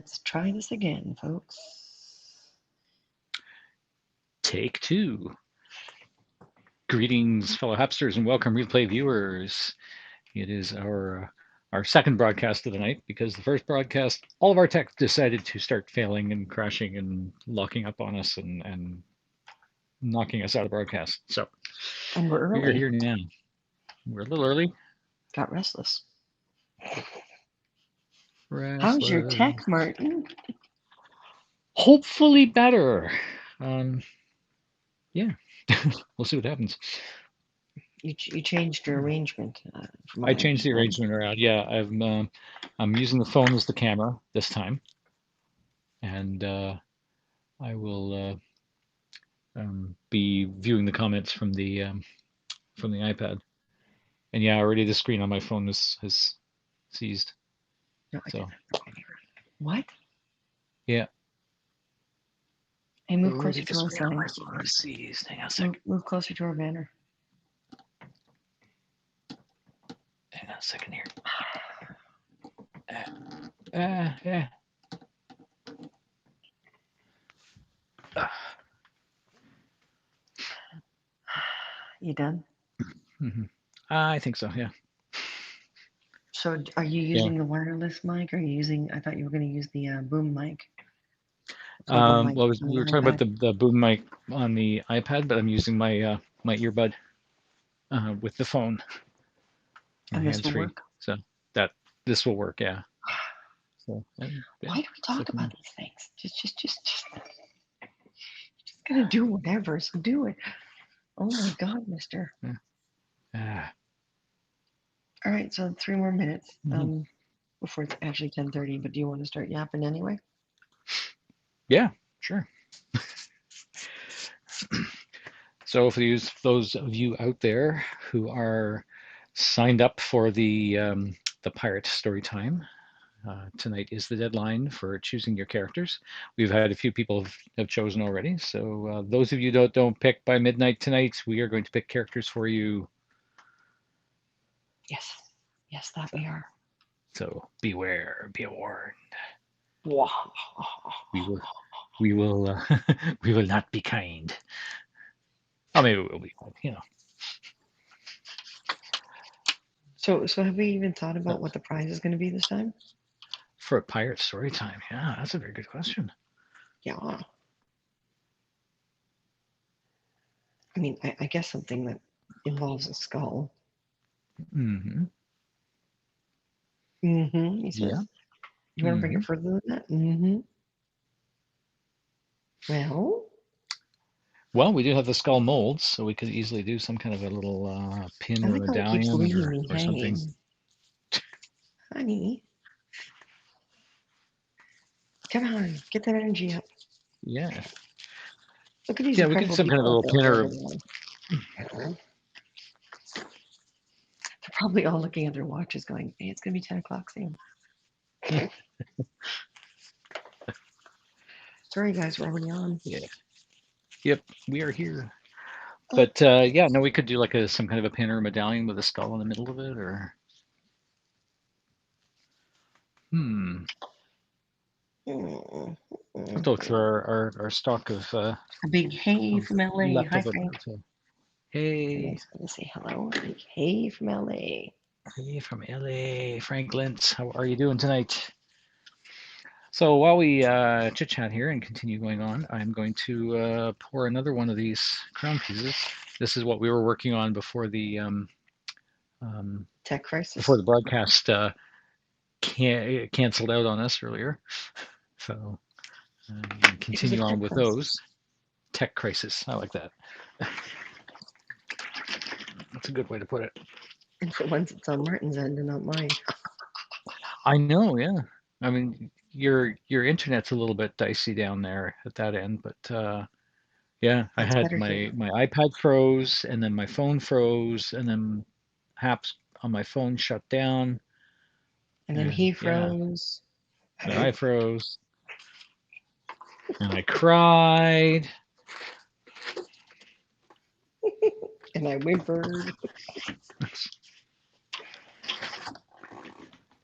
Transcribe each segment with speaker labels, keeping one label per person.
Speaker 1: Let's try this again, folks.
Speaker 2: Take two. Greetings, fellow Hapsters, and welcome, replay viewers. It is our second broadcast of the night because the first broadcast, all of our tech decided to start failing and crashing and locking up on us and knocking us out of broadcast. So
Speaker 1: And we're
Speaker 2: we are
Speaker 1: early.
Speaker 2: here now. We're a little early.
Speaker 1: Got restless.
Speaker 2: Restless.
Speaker 1: How's your tech, Martin?
Speaker 2: Hopefully better. Yeah, we'll see what happens.
Speaker 1: You changed your arrangement. From
Speaker 2: I
Speaker 1: what I
Speaker 2: changed the
Speaker 1: understand.
Speaker 2: arrangement around. Yeah, I'm using the phone as the camera this time, and I will be viewing the comments from the iPad. And yeah, already the screen on my phone has seized.
Speaker 1: No, I
Speaker 2: So
Speaker 1: didn't. What?
Speaker 2: yeah,
Speaker 1: Hey, move
Speaker 2: already
Speaker 1: closer
Speaker 2: the
Speaker 1: to our
Speaker 2: screen on my
Speaker 1: sign.
Speaker 2: phone is seized. Hang on a second.
Speaker 1: Move closer to our banner.
Speaker 2: Hang on a second here. Yeah.
Speaker 1: You done?
Speaker 2: Mm-hmm. I think so. Yeah.
Speaker 1: So, are you
Speaker 2: Yeah.
Speaker 1: using the wireless mic, or are you using? I thought you were going to use the boom mic. Or boom mic
Speaker 2: Well,
Speaker 1: on
Speaker 2: we were
Speaker 1: the
Speaker 2: talking about
Speaker 1: iPad.
Speaker 2: the boom mic on the iPad, but I'm using my earbud with the phone, my
Speaker 1: And this
Speaker 2: hands
Speaker 1: will
Speaker 2: free.
Speaker 1: work.
Speaker 2: So that this will work. Yeah. So yeah.
Speaker 1: Why do we talk about these things? Just gonna do whatever. So do it. Oh my God, Mister.
Speaker 2: Yeah.
Speaker 1: All right, so 3 more minutes
Speaker 2: Mm-hmm.
Speaker 1: before it's actually 10:30. But do you want to start yapping anyway?
Speaker 2: Yeah. Sure. So for those of you out there who are signed up for the pirate story time, tonight is the deadline for choosing your characters. We've had a few people have chosen already. So those of you that don't pick by midnight tonight, we are going to pick characters for you.
Speaker 1: Yes, that we are.
Speaker 2: So beware, be warned.
Speaker 1: Wow.
Speaker 2: We will, we will not be kind. Oh, maybe we'll be,
Speaker 1: So have we even thought about what the prize is going to be this time?
Speaker 2: For a pirate story time. Yeah, that's a very good question.
Speaker 1: Yeah. I mean, I guess something that involves a skull.
Speaker 2: Mm-hmm.
Speaker 1: Mm-hmm. He
Speaker 2: Yeah.
Speaker 1: says, "You want to bring
Speaker 2: Mm-hmm.
Speaker 1: it further than that?" Mm-hmm. Well,
Speaker 2: Well, we do have the skull molds, so we could easily do some kind of a little pin
Speaker 1: I
Speaker 2: or
Speaker 1: like how it keeps
Speaker 2: medallion
Speaker 1: leaving me
Speaker 2: or something.
Speaker 1: hanging. Honey, come on, get that energy up.
Speaker 2: Yeah.
Speaker 1: Look at these
Speaker 2: Yeah, we could do
Speaker 1: incredible
Speaker 2: some kind of a
Speaker 1: people out
Speaker 2: little
Speaker 1: there
Speaker 2: pin or
Speaker 1: holding on. They're probably all looking at their watches going, hey, it's going to be 10 o'clock soon. Sorry, guys, we're already on.
Speaker 2: yeah. Yep, we are here. But yeah, no, we could do like some kind of a pin or a medallion with a skull in the middle of it, or hmm.
Speaker 1: Mm,
Speaker 2: I'll have to look through our stock of
Speaker 1: A big hey from LA. Hi,
Speaker 2: leftover.
Speaker 1: Frank.
Speaker 2: Hey,
Speaker 1: Somebody's going to say hello. A big hey from LA.
Speaker 2: hey from LA, Frank Lintz. How are you doing tonight? So while we chit chat here and continue going on, I'm going to pour another one of these crown pieces. This is what we were working on before the
Speaker 1: Tech crisis.
Speaker 2: before the broadcast canceled out on us earlier. So continue on with those. Tech crisis. I like that. That's a good way to put it.
Speaker 1: And for once, it's on Martin's end and not mine.
Speaker 2: I know, yeah. I mean, your internet's a little bit dicey down there at that end, but yeah, I
Speaker 1: It's
Speaker 2: had
Speaker 1: better here.
Speaker 2: my iPad froze, and then my phone froze, and then apps on my phone shut down,
Speaker 1: And then
Speaker 2: and
Speaker 1: he
Speaker 2: yeah,
Speaker 1: froze.
Speaker 2: and I froze, and I cried.
Speaker 1: And I whimpered.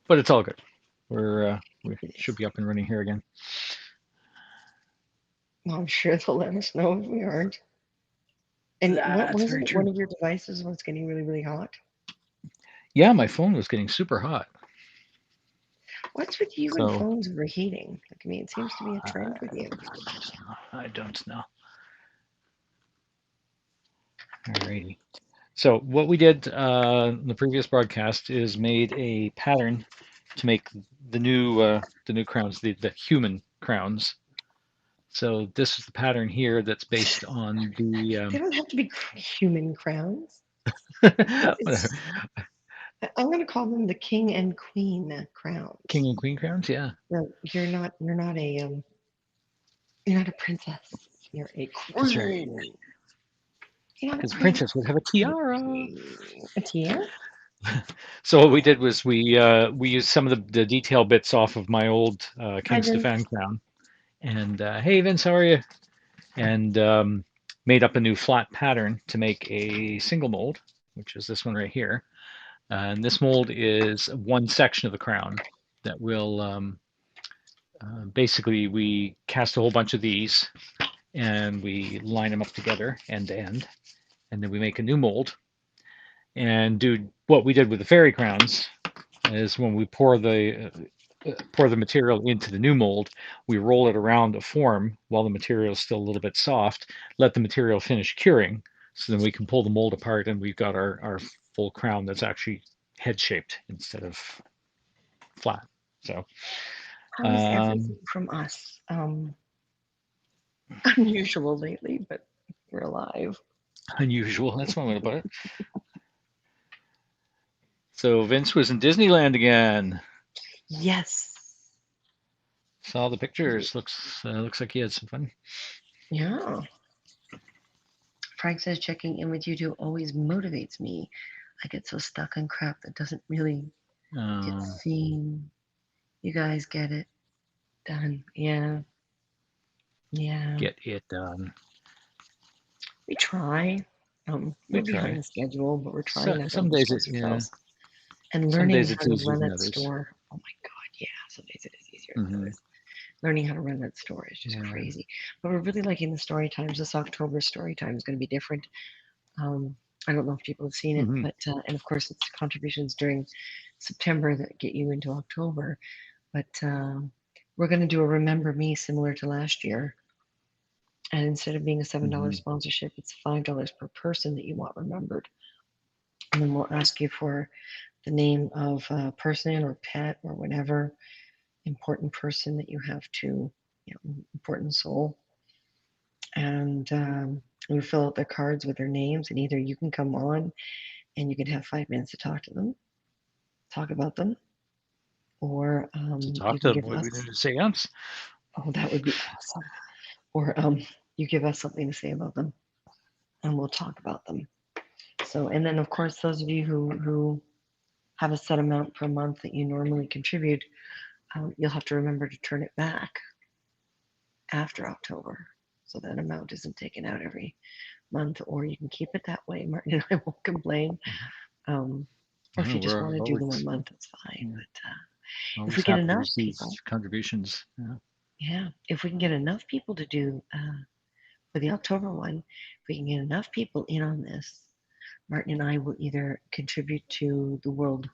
Speaker 2: But it's all good. We're We
Speaker 1: It
Speaker 2: should
Speaker 1: is.
Speaker 2: be up and running here again.
Speaker 1: Well, I'm sure they'll let us know if we aren't. And what
Speaker 2: That's
Speaker 1: wasn't
Speaker 2: very
Speaker 1: it? One
Speaker 2: true.
Speaker 1: of your devices was getting really, really hot.
Speaker 2: Yeah, my phone was getting super hot.
Speaker 1: What's with you and
Speaker 2: So
Speaker 1: phones overheating? Like, I mean, it seems to be a
Speaker 2: I
Speaker 1: trend with you.
Speaker 2: don't know. I don't know. Alrighty. So what we did in the previous broadcast is made a pattern to make the new crowns, the human crowns. So this is the pattern here that's based on
Speaker 1: They don't have to be human crowns.
Speaker 2: whatever,
Speaker 1: It's I'm going to call them the king and queen crowns.
Speaker 2: king and queen crowns. Yeah,
Speaker 1: No, you're not a princess. You're a
Speaker 2: that's right.
Speaker 1: queen. You're not a
Speaker 2: Because a
Speaker 1: prince.
Speaker 2: princess would have a
Speaker 1: You're a
Speaker 2: tiara.
Speaker 1: queen. A tiara?
Speaker 2: So what we did was we used some of the detail bits off of my old
Speaker 1: Hi,
Speaker 2: King Stefan
Speaker 1: Vince.
Speaker 2: crown. And hey Vince, how are you? And made up a new flat pattern to make a single mold, which is this one right here. And this mold is one section of the crown that will basically we cast a whole bunch of these and we line them up together end to end, and then we make a new mold and do what we did with the fairy crowns is when we pour the material into the new mold, we roll it around a form while the material is still a little bit soft, let the material finish curing, so then we can pull the mold apart and we've got our full crown that's actually head shaped instead of flat. So
Speaker 1: How is
Speaker 2: um,
Speaker 1: everything from us? Unusual lately, but we're alive.
Speaker 2: unusual. That's one way to put it. So Vince was in Disneyland again.
Speaker 1: Yes.
Speaker 2: Saw the pictures. Looks like he had some fun.
Speaker 1: Yeah. Frank says checking in with you two always motivates me. I get so stuck on crap that doesn't really get
Speaker 2: Um,
Speaker 1: seen. You guys get it done. Yeah. Yeah.
Speaker 2: get it done.
Speaker 1: We try.
Speaker 2: We
Speaker 1: We're
Speaker 2: try.
Speaker 1: behind schedule, but we're
Speaker 2: So,
Speaker 1: trying not to
Speaker 2: some days it
Speaker 1: overstress
Speaker 2: yeah.
Speaker 1: ourselves. And
Speaker 2: Some
Speaker 1: learning
Speaker 2: days
Speaker 1: how
Speaker 2: it's
Speaker 1: to
Speaker 2: easier
Speaker 1: run
Speaker 2: than
Speaker 1: that
Speaker 2: others.
Speaker 1: store. Oh my God. Yeah. Some days it is easier than
Speaker 2: Hmm.
Speaker 1: others. Learning how to run that store is just
Speaker 2: Yeah.
Speaker 1: crazy. But we're really liking the story times. This October story time is going to be different. Um, I don't know if people have seen it,
Speaker 2: Hmm.
Speaker 1: but and of course it's contributions during September that get you into October. But we're going to do a Remember Me similar to last year. And instead of being a $7
Speaker 2: Hmm.
Speaker 1: sponsorship, it's $5 per person that you want remembered. And then we'll ask you for the name of a person or pet or whatever important person that you have to, important soul. And we fill out their cards with their names, and either you can come on and you can have 5 minutes to talk to them, talk about them, or
Speaker 2: To
Speaker 1: you
Speaker 2: talk
Speaker 1: can
Speaker 2: to them,
Speaker 1: give
Speaker 2: what we do
Speaker 1: us,
Speaker 2: to seance.
Speaker 1: oh, that would be awesome. Or you give us something to say about them, and we'll talk about them. So, and then of course, those of you who have a set amount per month that you normally contribute, you'll have to remember to turn it back after October. So that amount isn't taken out every month, or you can keep it that way. Martin and I won't complain. Um, or if
Speaker 2: No,
Speaker 1: you just
Speaker 2: we're
Speaker 1: want to do the
Speaker 2: always
Speaker 1: 1 month, it's fine.
Speaker 2: yeah,
Speaker 1: But if we
Speaker 2: always
Speaker 1: get
Speaker 2: happy to
Speaker 1: enough
Speaker 2: receive
Speaker 1: people,
Speaker 2: contributions. Yeah.
Speaker 1: yeah, if we can get enough people to do for the October one, if we can get enough people in on this, Martin and I will either contribute to the World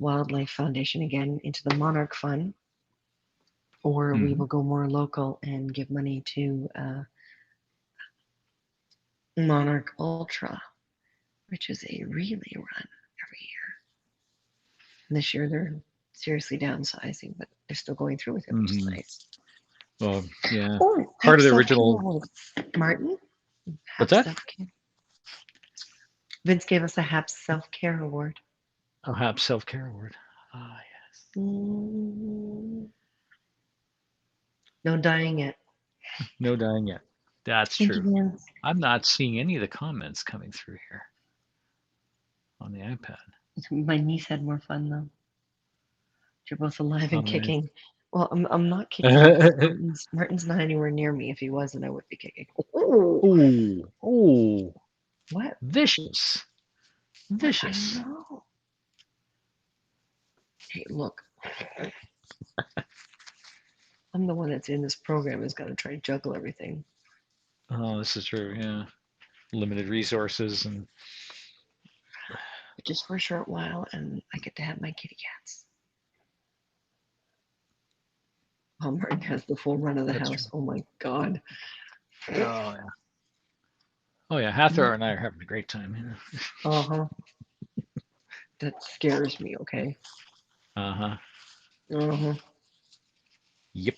Speaker 1: Wildlife Foundation again into the Monarch Fund, or we
Speaker 2: Hmm.
Speaker 1: will go more local and give money to Monarch Ultra, which is a relay run every year. And this year they're seriously downsizing, but they're still going through with it, which is
Speaker 2: Hmm.
Speaker 1: nice.
Speaker 2: Well, yeah.
Speaker 1: Oh,
Speaker 2: Part
Speaker 1: have
Speaker 2: of the
Speaker 1: self care
Speaker 2: original.
Speaker 1: awards. Martin,
Speaker 2: What's
Speaker 1: have
Speaker 2: that?
Speaker 1: self care. Vince gave us a HAP self care award.
Speaker 2: Oh, HAP Self Care Award. Ah, yes.
Speaker 1: Mm, no dying yet.
Speaker 2: No dying yet. That's
Speaker 1: Thank you,
Speaker 2: true.
Speaker 1: Vince.
Speaker 2: I'm not seeing any of the comments coming through here on the iPad.
Speaker 1: My niece had more fun though. You're both alive and
Speaker 2: On the
Speaker 1: kicking. Well, I'm not kicking because
Speaker 2: iPad.
Speaker 1: Martin's not anywhere near me. If he wasn't, I would be kicking. Oh,
Speaker 2: Oh, oh,
Speaker 1: what?
Speaker 2: vicious,
Speaker 1: What? I
Speaker 2: vicious.
Speaker 1: know. Hey, look. I'm the one that's in this program is got to try to juggle everything.
Speaker 2: Oh, this is true. Yeah, limited resources and
Speaker 1: Just for a short while, and I get to have my kitty cats. While Martin has the full run of the
Speaker 2: that's true.
Speaker 1: house. Oh my God.
Speaker 2: Oh yeah. Oh yeah. Hathor and I are having a great time.
Speaker 1: Uh huh. That scares me. Okay.
Speaker 2: Uh huh.
Speaker 1: Uh huh.
Speaker 2: Yep.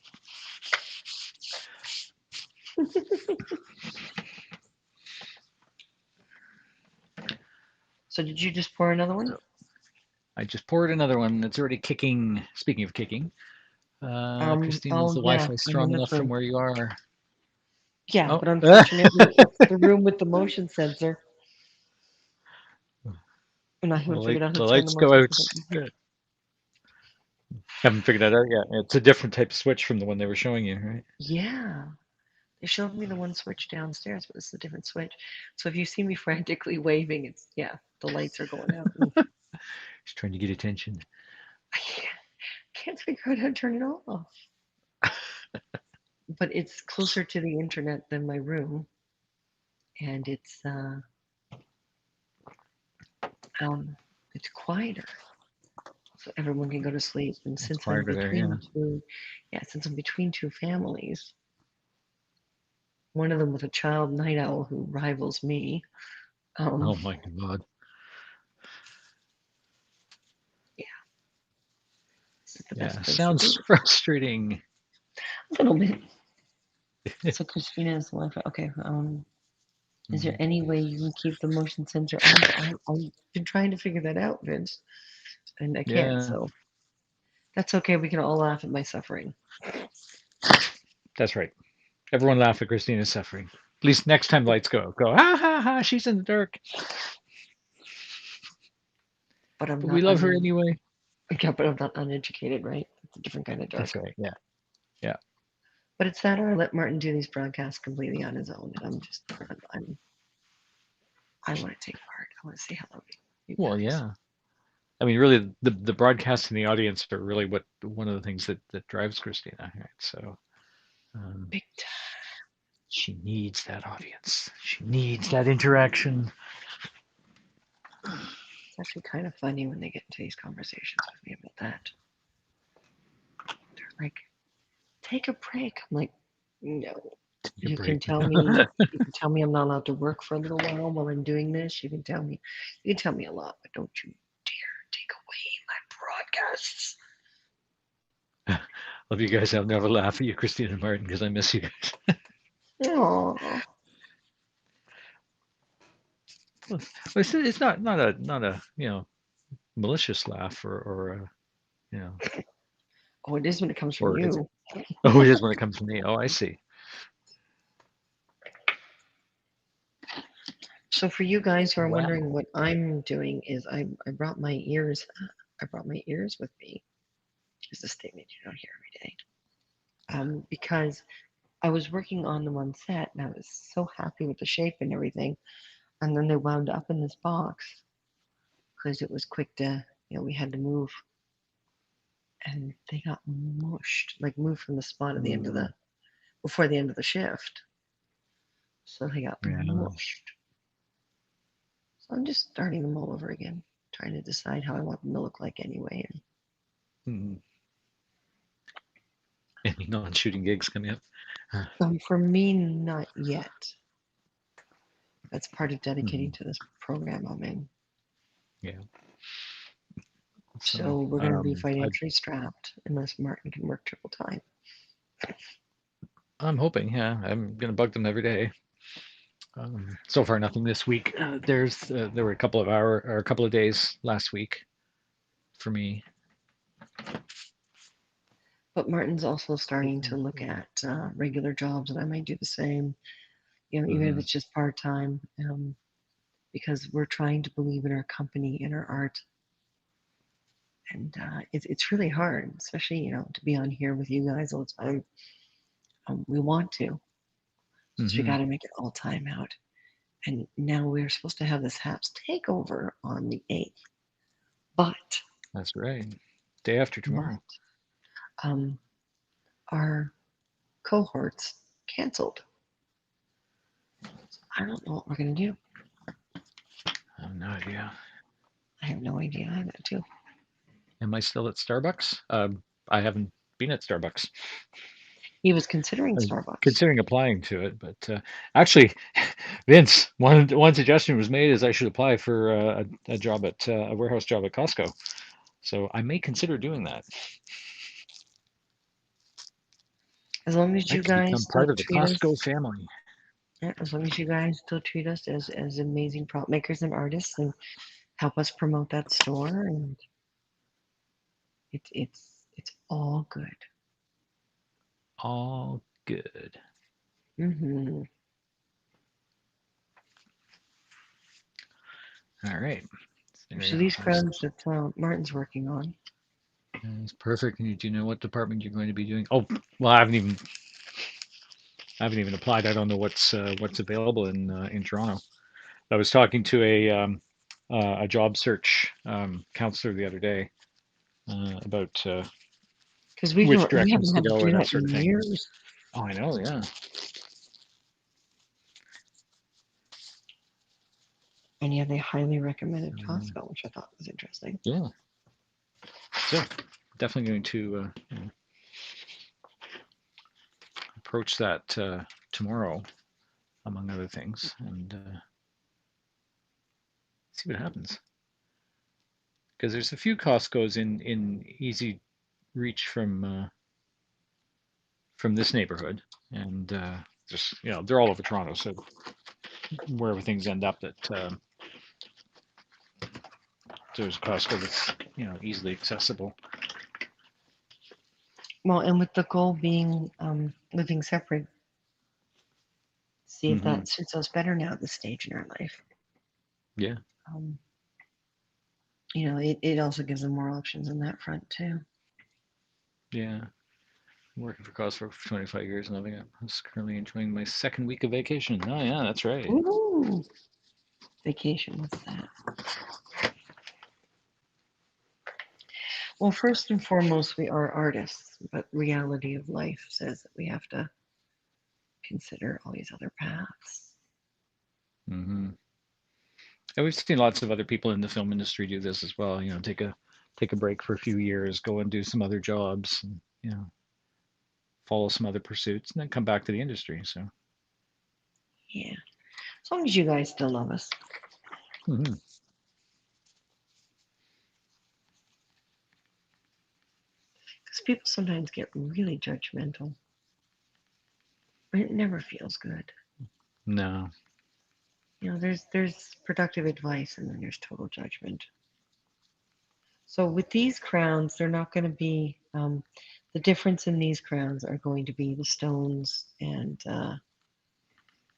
Speaker 1: So did you just pour another one?
Speaker 2: So I just poured another one. It's already kicking. Speaking of kicking, Christina, is
Speaker 1: Oh
Speaker 2: the
Speaker 1: yeah,
Speaker 2: Wi-Fi
Speaker 1: I'm in
Speaker 2: strong
Speaker 1: this
Speaker 2: enough from
Speaker 1: room.
Speaker 2: where you are?
Speaker 1: Yeah,
Speaker 2: Oh.
Speaker 1: but unfortunately, it's the room with the motion sensor, and I haven't figured out how
Speaker 2: The
Speaker 1: to turn the
Speaker 2: lights go
Speaker 1: motion
Speaker 2: out.
Speaker 1: sensor.
Speaker 2: Haven't figured that out yet. It's a different type of switch from the one they were showing you, right?
Speaker 1: Yeah, they showed me the one switch downstairs, but it's a different switch. So if you see me frantically waving, it's yeah, the lights are going out. And
Speaker 2: Just trying to get attention.
Speaker 1: I can't figure out how to turn it off. But it's closer to the internet than my room, and um it's quieter, so everyone can go to sleep. And
Speaker 2: It's
Speaker 1: since I'm
Speaker 2: quieter there, yeah.
Speaker 1: between two, yeah, since I'm between two families, one of them with a child night owl who rivals me. Um,
Speaker 2: Oh my God.
Speaker 1: yeah, this is the best
Speaker 2: Yeah,
Speaker 1: place to
Speaker 2: sounds
Speaker 1: be.
Speaker 2: frustrating.
Speaker 1: A little bit. So Christina's Wi-Fi. Okay. Is there
Speaker 2: Mhm.
Speaker 1: any way you can keep the motion sensor on? I've been trying to figure that out, Vince, and I can't.
Speaker 2: Yeah,
Speaker 1: So that's okay. We can all laugh at my suffering.
Speaker 2: that's right. Everyone laugh at Christina's suffering. At least next time lights go, ha ha ha, she's in the dark.
Speaker 1: But I'm
Speaker 2: But we
Speaker 1: not
Speaker 2: love her anyway.
Speaker 1: yeah, but I'm not uneducated, right? It's a different kind of
Speaker 2: That's
Speaker 1: dark.
Speaker 2: right, yeah. Yeah.
Speaker 1: But it's that, or I let Martin do these broadcasts completely on his own, and I want to take part. I want to say hello to you
Speaker 2: Well,
Speaker 1: guys.
Speaker 2: yeah. I mean, really, the broadcast and the audience are really what one of the things that drives Christina, right? So um,
Speaker 1: Big time.
Speaker 2: she needs that audience. She needs that interaction.
Speaker 1: It's actually kind of funny when they get into these conversations with me about that. They're like, take a break. I'm like, no.
Speaker 2: Take a
Speaker 1: You
Speaker 2: break.
Speaker 1: can tell me I'm not allowed to work for a little while I'm doing this. You can tell me a lot, but don't you dare take away my broadcasts.
Speaker 2: Love you guys. I'll never laugh at you, Christina and Martin, because I miss you guys.
Speaker 1: Aww.
Speaker 2: Well, it's not a malicious laugh or you know
Speaker 1: Oh, it is when it comes from
Speaker 2: or is it?
Speaker 1: you.
Speaker 2: Oh, it is when it comes to me. Oh, I see.
Speaker 1: So for you guys who are wondering
Speaker 2: Well.
Speaker 1: what I'm doing is I brought my ears. I brought my ears with me. Is a statement you don't hear every day. Because I was working on them on set and I was so happy with the shape and everything. And then they wound up in this box because it was quick to, we had to move and they got mushed, like moved from the spot at the end of
Speaker 2: Mm,
Speaker 1: before the end of the shift. So they got
Speaker 2: yeah.
Speaker 1: mushed. So I'm just starting them all over again, trying to decide how I want them to look like anyway.
Speaker 2: Mm. Any non-shooting gigs coming up?
Speaker 1: For me, not yet. That's part of dedicating
Speaker 2: Mhm.
Speaker 1: to this program I'm in.
Speaker 2: Yeah. So
Speaker 1: So we're going to be
Speaker 2: I
Speaker 1: financially strapped unless Martin can work triple time.
Speaker 2: I'm hoping. Yeah, I'm gonna bug them every day. So far, nothing this week. There were a couple of days last week for me.
Speaker 1: But Martin's also starting to look at regular jobs, and I might do the same, even if
Speaker 2: Hmm.
Speaker 1: it's just part time, because we're trying to believe in our company and our art. And it's really hard, especially, to be on here with you guys all the time. We want to, so we
Speaker 2: Hmm.
Speaker 1: got to make it all time out. And now we're supposed to have this HAPS takeover on the 8th. But,
Speaker 2: That's right. Day after
Speaker 1: but,
Speaker 2: tomorrow.
Speaker 1: um, our cohorts canceled. I don't know what we're going to do.
Speaker 2: I have no idea.
Speaker 1: I have no idea either, too.
Speaker 2: Am I still at Starbucks? I haven't been at Starbucks.
Speaker 1: He was considering
Speaker 2: I'm
Speaker 1: Starbucks.
Speaker 2: considering applying to it, but actually, Vince, one suggestion was made is I should apply for a job at a warehouse job at Costco. So I may consider doing that.
Speaker 1: As long
Speaker 2: I'd
Speaker 1: as you
Speaker 2: like to
Speaker 1: guys
Speaker 2: become
Speaker 1: still
Speaker 2: part of the
Speaker 1: treat
Speaker 2: Costco
Speaker 1: us,
Speaker 2: family.
Speaker 1: yeah, as long as you guys still treat us as amazing prop makers and artists and help us promote that store, and it's all good.
Speaker 2: All good.
Speaker 1: Mm-hmm.
Speaker 2: All right. There we
Speaker 1: So
Speaker 2: go.
Speaker 1: these crowns that Martin's working on.
Speaker 2: That's perfect. And do you know what department you're going to be doing? Oh, well, I haven't even applied. I don't know what's available in Toronto. I was talking to a job search counselor the other day about
Speaker 1: Because
Speaker 2: which
Speaker 1: we
Speaker 2: directions
Speaker 1: haven't
Speaker 2: to
Speaker 1: had to
Speaker 2: go
Speaker 1: do
Speaker 2: and that
Speaker 1: that
Speaker 2: sort of
Speaker 1: in
Speaker 2: thing.
Speaker 1: years.
Speaker 2: Oh, I know. Yeah.
Speaker 1: And yeah, they highly recommended
Speaker 2: So,
Speaker 1: Costco, which I thought was interesting.
Speaker 2: yeah. So definitely going to approach that tomorrow, among other things, and see what happens. Because there's a few Costco's in easy reach from this neighborhood, and just they're all over Toronto. So wherever things end up, that there's a Costco that's easily accessible.
Speaker 1: Well, and with the goal being living separate, see if
Speaker 2: Hmm.
Speaker 1: that suits us better now at this stage in our life.
Speaker 2: Yeah,
Speaker 1: Um, it also gives them more options on that front too.
Speaker 2: yeah. I'm working for Costco for 25 years and living it. I'm currently enjoying my second week of vacation. Oh yeah, that's right.
Speaker 1: Ooh, vacation. What's that? Well, first and foremost, we are artists, but reality of life says that we have to consider all these other paths.
Speaker 2: Hmm. And we've seen lots of other people in the film industry do this as well. Take a break for a few years, go and do some other jobs, and follow some other pursuits, and then come back to the industry. So,
Speaker 1: Yeah, as long as you guys still love us,
Speaker 2: hmm.
Speaker 1: because people sometimes get really judgmental. It never feels good.
Speaker 2: No.
Speaker 1: There's productive advice and then there's total judgment. So with these crowns, they're not going to be the difference in these crowns are going to be the stones and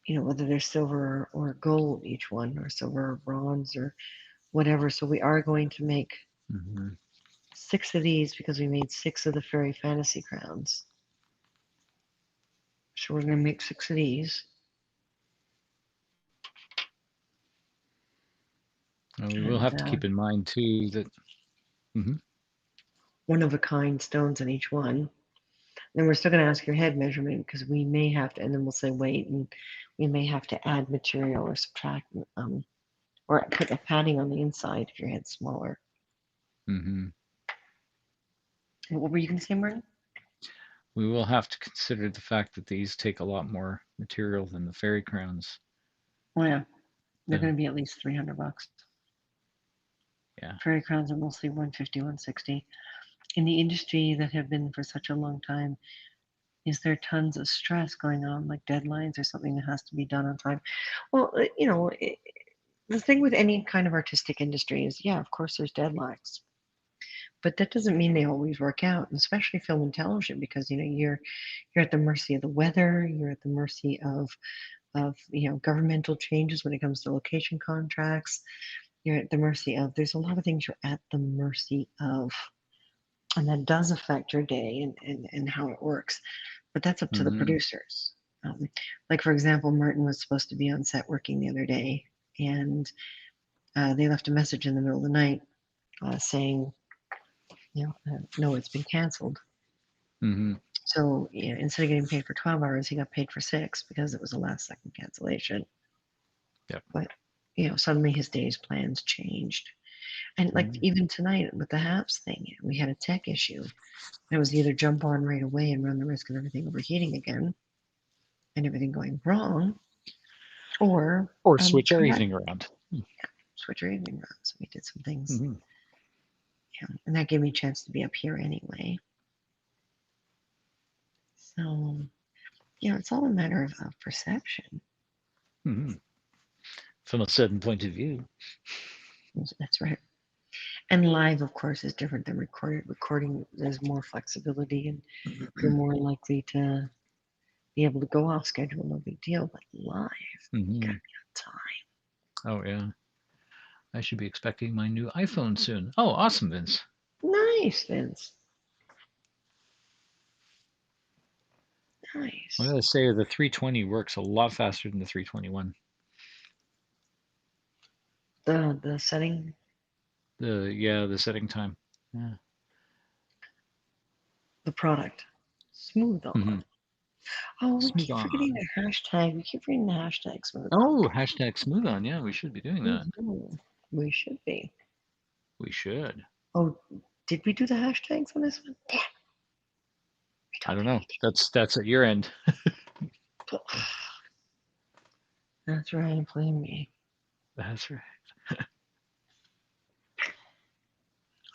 Speaker 1: whether they're silver or gold each one, or silver or bronze or whatever. So we are going to make
Speaker 2: Hmm.
Speaker 1: 6 of these because we made 6 of the fairy fantasy crowns. So we're going to make 6 of these.
Speaker 2: Well, we will
Speaker 1: And
Speaker 2: have to keep in mind too that. Hmm.
Speaker 1: one of a kind stones in each one. Then we're still going to ask your head measurement because we may have to, and then we'll say weight, and we may have to add material or subtract, or put a padding on the inside if your head's smaller.
Speaker 2: Hmm.
Speaker 1: What were you going to say, Martin?
Speaker 2: We will have to consider the fact that these take a lot more material than the fairy crowns.
Speaker 1: Oh yeah, they're
Speaker 2: Uh,
Speaker 1: going to be at least $300.
Speaker 2: yeah.
Speaker 1: Fairy crowns are mostly 150, 160. In the industry that have been for such a long time, is there tons of stress going on, like deadlines or something that has to be done on time? Well, the thing with any kind of artistic industry is, yeah, of course, there's deadlines, but that doesn't mean they always work out, and especially film and television, because you're at the mercy of the weather, you're at the mercy of governmental changes when it comes to location contracts. You're at the mercy of, there's a lot of things you're at the mercy of, and that does affect your day and how it works. But that's up to the
Speaker 2: Hmm.
Speaker 1: producers. Like, for example, Martin was supposed to be on set working the other day, and they left a message in the middle of the night saying, no, it's been canceled.
Speaker 2: Hmm.
Speaker 1: So instead of getting paid for 12 hours, he got paid for 6 because it was a last second cancellation.
Speaker 2: Yep.
Speaker 1: But suddenly his day's plans changed. And like
Speaker 2: Mm.
Speaker 1: even tonight with the HAPS thing, we had a tech issue. It was either jump on right away and run the risk of everything overheating again and everything going wrong, or
Speaker 2: Switch our
Speaker 1: come back,
Speaker 2: evening around.
Speaker 1: switch our evening around. So we did some things,
Speaker 2: Mm-hmm.
Speaker 1: and that gave me a chance to be up here anyway. So it's all a matter of perception.
Speaker 2: Mm-hmm. From a certain point of view.
Speaker 1: That's right. And live, of course, is different than recorded. Recording, there's more flexibility, and you're more likely to be able to go off schedule, no big deal. But live, you
Speaker 2: Mm-hmm.
Speaker 1: gotta be on time.
Speaker 2: Oh, yeah. I should be expecting my new iPhone soon. Oh, awesome, Vince.
Speaker 1: Nice, Vince.
Speaker 2: I
Speaker 1: Nice.
Speaker 2: gotta say, the 320 works a lot faster than the 321.
Speaker 1: The setting,
Speaker 2: The setting time. Yeah.
Speaker 1: the product, smooth
Speaker 2: Mm-hmm.
Speaker 1: on. Oh, we
Speaker 2: Smooth
Speaker 1: keep forgetting
Speaker 2: on.
Speaker 1: the hashtag. We keep reading the hashtag smooth on.
Speaker 2: Oh, hashtag smooth on. Yeah, we should be doing that.
Speaker 1: We should be.
Speaker 2: We should.
Speaker 1: Oh, did we do the hashtags on this one? Damn, we
Speaker 2: I don't
Speaker 1: totally
Speaker 2: know.
Speaker 1: need
Speaker 2: That's at your end.
Speaker 1: to. That's right. Blame me.
Speaker 2: That's right.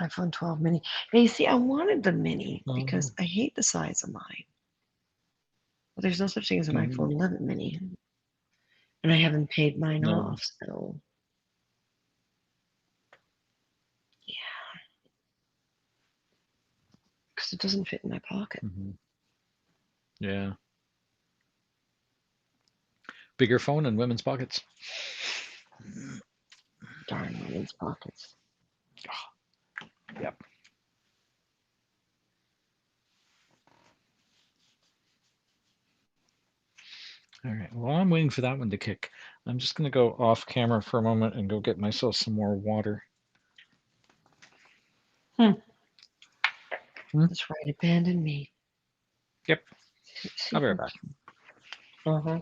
Speaker 1: iPhone 12 mini. Now, you see, I wanted the mini
Speaker 2: Oh.
Speaker 1: because I hate the size of mine. But there's no such thing as an
Speaker 2: Mm-hmm.
Speaker 1: iPhone 11 mini. And I haven't paid mine
Speaker 2: No.
Speaker 1: off. So, yeah, because it doesn't fit in my pocket.
Speaker 2: Mm-hmm. Yeah. Bigger phone in women's pockets.
Speaker 1: Darn women's pockets.
Speaker 2: Yep. All right. Well, I'm waiting for that one to kick. I'm just going to go off camera for a moment and go get myself some more water.
Speaker 1: Hmm.
Speaker 2: Hmm?
Speaker 1: That's right. Abandon me.
Speaker 2: Yep.
Speaker 1: See
Speaker 2: I'll be
Speaker 1: how
Speaker 2: right back.
Speaker 1: cute. Uh-huh.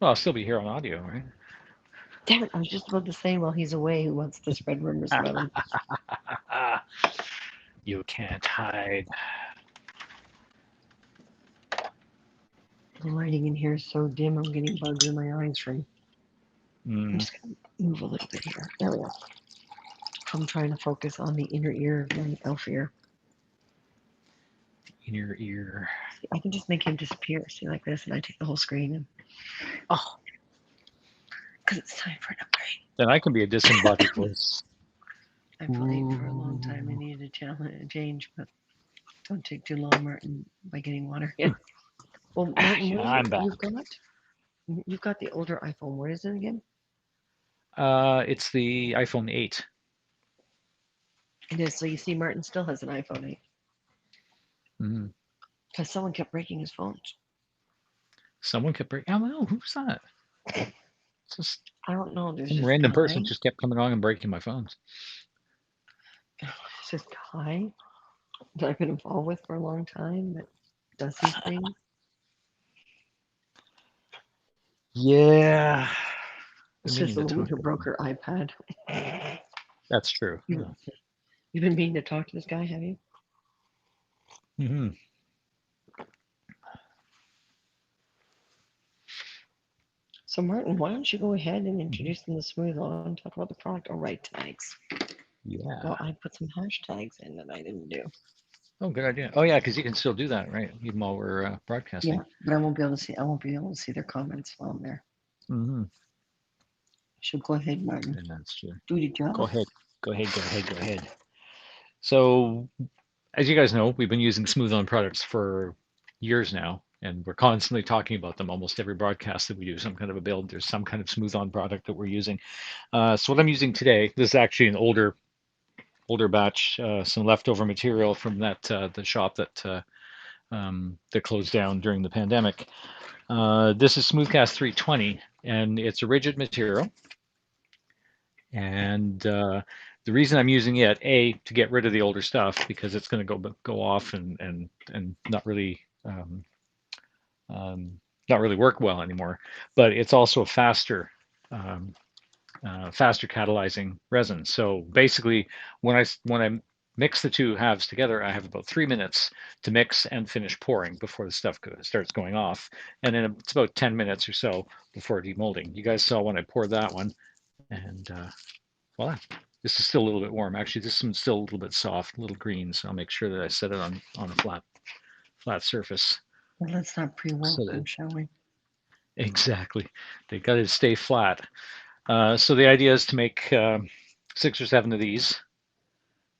Speaker 2: Well, I'll still be here on audio, right?
Speaker 1: Damn it. I was just about to say while he's away who wants to spread rumors about him.
Speaker 2: You can't hide.
Speaker 1: The lighting in here is so dim, I'm getting bugs in my eyes from. I'm
Speaker 2: Mm.
Speaker 1: just going to move a little bit here. There we go. I'm trying to focus on the inner ear of my elf ear.
Speaker 2: In your ear.
Speaker 1: See, I can just make him disappear. See, like this, and I take the whole screen. And, oh, because it's time for an upgrade.
Speaker 2: Then I can be a disembodied voice.
Speaker 1: I played for a long time. I needed a change, but don't take too long, Martin, by getting water. Yeah. Well, Martin, what is
Speaker 2: I'm
Speaker 1: it
Speaker 2: back.
Speaker 1: you've got? You've got the older iPhone. What is it again?
Speaker 2: It's the iPhone 8.
Speaker 1: It is. So you see, Martin still has an iPhone 8
Speaker 2: Mm-hmm.
Speaker 1: because someone kept breaking his phones.
Speaker 2: Someone kept breaking. Oh, no, who's that? It's just
Speaker 1: I don't know. There's
Speaker 2: some
Speaker 1: this
Speaker 2: random
Speaker 1: guy.
Speaker 2: person just kept coming along and breaking my phones.
Speaker 1: There's this guy that I've been involved with for a long time that does these things.
Speaker 2: Yeah.
Speaker 1: It's just the woman who broke her iPad.
Speaker 2: That's true.
Speaker 1: You've been meaning to talk to this guy, have you?
Speaker 2: Mm-hmm.
Speaker 1: So, Martin, why don't you go ahead and introduce them to Smooth On and talk about the product? Oh, right, tags.
Speaker 2: Yeah.
Speaker 1: Well, I put some hashtags in that I didn't do.
Speaker 2: Oh, good idea. Oh, yeah, because you can still do that, right? Even while we're broadcasting.
Speaker 1: Yeah, but I won't be able to see. I won't be able to see their comments while I'm there.
Speaker 2: Mm-hmm.
Speaker 1: So go ahead, Martin.
Speaker 2: And that's true.
Speaker 1: Do the job.
Speaker 2: Go ahead. Go ahead. So, as you guys know, we've been using Smooth On products for years now, and we're constantly talking about them. Almost every broadcast that we do, some kind of a build, there's some kind of Smooth On product that we're using. So what I'm using today, this is actually an older batch, some leftover material from that the shop that closed down during the pandemic. This is Smoothcast 320, and it's a rigid material. And The reason I'm using it, A, to get rid of the older stuff because it's going to go off and um, not really work well anymore. But it's also a um, faster catalyzing resin. So basically, when I mix the two halves together, I have about 3 minutes to mix and finish pouring before the stuff starts going off, and then it's about 10 minutes or so before demolding. You guys saw when I poured that one, and voila. This is still a little bit warm. Actually, this one's still a little bit soft, a little green. So I'll make sure that I set it on a flat surface.
Speaker 1: Well, let's not pre-warp
Speaker 2: So
Speaker 1: them,
Speaker 2: that
Speaker 1: shall we?
Speaker 2: exactly, they got to stay flat. So the idea is to make 6 or 7 of these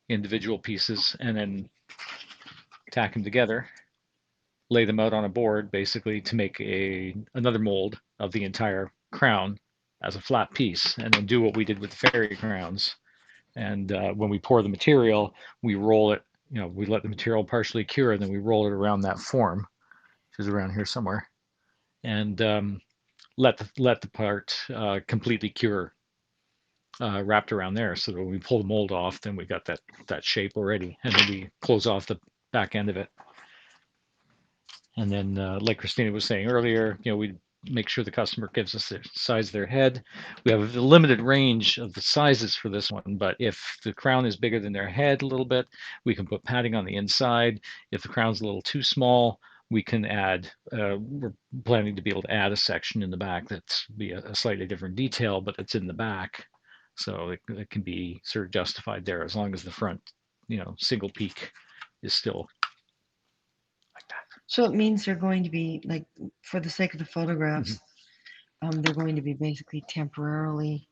Speaker 2: individual pieces and then tack them together, lay them out on a board basically to make another mold of the entire crown as a flat piece, and then do what we did with the fairy crowns. And when we pour the material, we roll it. We let the material partially cure, and then we roll it around that form, which is around here somewhere, and let the part completely cure wrapped around there, so that when we pull the mold off, then we got that shape already, and then we close off the back end of it. And then, like Christina was saying earlier, we make sure the customer gives us the size of their head. We have a limited range of the sizes for this one, but if the crown is bigger than their head a little bit, we can put padding on the inside. If the crown's a little too small, we can add, we're planning to be able to add a section in the back that's be a slightly different detail, but it's in the back. So it can be sort of justified there as long as the front, single peak is still like that.
Speaker 1: So it means they're going to be like, for the sake of the
Speaker 2: Mhm.
Speaker 1: photographs, they're going to be basically temporarily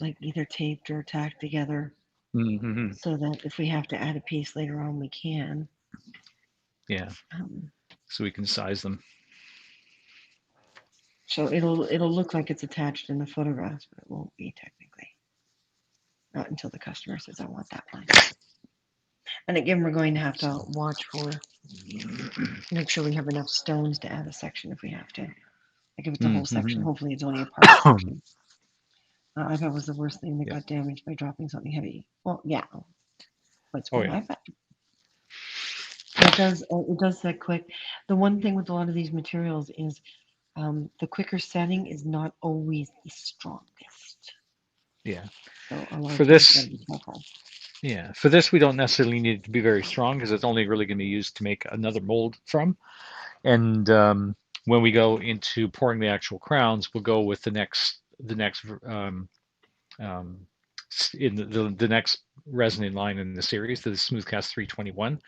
Speaker 1: like either taped or tacked together,
Speaker 2: Mm-hmm.
Speaker 1: so that if we have to add a piece later on, we can.
Speaker 2: Yeah,
Speaker 1: Um,
Speaker 2: so we can size them.
Speaker 1: so it'll look like it's attached in the photographs, but it won't be technically. Not until the customer says, "I want that line." And again, we're going to have to watch for, make sure we have enough stones to add a section if we have to. Like if it's a whole section,
Speaker 2: Mm-hmm.
Speaker 1: hopefully it's only a part section. I thought was the worst thing that
Speaker 2: Yeah.
Speaker 1: got damaged by dropping something heavy. Well, yeah, but it's
Speaker 2: Oh
Speaker 1: my
Speaker 2: yeah.
Speaker 1: iPad. It does set quick. The one thing with a lot of these materials is the quicker setting is not always the strongest.
Speaker 2: Yeah.
Speaker 1: So a lot of
Speaker 2: For
Speaker 1: times you got
Speaker 2: this,
Speaker 1: to be careful.
Speaker 2: yeah, for this we don't necessarily need it to be very strong because it's only really going to be used to make another mold from. And when we go into pouring the actual crowns, we'll go with the next um, in the next resin in line in the series, the Smoothcast 321,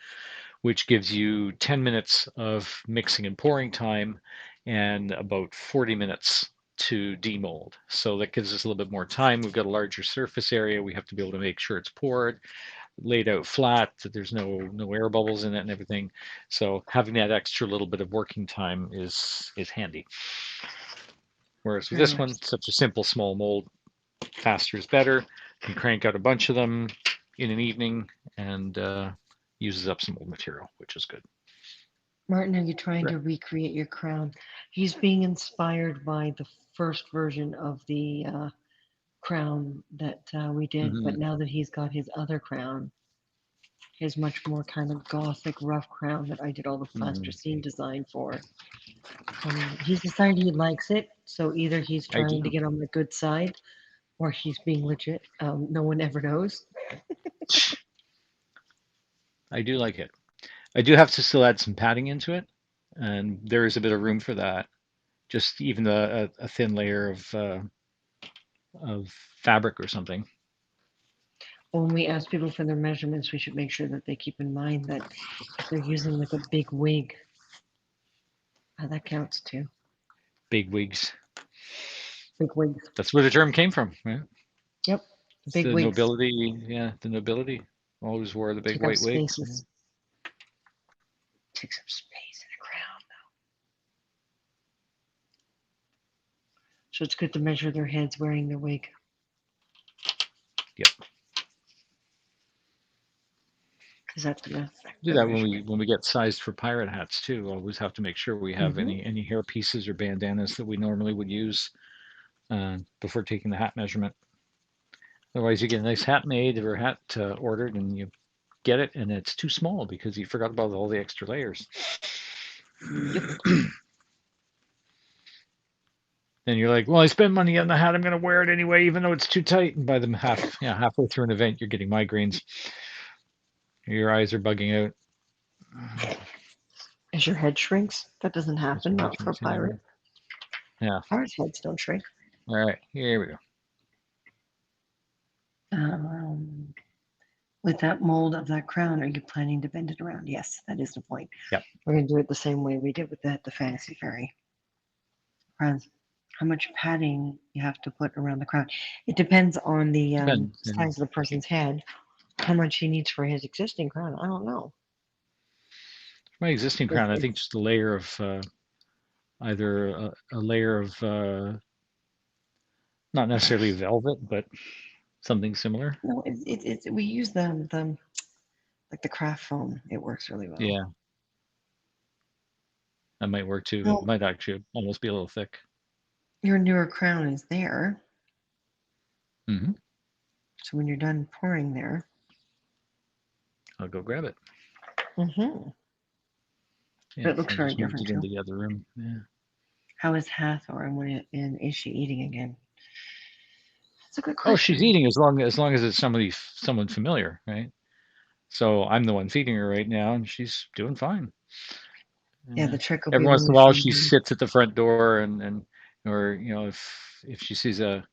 Speaker 2: which gives you 10 minutes of mixing and pouring time and about 40 minutes to demold. So that gives us a little bit more time. We've got a larger surface area. We have to be able to make sure it's poured, laid out flat, that there's no air bubbles in it and everything. So having that extra little bit of working time is handy. Whereas with
Speaker 1: Very
Speaker 2: this
Speaker 1: much
Speaker 2: one,
Speaker 1: so.
Speaker 2: such a simple small mold, faster is better. You can crank out a bunch of them in an evening and uses up some old material, which is good.
Speaker 1: Martin, are you trying
Speaker 2: Right.
Speaker 1: to recreate your crown? He's being inspired by the first version of the crown that we did, but
Speaker 2: Mm-hmm.
Speaker 1: now that he's got his other crown, his much more kind of gothic, rough crown that I did all the
Speaker 2: Mm-hmm.
Speaker 1: plasticine design for, he's decided he likes it. So either he's
Speaker 2: I
Speaker 1: trying to
Speaker 2: do.
Speaker 1: get on the good side, or he's being legit. No one ever knows.
Speaker 2: I do like it. I do have to still add some padding into it, and there is a bit of room for that. Just even a thin layer of fabric or something.
Speaker 1: When we ask people for their measurements, we should make sure that they keep in mind that if they're using like a big wig, that counts too.
Speaker 2: Big wigs.
Speaker 1: Big wigs.
Speaker 2: That's where the term came from. Yeah.
Speaker 1: Yep.
Speaker 2: It's
Speaker 1: Big
Speaker 2: the
Speaker 1: wigs
Speaker 2: nobility. Yeah, the nobility always wore the big
Speaker 1: take up
Speaker 2: white wigs. Yeah.
Speaker 1: spaces. Takes up space in a crown. So it's good to measure their heads wearing the wig.
Speaker 2: Yep.
Speaker 1: Because that's going to affect
Speaker 2: Do
Speaker 1: their
Speaker 2: that
Speaker 1: measurement.
Speaker 2: when we get sized for pirate hats too. Always have to make sure we have
Speaker 1: Hmm.
Speaker 2: any hair pieces or bandanas that we normally would use before taking the hat measurement. Otherwise, you get a nice hat made or a hat ordered, and you get it, and it's too small because you forgot about all the extra layers.
Speaker 1: Yep.
Speaker 2: And you're like, well, I spent money on the hat. I'm going to wear it anyway, even though it's too tight. And by the halfway through an event, you're getting migraines. Your eyes are bugging out.
Speaker 1: As your head shrinks, that doesn't
Speaker 2: That's
Speaker 1: happen.
Speaker 2: your
Speaker 1: Not for a
Speaker 2: head. Yeah.
Speaker 1: pirate.
Speaker 2: Yeah.
Speaker 1: Pirates' heads don't shrink.
Speaker 2: All right. Here we go.
Speaker 1: Um, with that mold of that crown, are you planning to bend it around? Yes, that is the point.
Speaker 2: Yep.
Speaker 1: We're going to do it the same way we did with the fantasy fairy. Friends, how much padding you have to put around the crown? It depends on the
Speaker 2: Depends. Yeah.
Speaker 1: size of the person's head, how much he needs for his existing crown. I don't know.
Speaker 2: My existing
Speaker 1: If
Speaker 2: crown, I think
Speaker 1: it's
Speaker 2: just a layer of either a layer of not necessarily velvet, but something similar.
Speaker 1: no, we use the like the craft foam. It works really well.
Speaker 2: Yeah, that might work too. It
Speaker 1: Well,
Speaker 2: might actually almost be a little thick.
Speaker 1: your newer crown is there,
Speaker 2: Hmm.
Speaker 1: so when you're done pouring there,
Speaker 2: I'll go grab it.
Speaker 1: mm-hmm.
Speaker 2: Yeah,
Speaker 1: It looks
Speaker 2: I
Speaker 1: very
Speaker 2: just moved
Speaker 1: different
Speaker 2: it
Speaker 1: too.
Speaker 2: into the other room. Yeah.
Speaker 1: How is Hathor and is she eating again? That's a good
Speaker 2: Oh, she's
Speaker 1: question.
Speaker 2: eating as long as it's someone familiar, right? So I'm the one feeding her right now, and she's doing fine.
Speaker 1: Yeah,
Speaker 2: Yeah.
Speaker 1: the trick will be
Speaker 2: Every
Speaker 1: when
Speaker 2: once in
Speaker 1: you
Speaker 2: a while,
Speaker 1: feed
Speaker 2: she
Speaker 1: them.
Speaker 2: sits at the front door and or if she sees a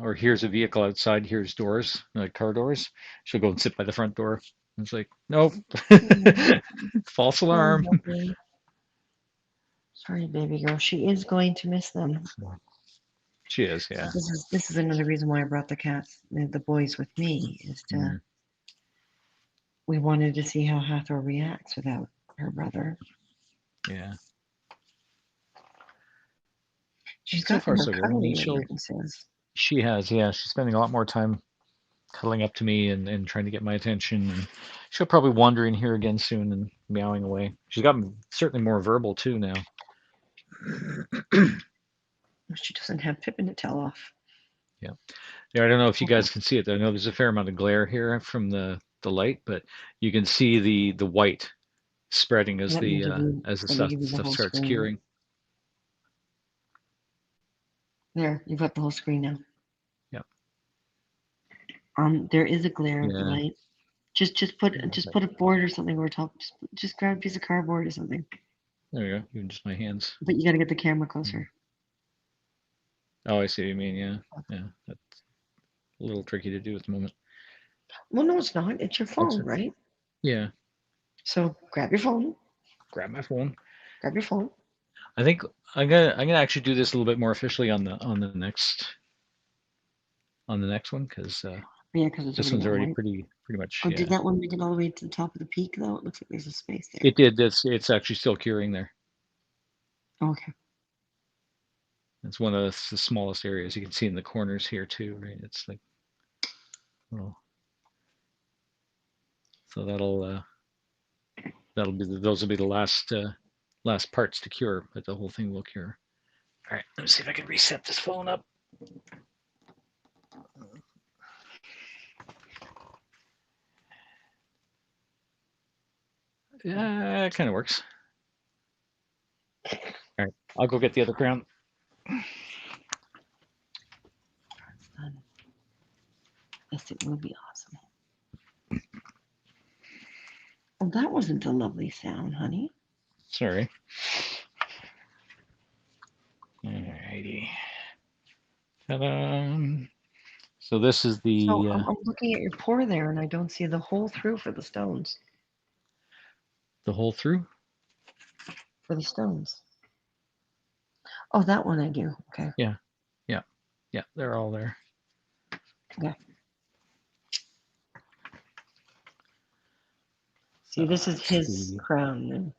Speaker 2: or hears a vehicle outside, hears doors like car doors, she'll go and sit by the front door. It's like, nope,
Speaker 1: Oh,
Speaker 2: false
Speaker 1: oh,
Speaker 2: alarm.
Speaker 1: lovely. Sorry, baby girl. She is going to miss them.
Speaker 2: She is,
Speaker 1: So
Speaker 2: yeah.
Speaker 1: this is another reason why I brought the cats, the boys with me, is to
Speaker 2: Mm,
Speaker 1: we wanted to see how Hathor reacts without her brother.
Speaker 2: yeah.
Speaker 1: She's
Speaker 2: So
Speaker 1: gotten
Speaker 2: far,
Speaker 1: more
Speaker 2: so good. I
Speaker 1: cuddly
Speaker 2: mean,
Speaker 1: lately, he says.
Speaker 2: she has, yeah. She's spending a lot more time cuddling up to me and trying to get my attention. And she'll probably wander in here again soon and meowing away. She's gotten certainly more verbal too now.
Speaker 1: She doesn't have Pippin to tell off.
Speaker 2: Yeah. Yeah, I don't know if you
Speaker 1: Okay.
Speaker 2: guys can see it. I know there's a fair amount of glare here from the light, but you can see the white spreading as the
Speaker 1: Let me
Speaker 2: stuff
Speaker 1: give you the
Speaker 2: stuff
Speaker 1: whole
Speaker 2: starts
Speaker 1: screen.
Speaker 2: curing.
Speaker 1: There, you've got the whole screen now.
Speaker 2: Yeah.
Speaker 1: There is a glare of the
Speaker 2: Yeah.
Speaker 1: light. Just
Speaker 2: Okay.
Speaker 1: put a board or something over top. Just grab a piece of cardboard or something.
Speaker 2: There we go. Even just my hands.
Speaker 1: But you got to get the camera
Speaker 2: Mm.
Speaker 1: closer.
Speaker 2: Oh, I see what you mean. Yeah. Yeah. That's a little tricky to do at the moment.
Speaker 1: Well, no, it's not. It's your
Speaker 2: That's
Speaker 1: phone,
Speaker 2: it.
Speaker 1: right?
Speaker 2: Yeah.
Speaker 1: So grab your phone.
Speaker 2: Grab my phone.
Speaker 1: Grab your phone.
Speaker 2: I think I'm gonna actually do this a little bit more officially on the next one because
Speaker 1: Yeah, because it's
Speaker 2: this
Speaker 1: already
Speaker 2: one's
Speaker 1: on,
Speaker 2: already
Speaker 1: right?
Speaker 2: pretty much,
Speaker 1: Oh, did
Speaker 2: yeah.
Speaker 1: that one make it all the way to the top of the peak, though? It looks like there's a space there.
Speaker 2: It did this. It's actually still curing there.
Speaker 1: Okay.
Speaker 2: It's one of the smallest areas you can see in the corners here too, right? It's like, oh, so that'll be those will be the last parts to cure, but the whole thing will cure. All right, let me see if I can reset this phone up. Yeah, it kind of works. All right, I'll go get the other crown.
Speaker 1: It's done. Yes, it will be awesome. Oh, that wasn't a lovely sound, honey.
Speaker 2: Sorry. Alrighty. Ta-da. So this is
Speaker 1: So I'm looking at your pour there, and I don't see the hole through for the stones.
Speaker 2: the hole through.
Speaker 1: For the stones. Oh, that one I do. Okay.
Speaker 2: Yeah, yeah, yeah. They're all there.
Speaker 1: Okay. See, this is
Speaker 2: It's
Speaker 1: his crown, and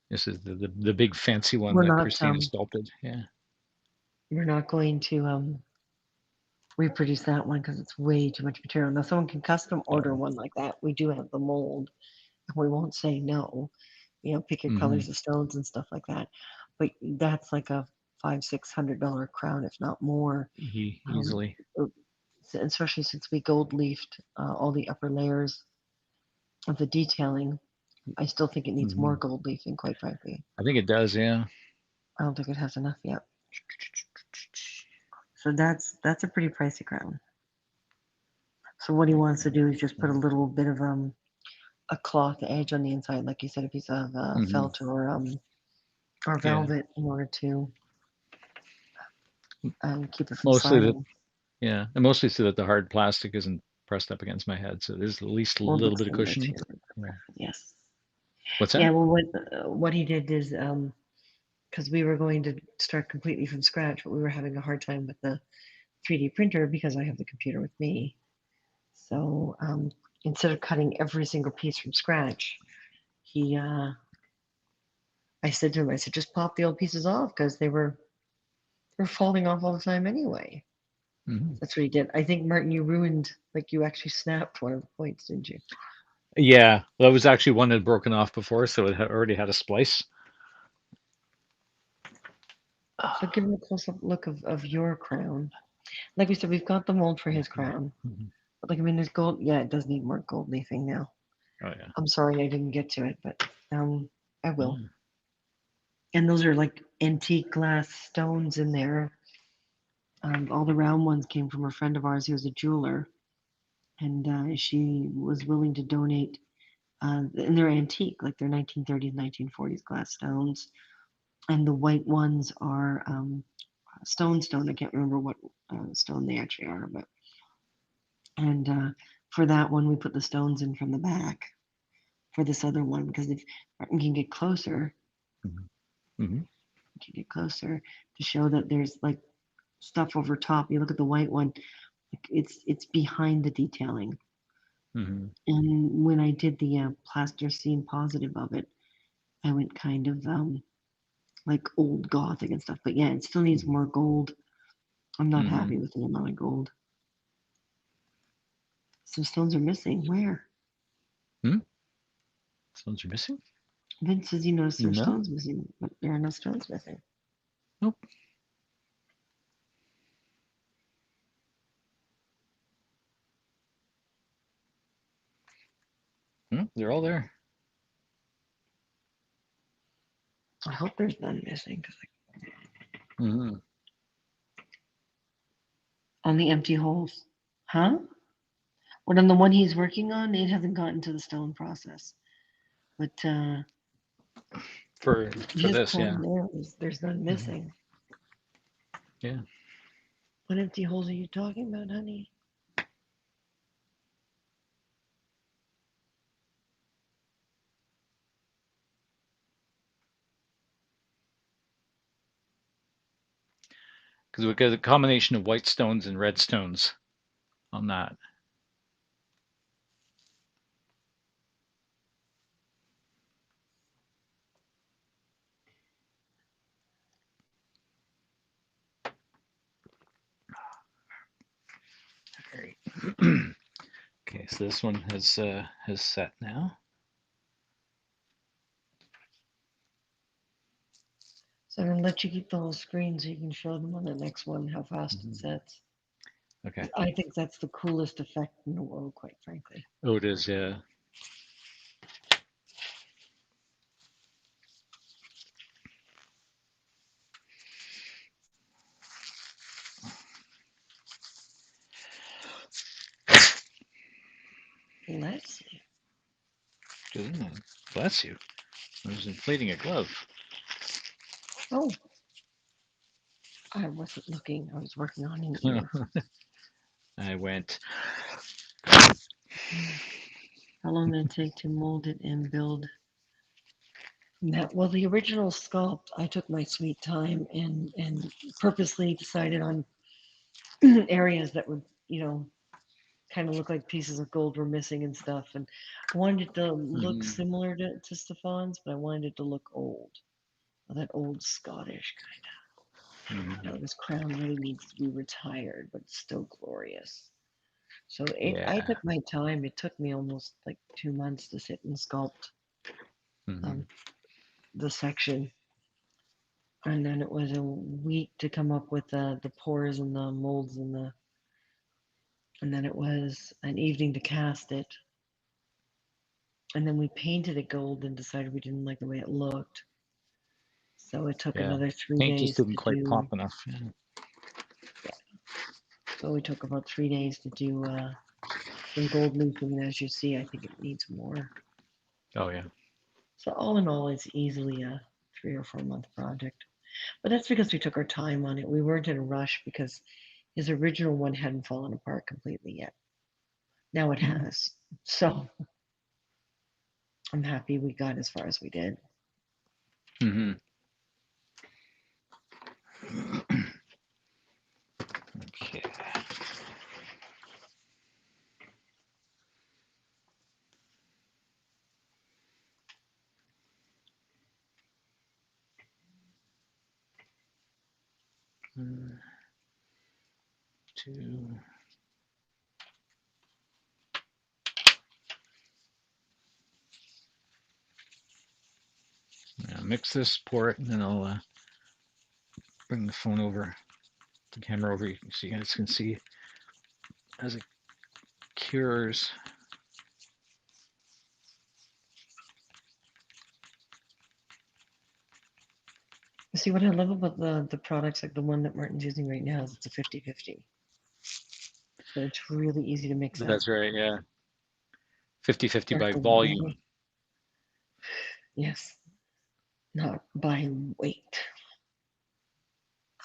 Speaker 2: this is the big fancy one
Speaker 1: we're
Speaker 2: that
Speaker 1: not
Speaker 2: Christina sculpted. Yeah.
Speaker 1: we're not going to reproduce that one because it's way too much material. Now, someone can custom order
Speaker 2: Oh.
Speaker 1: one like that. We do have the mold, and we won't say no. Pick your
Speaker 2: Mm-hmm.
Speaker 1: colors of stones and stuff like that. But that's like a $500-600 crown, if not more. Um,
Speaker 2: Easily.
Speaker 1: especially since we gold leafed all the upper layers of the detailing. I still think it needs more
Speaker 2: Hmm.
Speaker 1: gold leafing, quite frankly.
Speaker 2: I think it does, yeah.
Speaker 1: I don't think it has enough yet. So that's a pretty pricey crown. So what he wants to do is just put a little bit of a cloth edge on the inside, like you said, a piece of
Speaker 2: Hmm.
Speaker 1: felt or
Speaker 2: Yeah.
Speaker 1: velvet in order to keep it from
Speaker 2: Mostly that,
Speaker 1: sliding.
Speaker 2: yeah, and mostly so that the hard plastic isn't pressed up against my head, so there's at least a
Speaker 1: We'll
Speaker 2: little bit of
Speaker 1: extend that to
Speaker 2: cushioning.
Speaker 1: you.
Speaker 2: Yeah.
Speaker 1: Yes.
Speaker 2: What's that?
Speaker 1: Yeah. Well, what he did is because we were going to start completely from scratch, but we were having a hard time with the 3D printer because I have the computer with me. So instead of cutting every single piece from scratch, he I said to him, I said, just pop the old pieces off because they were falling off all the time anyway.
Speaker 2: Hmm.
Speaker 1: That's what he did. I think Martin, you ruined like you actually snapped one of the points, didn't you?
Speaker 2: Yeah, that was actually one that had broken off before, so it had already had a splice.
Speaker 1: So give him a close up look of your crown. Like we said, we've got the mold for his crown.
Speaker 2: Mhm.
Speaker 1: But like I mean there's gold, yeah, it does need more gold leafing now.
Speaker 2: Oh yeah.
Speaker 1: I'm sorry I didn't get to it, but I will.
Speaker 2: Mm.
Speaker 1: And those are like antique glass stones in there. All the round ones came from a friend of ours who was a jeweler, and she was willing to donate. And they're antique, like they're 1930s, 1940s glass stones. And the white ones are stone. I can't remember what stone they actually are, but and for that one we put the stones in from the back. For this other one, because if Martin can get closer,
Speaker 2: Mhm. Mhm.
Speaker 1: can get closer to show that there's like stuff over top. You look at the white one, like it's behind the detailing.
Speaker 2: Mhm.
Speaker 1: And when I did the plaster scene positive of it, I went kind of like old gothic and stuff. But yeah, it still needs
Speaker 2: Mhm.
Speaker 1: more gold. I'm not happy
Speaker 2: Mhm.
Speaker 1: with the amount of gold. Some stones are missing. Where?
Speaker 2: Hmm? Stones are missing?
Speaker 1: Vince says he noticed there are
Speaker 2: No.
Speaker 1: stones missing, but there are no stones missing.
Speaker 2: Nope. Hmm? They're all there.
Speaker 1: I hope there's none missing.
Speaker 2: Mhm.
Speaker 1: On the empty holes. Huh? But on the one he's working on, it hasn't gotten to the stone process. But
Speaker 2: For
Speaker 1: his
Speaker 2: this,
Speaker 1: crown
Speaker 2: yeah.
Speaker 1: there's none
Speaker 2: Mhm.
Speaker 1: missing.
Speaker 2: Yeah.
Speaker 1: What empty holes are you talking about, honey?
Speaker 2: Because we've got a combination of white stones and red stones on that. All right. Okay, so this one has set now.
Speaker 1: So I'm gonna let you keep the whole screen so you can show them on the next one how fast it
Speaker 2: Mhm.
Speaker 1: sets.
Speaker 2: Okay.
Speaker 1: I think that's the coolest effect in the world, quite frankly.
Speaker 2: Oh, it is. Yeah.
Speaker 1: Let's see.
Speaker 2: Bless you. I was inflating a glove.
Speaker 1: Oh, I wasn't looking. I was working on an ear.
Speaker 2: I went.
Speaker 1: How long did it take to mold it and build that? Well, the original sculpt, I took my sweet time and purposely decided on areas that would, kind of look like pieces of gold were missing and stuff. And I wanted it to look
Speaker 2: Mhm.
Speaker 1: similar to Stefan's, but I wanted it to look old, that old Scottish
Speaker 2: Mhm.
Speaker 1: kind of. This crown really needs to be retired, but it's still glorious. So I
Speaker 2: Yeah.
Speaker 1: took my time. It took me almost like 2 months to sit and sculpt um,
Speaker 2: Mhm.
Speaker 1: the section, and then it was a week to come up with the pores and the molds and and then it was an evening to cast it. And then we painted it gold and decided we didn't like the way it looked. So it took
Speaker 2: Yeah,
Speaker 1: another three
Speaker 2: paint just
Speaker 1: days
Speaker 2: didn't
Speaker 1: to
Speaker 2: quite
Speaker 1: do.
Speaker 2: pop enough. Yeah.
Speaker 1: Yeah. So we took about 3 days to do some gold leafing. And as you see, I think it needs more.
Speaker 2: Oh yeah.
Speaker 1: So all in all, it's easily a 3 or 4 month project. But that's because we took our time on it. We weren't in a rush because his original one hadn't fallen apart completely yet. Now it has. So I'm happy we got as far as we did.
Speaker 2: Mm-hmm. Okay. Two. Now mix this, pour it, and then I'll bring the phone over, the camera over, so you guys can see as it cures.
Speaker 1: See, what I love about the products like the one that Martin's using right now is it's a 50-50. So it's really easy to mix up.
Speaker 2: That's right, yeah. 50-50 by
Speaker 1: Careful,
Speaker 2: volume.
Speaker 1: really. Yes, not by weight.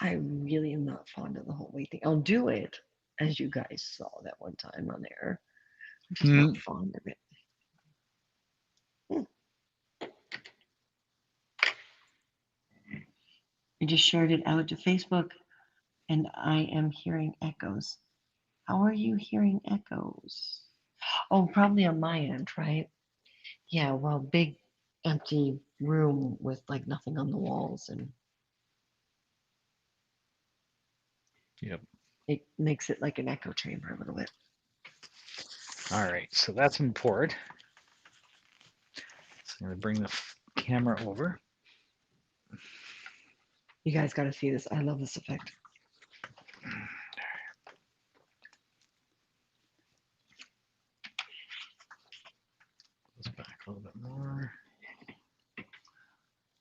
Speaker 1: I really am not fond of the whole weight thing. I'll do it, as you guys saw that one time on air. I'm just not
Speaker 2: Mm.
Speaker 1: fond of it. Hmm. I just shared it out to Facebook and I am hearing echoes. How are you hearing echoes? Oh, probably on my end, right? Yeah, well, big empty room with like nothing on the walls, and
Speaker 2: Yep.
Speaker 1: it makes it like an echo chamber a little bit.
Speaker 2: All right, so that's been poured. So I'm going to bring the camera over.
Speaker 1: You guys got to see this. I love this effect.
Speaker 2: Goes back a little bit more. Try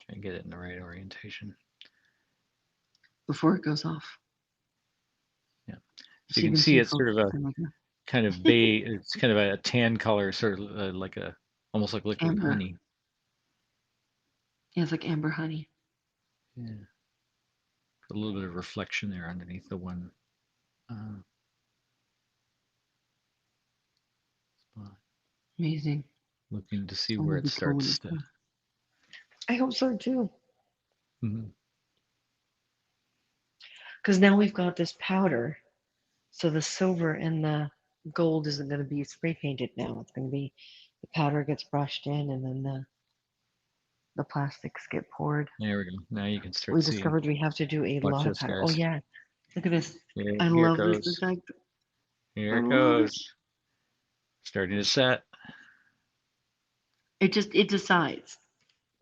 Speaker 2: and get it in the right orientation.
Speaker 1: Before it goes off.
Speaker 2: Yeah. So you can see it's sort of a kind of beige. It's kind of a tan color, sort of like a almost like liquid
Speaker 1: amber.
Speaker 2: honey.
Speaker 1: Yeah, it's like amber honey.
Speaker 2: Yeah. A little bit of reflection there underneath the one spot.
Speaker 1: Amazing.
Speaker 2: Looking to see
Speaker 1: I'm
Speaker 2: where
Speaker 1: gonna
Speaker 2: it
Speaker 1: be cool when
Speaker 2: starts
Speaker 1: it's
Speaker 2: to.
Speaker 1: done. I hope so too.
Speaker 2: Mhm.
Speaker 1: Because now we've got this powder, so the silver and the gold isn't going to be spray painted now. It's going to be the powder gets brushed in, and then the plastics get poured.
Speaker 2: There we go. Now you can
Speaker 1: We
Speaker 2: start seeing.
Speaker 1: discovered we have to do a
Speaker 2: Watch
Speaker 1: lot of
Speaker 2: this,
Speaker 1: powder. Oh
Speaker 2: guys.
Speaker 1: yeah, look at this.
Speaker 2: Here,
Speaker 1: I
Speaker 2: here it
Speaker 1: love this
Speaker 2: goes.
Speaker 1: effect.
Speaker 2: Here
Speaker 1: I
Speaker 2: it
Speaker 1: love it.
Speaker 2: goes. Starting to set.
Speaker 1: It decides.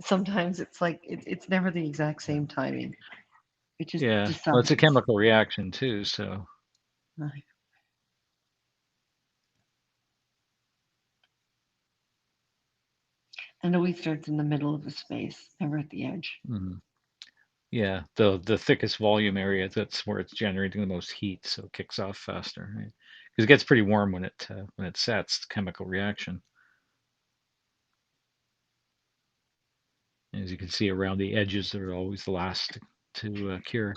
Speaker 1: Sometimes it's like it's never the exact
Speaker 2: Yeah.
Speaker 1: same timing. It just
Speaker 2: Yeah. Well, it's a
Speaker 1: decides.
Speaker 2: chemical reaction too, so.
Speaker 1: Right. And it always starts in the middle of the space, never at the edge.
Speaker 2: Mhm. Yeah, the thickest volume area, that's where it's generating the most heat, so it kicks off faster, right? Because it gets pretty warm when it sets, the chemical reaction. As you can see around the edges, are always the last to cure.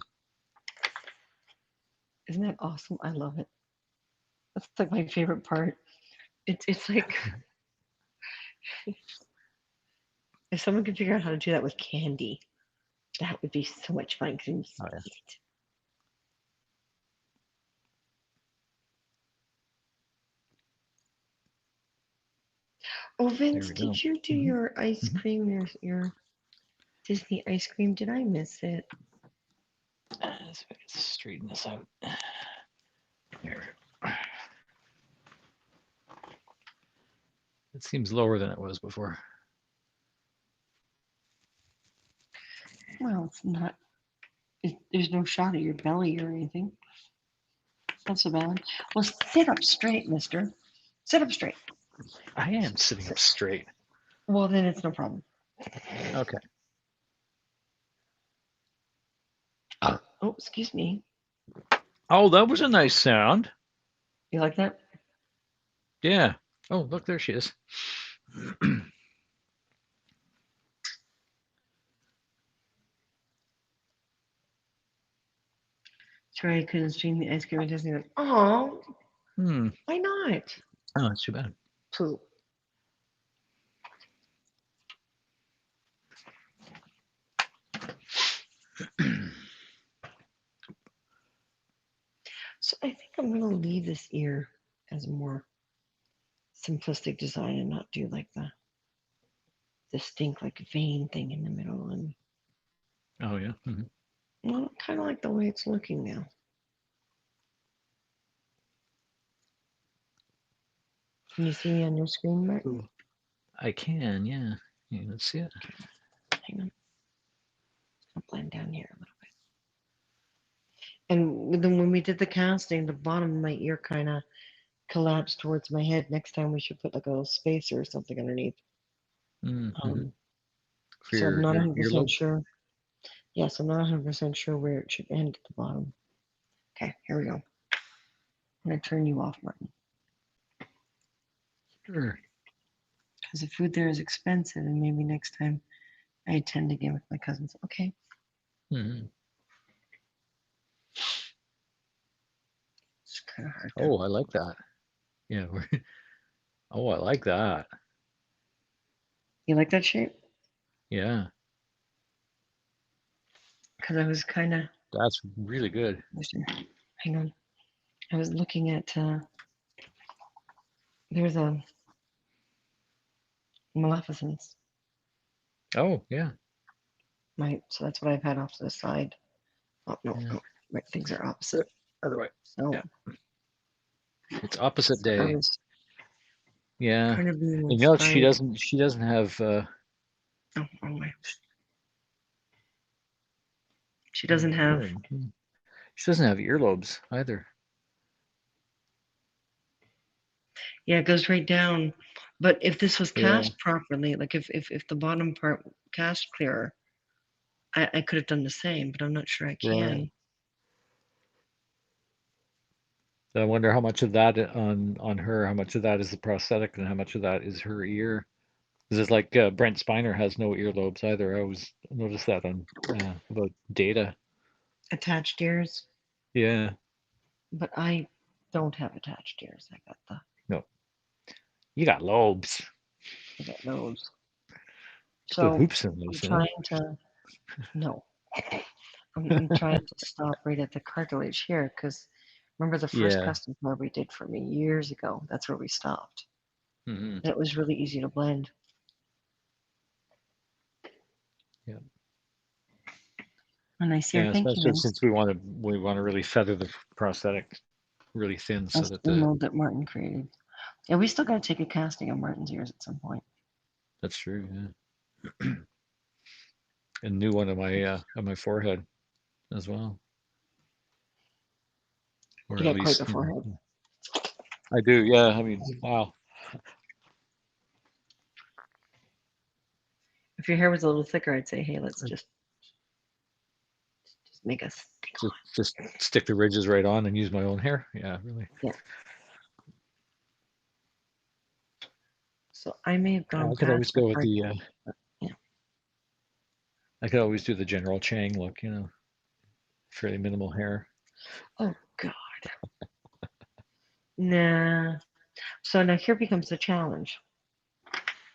Speaker 1: Isn't that awesome? I love it. That's like my favorite part. It's like if someone could figure out how to do that with candy, that would be so much fun because you just
Speaker 2: Oh yeah,
Speaker 1: eat it. Oh,
Speaker 2: there
Speaker 1: Vince,
Speaker 2: we go.
Speaker 1: did you do
Speaker 2: Hmm.
Speaker 1: your ice
Speaker 2: Hmm.
Speaker 1: cream, your Disney ice cream? Did I miss it?
Speaker 2: Let's straighten this out. There. It seems lower than it was before.
Speaker 1: Well, it's not. There's no shot of your belly or anything. not so bad. Well, sit up straight, mister. Sit up straight.
Speaker 2: I am sitting up
Speaker 1: Sit.
Speaker 2: straight.
Speaker 1: Well, then it's no problem.
Speaker 2: Okay.
Speaker 1: Oh, excuse me.
Speaker 2: Oh, that was a nice sound.
Speaker 1: You like that?
Speaker 2: Yeah. Oh, look, there she is.
Speaker 1: Sorry, I couldn't stream the ice cream at Disneyland. Oh,
Speaker 2: Hmm.
Speaker 1: why not?
Speaker 2: Oh, that's too bad.
Speaker 1: Poop. So I think I'm gonna leave this ear as a more simplistic design and not do like the distinct like vein thing in the middle. And
Speaker 2: Oh, yeah. Mm-hmm.
Speaker 1: well, kind of like the way it's looking now. Can you see me on your screen, Martin?
Speaker 2: Ooh. I can, yeah. Yeah, let's see it.
Speaker 1: Hang on. I'll blend down here a little bit. And then when we did the casting, the bottom of my ear kind of collapsed towards my head. Next time we should put like a little spacer or something underneath.
Speaker 2: Mm-hmm.
Speaker 1: Um,
Speaker 2: For
Speaker 1: so I'm not
Speaker 2: your
Speaker 1: 100%
Speaker 2: earlobe?
Speaker 1: sure. Yes, I'm not 100% sure where it should end at the bottom. Okay, here we go. I'm going to turn you off, Martin.
Speaker 2: Sure.
Speaker 1: Because the food there is expensive, and maybe next time I attend again with my cousins. Okay,
Speaker 2: Mm-hmm.
Speaker 1: it's kind of hard to.
Speaker 2: Oh, I like that. Yeah. Oh, I like that.
Speaker 1: You like that shape?
Speaker 2: Yeah.
Speaker 1: Because I was kind of.
Speaker 2: That's really good.
Speaker 1: Hang on. I was looking at. There's a Maleficence.
Speaker 2: Oh, yeah.
Speaker 1: Right, so that's what I've had off to the side. Oh, no,
Speaker 2: Yeah.
Speaker 1: no. Right, things are
Speaker 2: Uh,
Speaker 1: opposite.
Speaker 2: Other way.
Speaker 1: So
Speaker 2: Yeah. It's opposite
Speaker 1: I
Speaker 2: day.
Speaker 1: was
Speaker 2: Yeah.
Speaker 1: kind of being
Speaker 2: And you know,
Speaker 1: inspired.
Speaker 2: she doesn't have
Speaker 1: Oh, wrong way. She doesn't have.
Speaker 2: good. She doesn't have earlobes either.
Speaker 1: Yeah, it goes right down. But if this was
Speaker 2: Yeah.
Speaker 1: cast properly, like if the bottom part cast clearer, I could have done the same, but I'm not sure I
Speaker 2: Right.
Speaker 1: can.
Speaker 2: So I wonder how much of that on her, how much of that is the prosthetic, and how much of that is her ear. Because it's like Brent Spiner has no earlobes either. I always noticed that on about Data.
Speaker 1: Attached ears,
Speaker 2: Yeah.
Speaker 1: but I don't have attached ears.
Speaker 2: No, you got lobes.
Speaker 1: I got those.
Speaker 2: Put
Speaker 1: So
Speaker 2: hoops in
Speaker 1: I'm
Speaker 2: those,
Speaker 1: trying to no. I'm trying to stop right at the cartilage here because remember the first
Speaker 2: Yeah.
Speaker 1: custom car we did for me years ago? That's where we stopped.
Speaker 2: Hmm.
Speaker 1: And it was really easy to blend.
Speaker 2: Yeah.
Speaker 1: And I see her.
Speaker 2: Yeah.
Speaker 1: Thank you,
Speaker 2: Especially
Speaker 1: Vince.
Speaker 2: since we want to really feather the prosthetic really thin so
Speaker 1: That's
Speaker 2: that
Speaker 1: the mold that Martin created. Yeah, we still got to take a casting of Martin's ears at some point.
Speaker 2: that's true. Yeah. And new one on my forehead as well, or
Speaker 1: You
Speaker 2: at
Speaker 1: got quite the
Speaker 2: least
Speaker 1: forehead.
Speaker 2: I do. Yeah. I mean, wow.
Speaker 1: If your hair was a little thicker, I'd say, hey, let's just make a stick
Speaker 2: Just stick the ridges right on and use my own hair. Yeah, really.
Speaker 1: on. Yeah. So I may have
Speaker 2: Yeah,
Speaker 1: gone
Speaker 2: I could always
Speaker 1: past the
Speaker 2: go with
Speaker 1: part.
Speaker 2: the.
Speaker 1: Yeah.
Speaker 2: I could always do the General Chang look. Fairly minimal hair.
Speaker 1: Oh God. Nah. So now here becomes the challenge.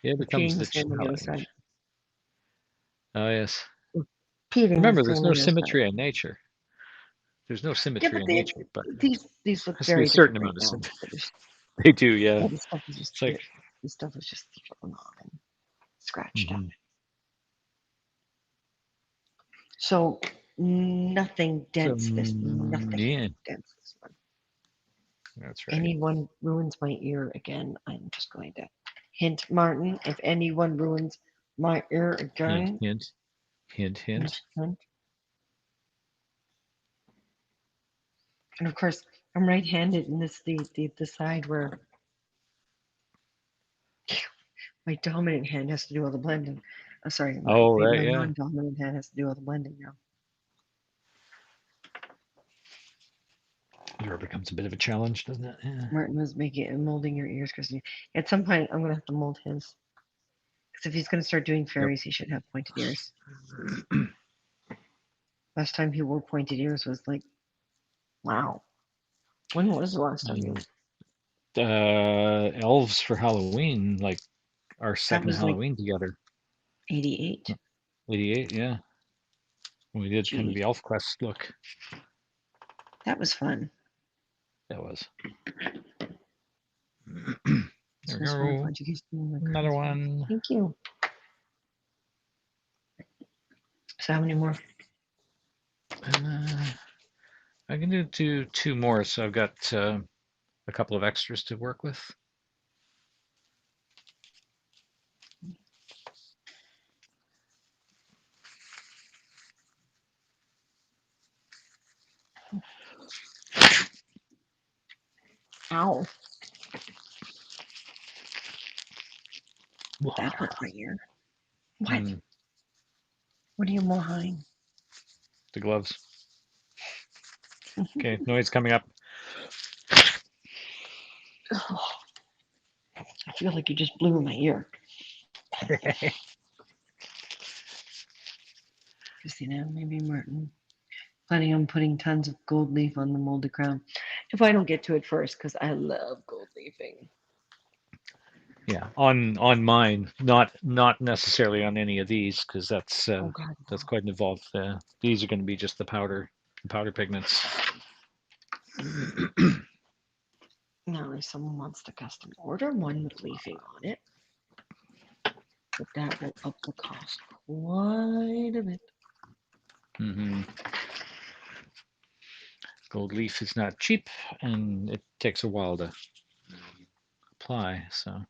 Speaker 2: Yeah, it becomes
Speaker 1: Repeating the
Speaker 2: the
Speaker 1: same on the other side.
Speaker 2: challenge. Oh yes.
Speaker 1: Repeating the
Speaker 2: Remember, there's
Speaker 1: same on
Speaker 2: no
Speaker 1: the other side.
Speaker 2: symmetry in nature. There's no
Speaker 1: Yeah,
Speaker 2: symmetry
Speaker 1: but
Speaker 2: in nature, but
Speaker 1: these look
Speaker 2: has to be a
Speaker 1: very
Speaker 2: certain
Speaker 1: different right
Speaker 2: amount of
Speaker 1: now.
Speaker 2: symmetry.
Speaker 1: So there's,
Speaker 2: They do, yeah.
Speaker 1: yeah, this stuff is just
Speaker 2: It's like,
Speaker 1: this stuff is just thrown on and scratched up.
Speaker 2: hmm
Speaker 1: So nothing
Speaker 2: so
Speaker 1: dents this. Nothing
Speaker 2: yeah,
Speaker 1: dents this one.
Speaker 2: that's right.
Speaker 1: Anyone ruins my ear again, I'm just going to hint Martin. If anyone ruins my ear
Speaker 2: Hint,
Speaker 1: again,
Speaker 2: hint, hint, hint.
Speaker 1: hint, hint. And of course, I'm right-handed, and this the side where my dominant hand has to do all the blending. Sorry,
Speaker 2: Oh, right,
Speaker 1: my
Speaker 2: yeah.
Speaker 1: non-dominant hand has to do all the blending now.
Speaker 2: Sure becomes a bit of a challenge, doesn't it? Yeah.
Speaker 1: Martin was making molding your ears, Christine. At some point, I'm gonna have to mold his. Because if he's gonna start doing
Speaker 2: Yep.
Speaker 1: fairies, he should have pointed ears. Last time he wore pointed ears was like, wow. When was the last time you?
Speaker 2: Elves for Halloween, like our
Speaker 1: That
Speaker 2: second
Speaker 1: was like
Speaker 2: Halloween together.
Speaker 1: 88.
Speaker 2: 88, yeah. We did kind of
Speaker 1: Gee,
Speaker 2: the Elf Quest look.
Speaker 1: that was fun.
Speaker 2: That was. There we
Speaker 1: Just want to
Speaker 2: go.
Speaker 1: put you guys in my
Speaker 2: Another
Speaker 1: cards.
Speaker 2: one.
Speaker 1: Thank you. So how many more?
Speaker 2: Uh, I can do two more, so I've got a couple of extras to work with.
Speaker 1: Ow. That hurt my ear. What?
Speaker 2: Mm,
Speaker 1: What are you behind?
Speaker 2: the gloves. Okay, noise coming up.
Speaker 1: Oh, I feel like you just blew in my ear. Christina, maybe Martin. Planning on putting tons of gold leaf on the molded crown. If I don't get to it first, because I love gold leafing.
Speaker 2: Yeah, on mine, not necessarily on any of these, because
Speaker 1: Oh God,
Speaker 2: that's
Speaker 1: no.
Speaker 2: quite involved. These are going to be just the powder pigments.
Speaker 1: Now, if someone wants to custom order one with leafing on it, but that will up the cost quite a bit.
Speaker 2: Hmm. Gold leaf is not cheap, and it takes a while to apply. So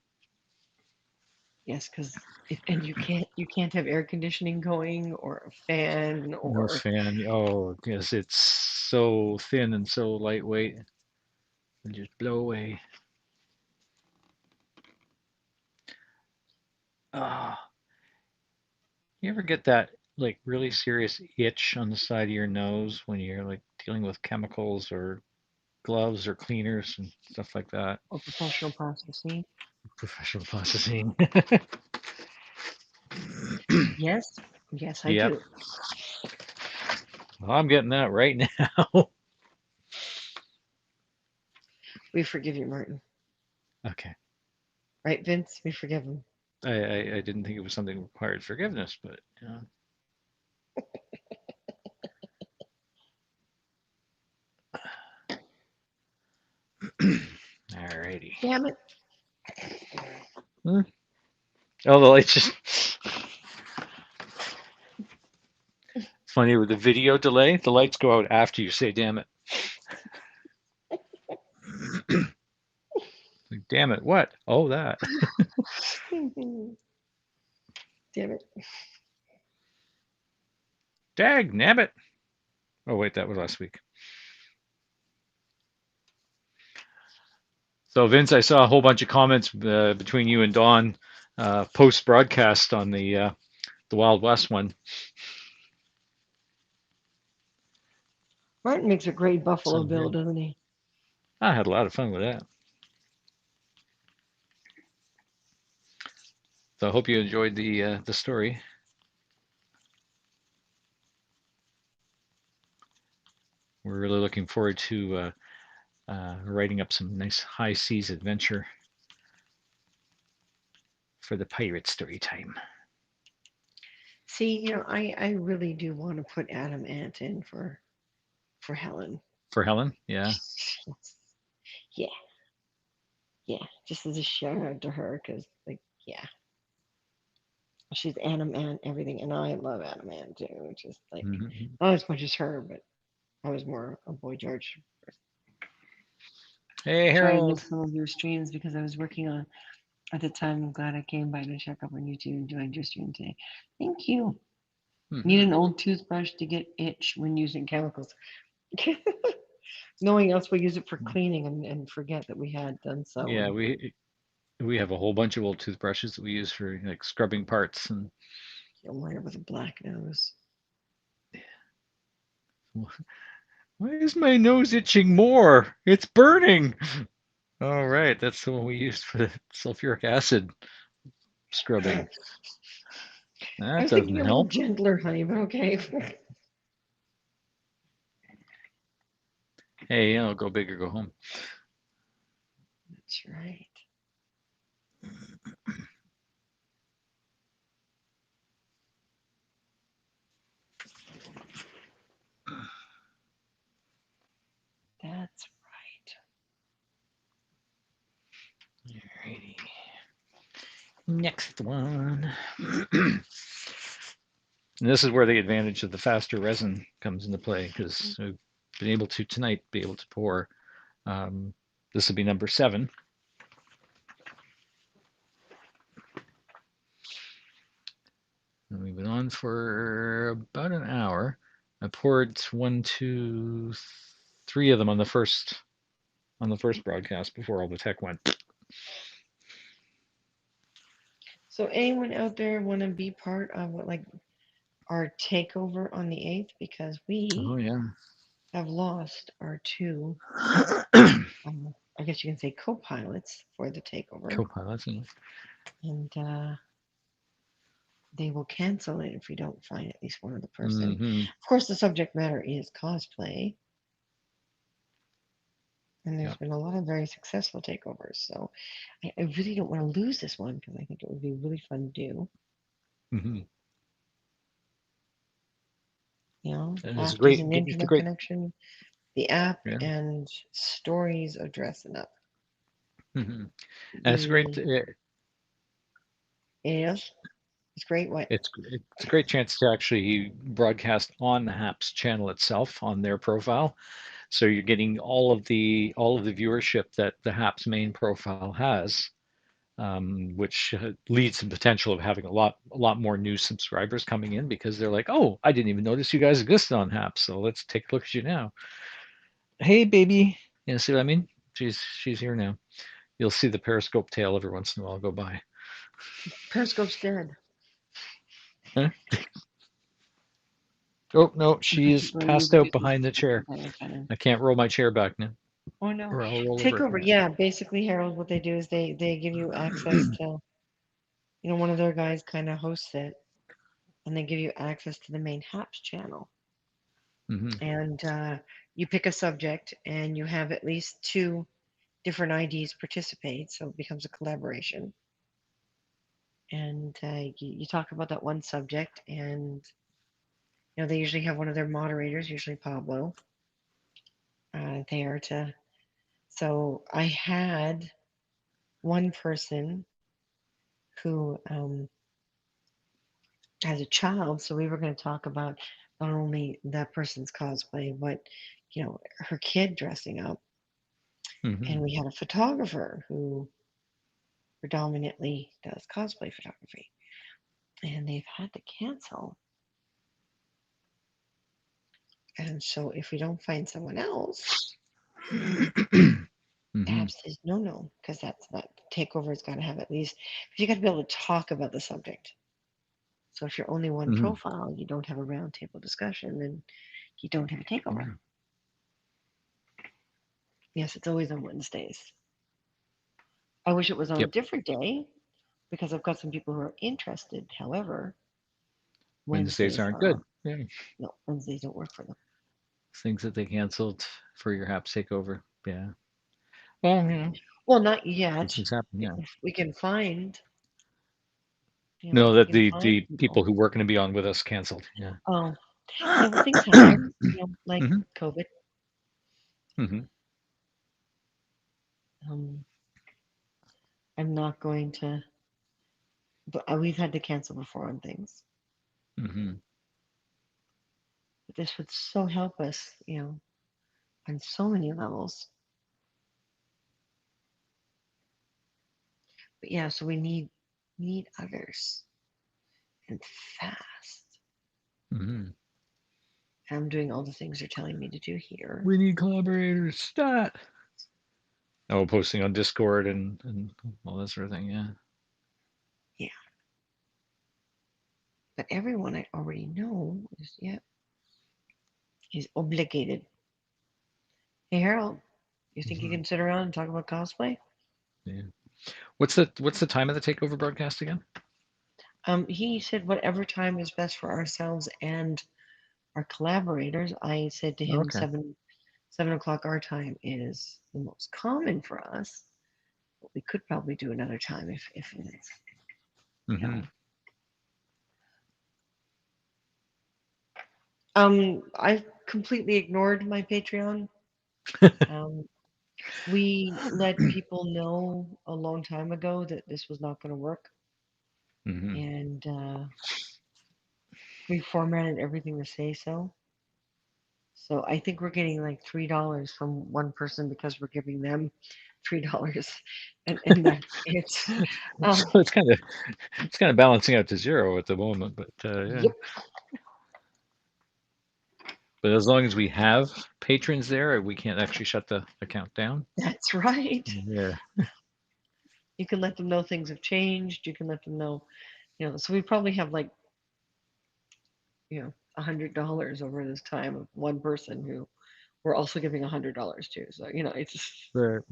Speaker 1: Yes, because if and you can't have air conditioning going or a fan
Speaker 2: no
Speaker 1: or
Speaker 2: fan. Oh, because it's so thin and so lightweight, it'll just blow away. Ah, you ever get that like really serious itch on the side of your nose when you're like dealing with chemicals or gloves or cleaners and stuff like that?
Speaker 1: or professional processing.
Speaker 2: Professional processing.
Speaker 1: Yes, yes, I
Speaker 2: Yep.
Speaker 1: do.
Speaker 2: Well, I'm getting that right now.
Speaker 1: We forgive you, Martin.
Speaker 2: Okay.
Speaker 1: Right, Vince? We forgive him.
Speaker 2: I didn't think it was something that required forgiveness, but alrighty.
Speaker 1: Damn it.
Speaker 2: Hmm? Oh, the lights just funny with the video delay. The lights go out after you say "damn it." Like, damn it! What? Oh, that.
Speaker 1: Damn it.
Speaker 2: Dag nabbit. Oh wait, that was last week. So Vince, I saw a whole bunch of comments between you and Dawn post broadcast on the Wild West one.
Speaker 1: Martin makes a great Buffalo
Speaker 2: Some
Speaker 1: Bill,
Speaker 2: good.
Speaker 1: doesn't he?
Speaker 2: I had a lot of fun with that. So I hope you enjoyed the story. We're really looking forward to writing up some nice high seas adventure for the pirate story time.
Speaker 1: See, I really do want to put Adam Ant in for Helen.
Speaker 2: For Helen, yeah.
Speaker 1: Yes. Yeah, yeah. Just as a shout out to her, because like, yeah, she's Adam Ant everything, and I love Adam Ant too. Just like
Speaker 2: Mm-hmm.
Speaker 1: not as much as her, but I was more a Boy George.
Speaker 2: Hey
Speaker 1: Try and
Speaker 2: Harold.
Speaker 1: miss some of your streams because I was working on at the time. I'm glad I came by to check up on you too and joined your stream today. Thank you. Need
Speaker 2: Mm-hmm.
Speaker 1: an old toothbrush to get itch when using chemicals. Knowing us, we use it for cleaning and forget that we had done so.
Speaker 2: Yeah,
Speaker 1: And
Speaker 2: we have a whole bunch of old toothbrushes that we use for like scrubbing parts and
Speaker 1: you'll wind up with a black nose.
Speaker 2: why is my nose itching more? It's burning. All right, that's the one we used for the sulfuric acid scrubbing.
Speaker 1: I
Speaker 2: That
Speaker 1: was
Speaker 2: doesn't
Speaker 1: thinking a little
Speaker 2: help.
Speaker 1: gentler, honey, but okay.
Speaker 2: Hey, I'll go big or go home.
Speaker 1: That's right. That's
Speaker 2: Alrighty. Next one. And this is where the advantage of the faster resin comes into play because we've been able to tonight be able to pour. Um, this will be number 7. And we've been on for about an hour. I poured 1, 2, 3 of them on the first broadcast before all the tech went.
Speaker 1: so. Anyone out there want to be part of what, like our takeover on the 8th? Because we
Speaker 2: Oh yeah.
Speaker 1: have lost our two, I guess you can say, co-pilots for the takeover,
Speaker 2: Co-pilots.
Speaker 1: and they will cancel it if we don't find at least one other person.
Speaker 2: Mm-hmm.
Speaker 1: Of course, the subject matter is cosplay, and
Speaker 2: Yeah.
Speaker 1: there's been a lot of very successful takeovers. So I really don't want to lose this one because I think it would be really fun to do.
Speaker 2: Mm-hmm.
Speaker 1: You know,
Speaker 2: And
Speaker 1: have to use an
Speaker 2: it's a
Speaker 1: internet
Speaker 2: great.
Speaker 1: connection, the app,
Speaker 2: Yeah.
Speaker 1: and stories of dressing up.
Speaker 2: Mm-hmm. And it's great.
Speaker 1: The Yes, it's great. What?
Speaker 2: It's a great chance to actually broadcast on the HAPS channel itself on their profile. So you're getting all of the viewership that the HAPS main profile has, which leads to the potential of having a lot more new subscribers coming in because they're like, oh, I didn't even notice you guys existed on HAPS, so let's take a look at you now. Hey, baby, you see what I mean? She's here now. You'll see the Periscope tail every once in a while go by.
Speaker 1: Periscope's dead.
Speaker 2: Huh? Oh no,
Speaker 1: Okay,
Speaker 2: she's
Speaker 1: so you
Speaker 2: passed
Speaker 1: can
Speaker 2: out
Speaker 1: do some
Speaker 2: behind the chair.
Speaker 1: okay, okay.
Speaker 2: I can't roll my chair back now,
Speaker 1: Oh no.
Speaker 2: or I'll roll over.
Speaker 1: Takeover, yeah. Basically, Harold, what they do is they give you access to, one of their guys kind of hosts it, and they give you access to the main HAPS channel.
Speaker 2: Mm-hmm.
Speaker 1: And you pick a subject, and you have at least two different IDs participate, so it becomes a collaboration. And you talk about that one subject, and they usually have one of their moderators, usually Pablo, there to. So I had one person who has a child, so we were going to talk about not only that person's cosplay, but her kid dressing up,
Speaker 2: Mm-hmm.
Speaker 1: and we had a photographer who predominantly does cosplay photography, and they've had to cancel. And so if we don't find someone else,
Speaker 2: Mm-hmm.
Speaker 1: perhaps says no, no, because that's not takeover. It's got to have at least, because you got to be able to talk about the subject. So if you're only one
Speaker 2: Mm-hmm.
Speaker 1: profile, you don't have a roundtable discussion, then you don't have a takeover.
Speaker 2: Yeah.
Speaker 1: Yes, it's always on Wednesdays. I wish it was on a
Speaker 2: Yep.
Speaker 1: different day because I've got some people who are interested. However,
Speaker 2: Wednesdays
Speaker 1: Wednesdays
Speaker 2: aren't
Speaker 1: are
Speaker 2: good. Yeah.
Speaker 1: no, Wednesdays don't work for them.
Speaker 2: Things that they canceled for your HAPS takeover. Yeah. Well,
Speaker 1: Well, not
Speaker 2: these
Speaker 1: yet.
Speaker 2: things happen. Yeah.
Speaker 1: If we can find,
Speaker 2: No,
Speaker 1: if we
Speaker 2: that
Speaker 1: can find
Speaker 2: the
Speaker 1: people.
Speaker 2: people who were going to be on with us canceled. Yeah.
Speaker 1: Oh, yeah. Well, things happen. Like
Speaker 2: Mm-hmm.
Speaker 1: COVID.
Speaker 2: Mm-hmm.
Speaker 1: Um, I'm not going to. But we've had to cancel before on things.
Speaker 2: Mm-hmm.
Speaker 1: But this would so help us, on so many levels. But yeah, so we need others and fast.
Speaker 2: Mm-hmm.
Speaker 1: I'm doing all the things they're telling me to do here.
Speaker 2: We need collaborators. Stat. Oh, posting on Discord and all that sort of thing. Yeah.
Speaker 1: Yeah. But everyone I already know is, yeah, he's obligated. Hey, Harold, you think you
Speaker 2: Mhm.
Speaker 1: can sit around and talk about cosplay?
Speaker 2: Yeah. What's the time of the takeover broadcast again?
Speaker 1: He said whatever time is best for ourselves and our collaborators. I said to him
Speaker 2: Okay.
Speaker 1: 7 o'clock our time is the most common for us. But we could probably do another time if it's, you
Speaker 2: Mm-hmm.
Speaker 1: know. I completely ignored my Patreon. Um, we let people know a long time ago that this was not going to work,
Speaker 2: Mm-hmm.
Speaker 1: and we formatted everything to say so. So I think we're getting like $3 from one person because we're giving them $3, and that's it. Um,
Speaker 2: So it's kind of balancing out to zero at the moment, but yeah.
Speaker 1: yep,
Speaker 2: But as long as we have patrons there, we can't actually shut the account down.
Speaker 1: that's right.
Speaker 2: Yeah.
Speaker 1: You can let them know things have changed. You can let them know, So we probably have like $100 over this time of one person who we're also giving $100 to. So it's
Speaker 2: Right.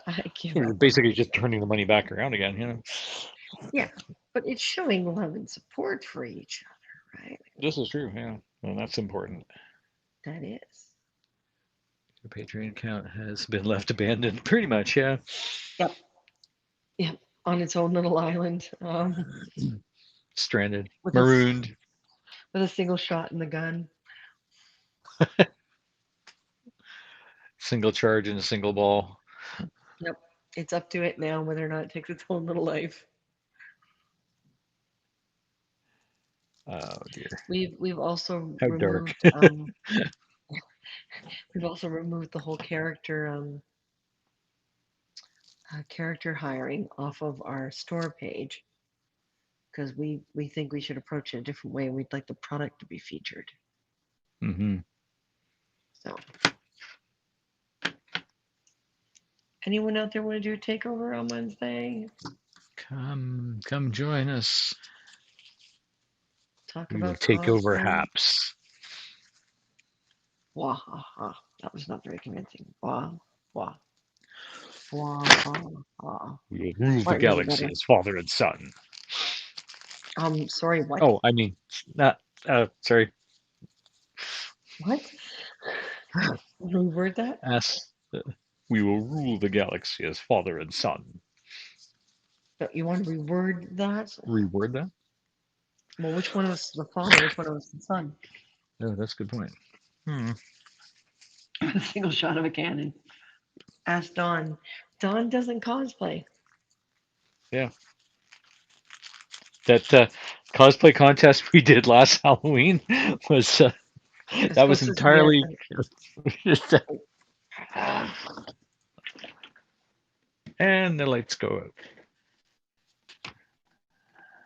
Speaker 1: I give
Speaker 2: We're
Speaker 1: up on
Speaker 2: basically
Speaker 1: that
Speaker 2: just
Speaker 1: stuff.
Speaker 2: turning the money back around again.
Speaker 1: Yeah, but it's showing love and support for each other, right?
Speaker 2: This is true, yeah. And that's important.
Speaker 1: That is.
Speaker 2: The Patreon account has been left abandoned, pretty much, yeah.
Speaker 1: Yep. Yep. On its own little island,
Speaker 2: Stranded,
Speaker 1: with a
Speaker 2: marooned,
Speaker 1: with a single shot in the gun.
Speaker 2: single charge and a single ball.
Speaker 1: Yep. It's up to it now whether or not it takes its own little life.
Speaker 2: Oh dear.
Speaker 1: We've also
Speaker 2: How dark.
Speaker 1: removed we've also removed the whole character hiring off of our store page because we think we should approach it a different way. We'd like the product to be featured.
Speaker 2: Hmm.
Speaker 1: So, anyone out there want to do a takeover on Wednesday?
Speaker 2: Come join us.
Speaker 1: Talk
Speaker 2: We will
Speaker 1: about
Speaker 2: take over
Speaker 1: cosplay?
Speaker 2: Haps.
Speaker 1: Wah ha ha. That was not very convincing. Wah wah wah ha ha.
Speaker 2: We will rule the
Speaker 1: Martin does it
Speaker 2: galaxy
Speaker 1: better.
Speaker 2: as father and son.
Speaker 1: Sorry. What?
Speaker 2: Oh, I mean, not. Sorry.
Speaker 1: What? Reword that?
Speaker 2: As we will rule the galaxy as father and son.
Speaker 1: You want to reword that?
Speaker 2: Reword that.
Speaker 1: Well, which one was the father? Which one was the son?
Speaker 2: Oh, that's a good point. Hmm.
Speaker 1: A single shot of a cannon. Ask Dawn. Dawn doesn't cosplay.
Speaker 2: Yeah. That cosplay contest we did last Halloween was
Speaker 1: It's
Speaker 2: that was
Speaker 1: supposed to be
Speaker 2: entirely. And the lights go out.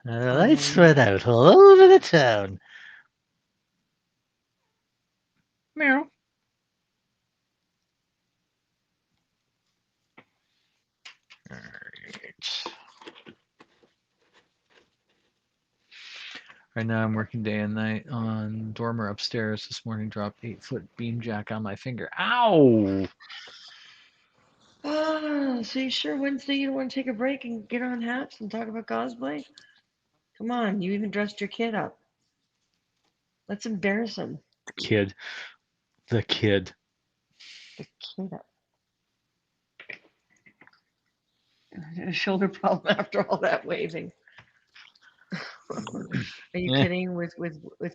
Speaker 2: The lights
Speaker 1: um,
Speaker 2: went out all over the town. Meow. All right. Right now I'm working day and night on dormer upstairs. This morning dropped 8-foot beam jack on my finger. Ow!
Speaker 1: so you sure Wednesday you don't want to take a break and get on hats and talk about cosplay? Come on, you even dressed your kid up. Let's embarrass him.
Speaker 2: The kid. The kid.
Speaker 1: The kid up. A shoulder problem after all that waving. Are you
Speaker 2: Yeah,
Speaker 1: kidding? With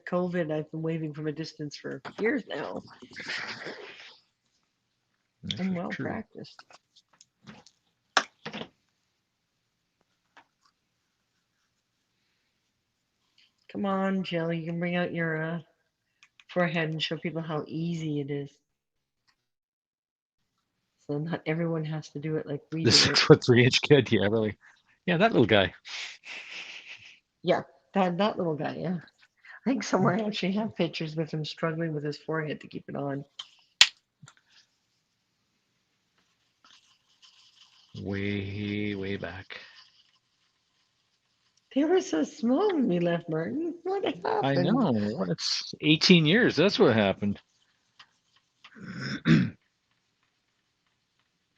Speaker 1: COVID, I've been waving from a distance for years now.
Speaker 2: this
Speaker 1: I'm
Speaker 2: is
Speaker 1: well
Speaker 2: true.
Speaker 1: practiced. Come on, Jill. You can bring out your forehead and show people how easy it is. So not everyone has to do it like we
Speaker 2: The
Speaker 1: do it.
Speaker 2: 6'3" kid. Yeah, really. Yeah, that little guy.
Speaker 1: Yeah, that little guy. Yeah, I think somewhere I actually have pictures with him struggling with his forehead to keep it on.
Speaker 2: Way back.
Speaker 1: They were so small when we left, Martin. What
Speaker 2: I
Speaker 1: happened?
Speaker 2: know. What? It's 18 years. That's what happened.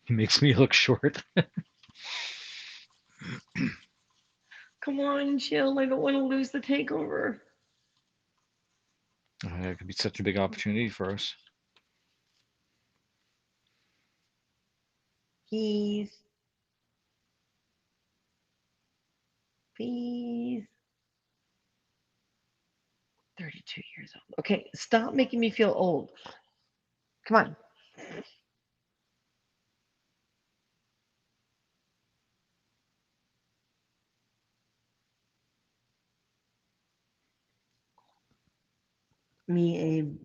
Speaker 2: He makes me look short.
Speaker 1: Come on, Jill. I don't want to lose the takeover.
Speaker 2: It could be such a big opportunity for us.
Speaker 1: Please, please. 32 years old. Okay, stop making me feel old. Come on. Me, Abe,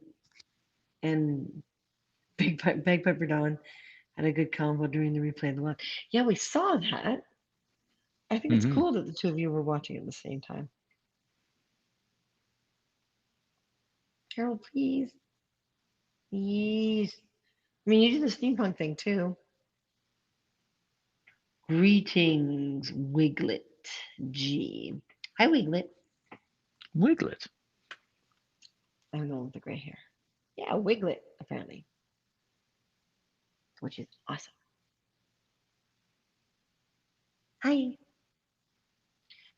Speaker 1: and Bagpiper Dawn had a good combo during the replay of the one. Yeah, we saw that. I think it's
Speaker 2: Hmm.
Speaker 1: cool that the two of you were watching at the same time. Carol, please. Please. I mean, you did the steampunk thing too. Greetings, Wiglet G. Hi, Wiglet.
Speaker 2: Wiglet.
Speaker 1: I'm the one with the gray hair. Yeah, Wiglet, apparently, which is awesome. Hi.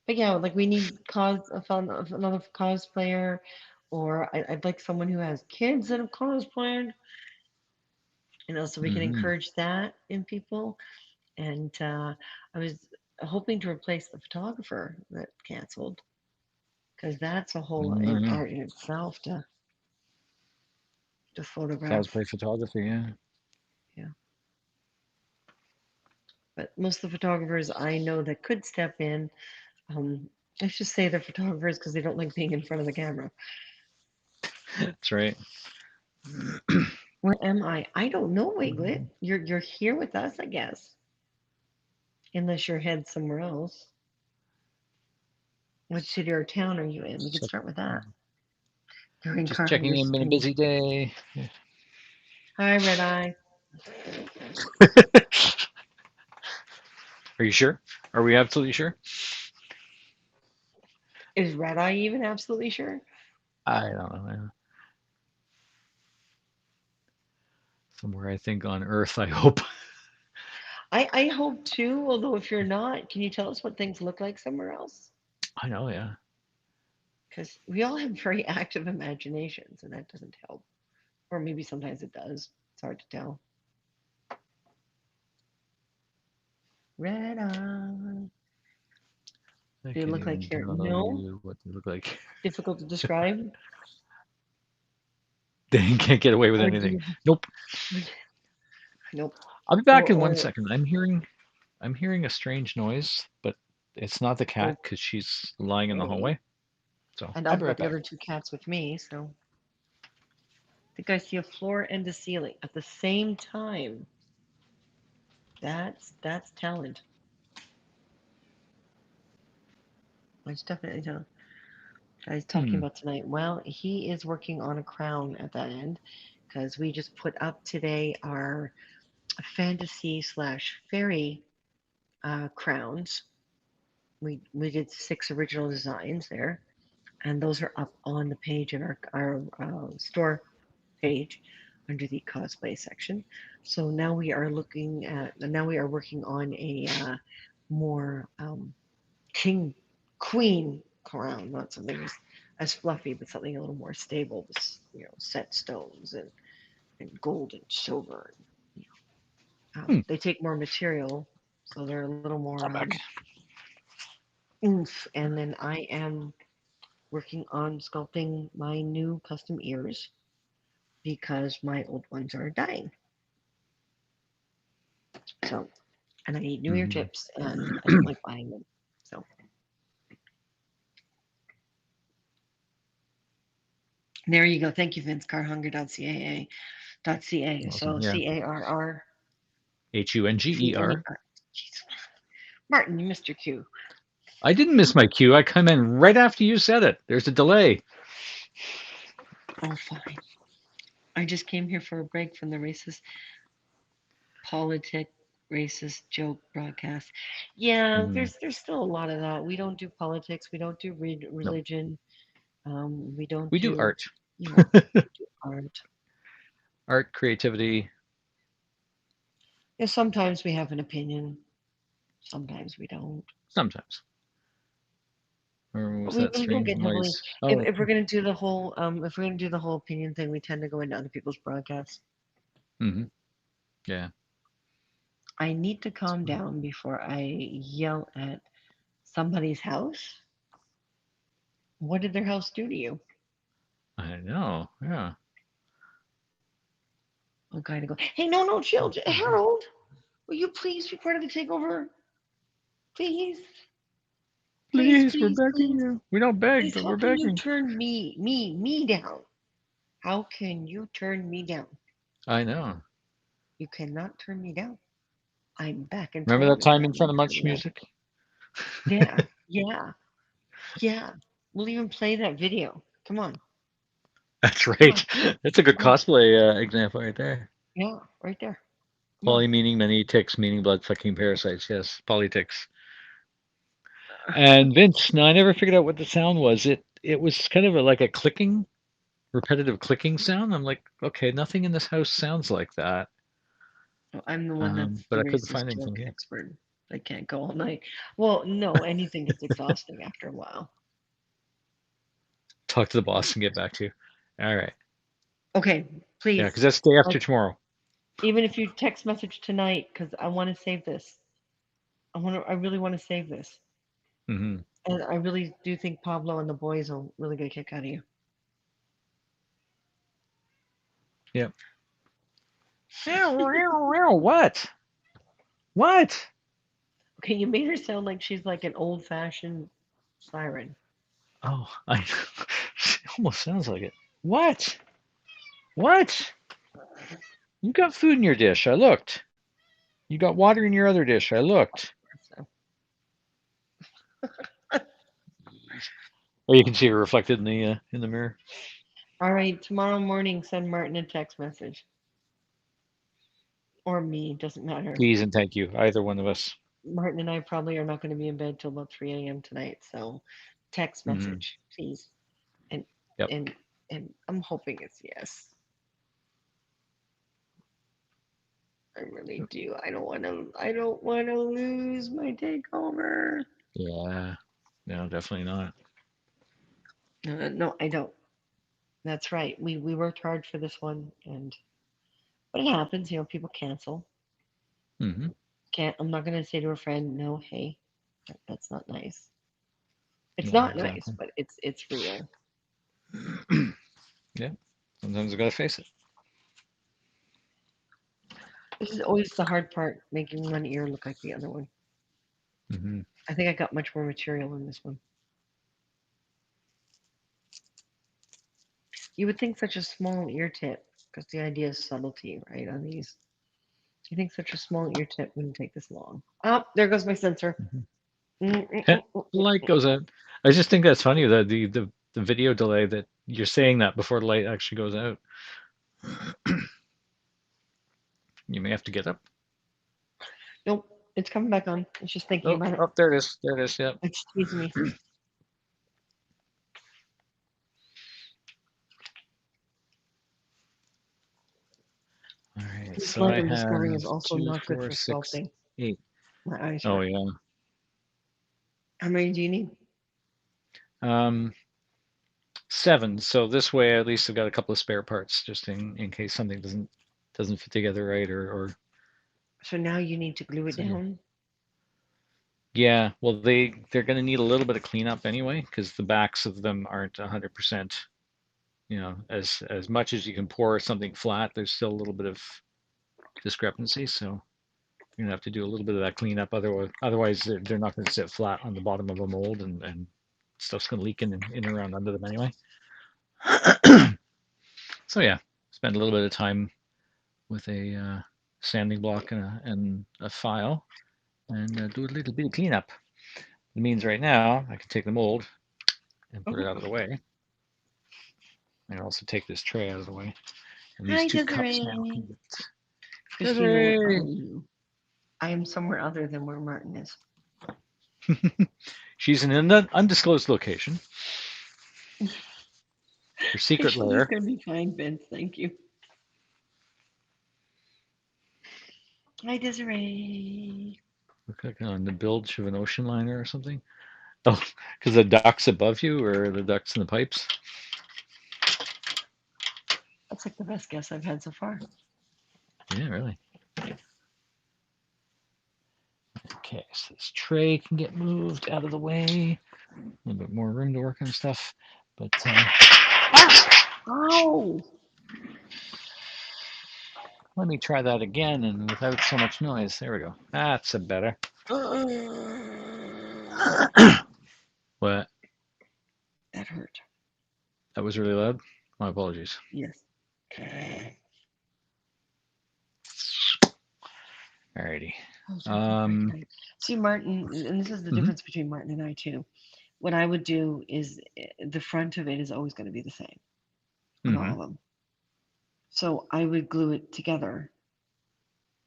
Speaker 1: But yeah, like we need another cosplayer, or I'd like someone who has kids that have cosplayed, so we can
Speaker 2: Hmm.
Speaker 1: encourage that in people. And I was hoping to replace the photographer that canceled because that's a whole art in itself to photograph.
Speaker 2: Cosplay photography, yeah.
Speaker 1: Yeah, but most of the photographers I know that could step in, um, let's just say they're photographers because they don't like being in front of the camera.
Speaker 2: That's right.
Speaker 1: Where am I? I don't know, Wiglet. You're here with us, I guess. Unless you're head somewhere else. Which city or town are you in? We could
Speaker 2: Check,
Speaker 1: start with that. During
Speaker 2: just checking
Speaker 1: Carpenter's
Speaker 2: in. Been a
Speaker 1: screen.
Speaker 2: busy day.
Speaker 1: Hi, Red Eye.
Speaker 2: Are you sure? Are we absolutely sure?
Speaker 1: Is Red Eye even absolutely sure?
Speaker 2: I don't know. Somewhere I think on Earth, I hope.
Speaker 1: I hope too, although if you're not, can you tell us what things look like somewhere else?
Speaker 2: I know, yeah.
Speaker 1: Because we all have very active imaginations, and that doesn't help. Or maybe sometimes it does. It's hard to tell. Red Eye.
Speaker 2: I
Speaker 1: They
Speaker 2: can't
Speaker 1: look like
Speaker 2: even
Speaker 1: here.
Speaker 2: tell
Speaker 1: No,
Speaker 2: you what they look like.
Speaker 1: difficult to describe.
Speaker 2: They can't get away with
Speaker 1: Or do
Speaker 2: anything.
Speaker 1: you?
Speaker 2: Nope.
Speaker 1: Nope.
Speaker 2: I'll be back in one
Speaker 1: Or
Speaker 2: second. I'm hearing a strange noise, but it's not the cat because she's lying in the
Speaker 1: okay.
Speaker 2: hallway. So
Speaker 1: And
Speaker 2: I'll
Speaker 1: I've
Speaker 2: be
Speaker 1: got
Speaker 2: right
Speaker 1: the
Speaker 2: back.
Speaker 1: other two cats with me, so I think I see a floor and a ceiling at the same time. That's talent. It's definitely talent. Guys talking
Speaker 2: Hmm.
Speaker 1: about tonight. Well, he is working on a crown at that end because we just put up today our fantasy slash fairy crowns. We did 6 original designs there, and those are up on the page in our store page under the cosplay section. So now we are working on a more king queen crown, not something as fluffy, but something a little more stable with set stones and gold and silver.
Speaker 2: Hmm.
Speaker 1: They take more material, so they're a little more
Speaker 2: I'm back.
Speaker 1: oomph. And then I am working on sculpting my new custom ears because my old ones are dying. So, and I need new ear
Speaker 2: Hmm.
Speaker 1: tips, and I don't like buying them. So there you go. Thank you, Vince. Carhunger.ca.
Speaker 2: Awesome.
Speaker 1: So
Speaker 2: Yeah.
Speaker 1: CARR
Speaker 2: Hunger.
Speaker 1: VNER. Jeez. Martin, you missed your cue.
Speaker 2: I didn't miss my cue. I come in right after you said it. There's a delay.
Speaker 1: Oh, fine. I just came here for a break from the racist politic, racist joke broadcast. Yeah,
Speaker 2: Hmm.
Speaker 1: there's still a lot of that. We don't do politics. We don't do
Speaker 2: No,
Speaker 1: religion. We don't
Speaker 2: we do
Speaker 1: do,
Speaker 2: art,
Speaker 1: you know, we do art.
Speaker 2: art, creativity.
Speaker 1: Yeah, sometimes we have an opinion. Sometimes we don't.
Speaker 2: Sometimes. Or
Speaker 1: But
Speaker 2: was
Speaker 1: we
Speaker 2: that
Speaker 1: really don't
Speaker 2: strange
Speaker 1: get heavily.
Speaker 2: noise? Oh,
Speaker 1: If we're gonna do the whole if we're gonna do the whole opinion thing, we tend to go into other people's broadcasts.
Speaker 2: hmm, yeah.
Speaker 1: I need to calm down before I yell at somebody's house. What did their house do to you?
Speaker 2: I know. Yeah.
Speaker 1: A guy to go, hey, no, no, chill, Harold. Will you please be part of the takeover? Please, please,
Speaker 2: Please, we're
Speaker 1: please,
Speaker 2: begging
Speaker 1: please,
Speaker 2: you. We don't beg,
Speaker 1: please.
Speaker 2: but
Speaker 1: How
Speaker 2: we're
Speaker 1: can you
Speaker 2: begging.
Speaker 1: turn me down? How can you turn me down?
Speaker 2: I know.
Speaker 1: You cannot turn me down. I'm back in
Speaker 2: Remember that
Speaker 1: Toronto
Speaker 2: time
Speaker 1: now.
Speaker 2: in
Speaker 1: You
Speaker 2: front of
Speaker 1: turn
Speaker 2: Much
Speaker 1: me down.
Speaker 2: Music?
Speaker 1: Yeah, yeah, yeah. We'll even play that video. Come on,
Speaker 2: That's
Speaker 1: come on,
Speaker 2: right. That's a good
Speaker 1: come on.
Speaker 2: cosplay example right there.
Speaker 1: Yeah, right there. Come on.
Speaker 2: Poly meaning many, ticks meaning blood sucking parasites. Yes, polyticks. And Vince, now I never figured out what the sound was. It was kind of like a clicking, repetitive clicking sound. I'm like, okay, nothing in this house sounds like that.
Speaker 1: I'm the one that's
Speaker 2: But
Speaker 1: the
Speaker 2: I couldn't
Speaker 1: racist
Speaker 2: find anything.
Speaker 1: joke
Speaker 2: Yeah.
Speaker 1: expert. I can't go all night. Well, no, anything gets exhausting after a while.
Speaker 2: Talk to the boss and get back to you. All right.
Speaker 1: Okay,
Speaker 2: Yeah,
Speaker 1: please.
Speaker 2: because that's day after
Speaker 1: Like,
Speaker 2: tomorrow.
Speaker 1: even if you text message tonight, because I want to save this. I really want to save this.
Speaker 2: Hmm.
Speaker 1: And I really do think Pablo and the boys will really get a kick out of you.
Speaker 2: Yep. What? What?
Speaker 1: Okay, you made her sound like she's like an old fashioned siren.
Speaker 2: Oh, I it almost sounds like it. What? What? You got food in your dish. I looked. You got water in your other dish. I looked.
Speaker 1: So,
Speaker 2: Or you can see it reflected in the mirror.
Speaker 1: all right, tomorrow morning, send Martin a text message. Or me, doesn't matter.
Speaker 2: Please and thank you, either one of us.
Speaker 1: Martin and I probably are not going to be in bed till about 3 a.m. tonight. So text
Speaker 2: Hmm.
Speaker 1: message, please. And
Speaker 2: Yep.
Speaker 1: and and I'm hoping it's yes. I really do. I don't want to lose my takeover.
Speaker 2: Yeah. No, definitely not.
Speaker 1: No, I don't. That's right. We worked hard for this one, and but it happens. You know, people cancel.
Speaker 2: Hmm.
Speaker 1: Can't. I'm not going to say to a friend, no, hey, that's not nice. It's
Speaker 2: Yeah,
Speaker 1: not nice,
Speaker 2: exactly.
Speaker 1: but it's real.
Speaker 2: Yeah. Sometimes I gotta face it.
Speaker 1: This is always the hard part, making one ear look like the other one.
Speaker 2: Hmm.
Speaker 1: I think I got much more material in this one. You would think such a small ear tip, because the idea is subtlety, right? On these, you think such a small ear tip wouldn't take this long. Oh, there goes my sensor.
Speaker 2: Hmm.
Speaker 1: Mm, mm,
Speaker 2: The
Speaker 1: mm, mm, mm.
Speaker 2: light goes out. I just think that's funny that the video delay that you're saying that before the light actually goes out. You may have to get up.
Speaker 1: Nope, it's coming back on. It's just thinking
Speaker 2: Oh,
Speaker 1: about it.
Speaker 2: oh, there it is. There it is. Yep.
Speaker 1: It's teasing me.
Speaker 2: All right.
Speaker 1: This
Speaker 2: So
Speaker 1: light
Speaker 2: I
Speaker 1: I'm
Speaker 2: have
Speaker 1: discovering is also
Speaker 2: two,
Speaker 1: not good
Speaker 2: four,
Speaker 1: for
Speaker 2: six,
Speaker 1: sculpting.
Speaker 2: 8.
Speaker 1: My eyes
Speaker 2: Oh
Speaker 1: hurt.
Speaker 2: yeah.
Speaker 1: How many do you need?
Speaker 2: Um, 7. So this way, at least I've got a couple of spare parts, just in case something doesn't fit together right, or
Speaker 1: So now you need to glue it
Speaker 2: so yeah.
Speaker 1: down.
Speaker 2: Yeah. Well, they're going to need a little bit of cleanup anyway, because the backs of them aren't 100%. As much as you can pour something flat, there's still a little bit of discrepancy. So you're gonna have to do a little bit of that cleanup. Otherwise they're not going to sit flat on the bottom of a mold, and stuff's going to leak in and around under them anyway. So yeah, spend a little bit of time with a sanding block and a file, and do a little bit of cleanup. It means right now I can take the mold and put it
Speaker 1: Oh,
Speaker 2: out of the way. And also take this tray out of the way. And these
Speaker 1: Hi,
Speaker 2: two cups now
Speaker 1: Desiree.
Speaker 2: can get.
Speaker 1: Christina,
Speaker 2: Desiree!
Speaker 1: I am somewhere other than where Martin is.
Speaker 2: She's in an undisclosed location, her secret
Speaker 1: She's
Speaker 2: lair.
Speaker 1: going to be fine, Vince. Thank you. Hi, Desiree.
Speaker 2: Look like on the bilge of an ocean liner or something. Oh, because the duck's above you or the duck's in the pipes?
Speaker 1: That's like the best guess I've had so far.
Speaker 2: Yeah, really. Okay, so this tray can get moved out of the way. A little bit more room to work on stuff. But
Speaker 1: Oh!
Speaker 2: let me try that again and without so much noise. There we go. That's a better. What?
Speaker 1: That hurt.
Speaker 2: That was really loud? My apologies.
Speaker 1: Yes.
Speaker 2: Alrighty.
Speaker 1: Oh,
Speaker 2: Um,
Speaker 1: see, Martin, and this is the
Speaker 2: mhm,
Speaker 1: difference between Martin and I, too. What I would do is the front of it is always going to be the same on all
Speaker 2: mhm,
Speaker 1: of them. So I would glue it together,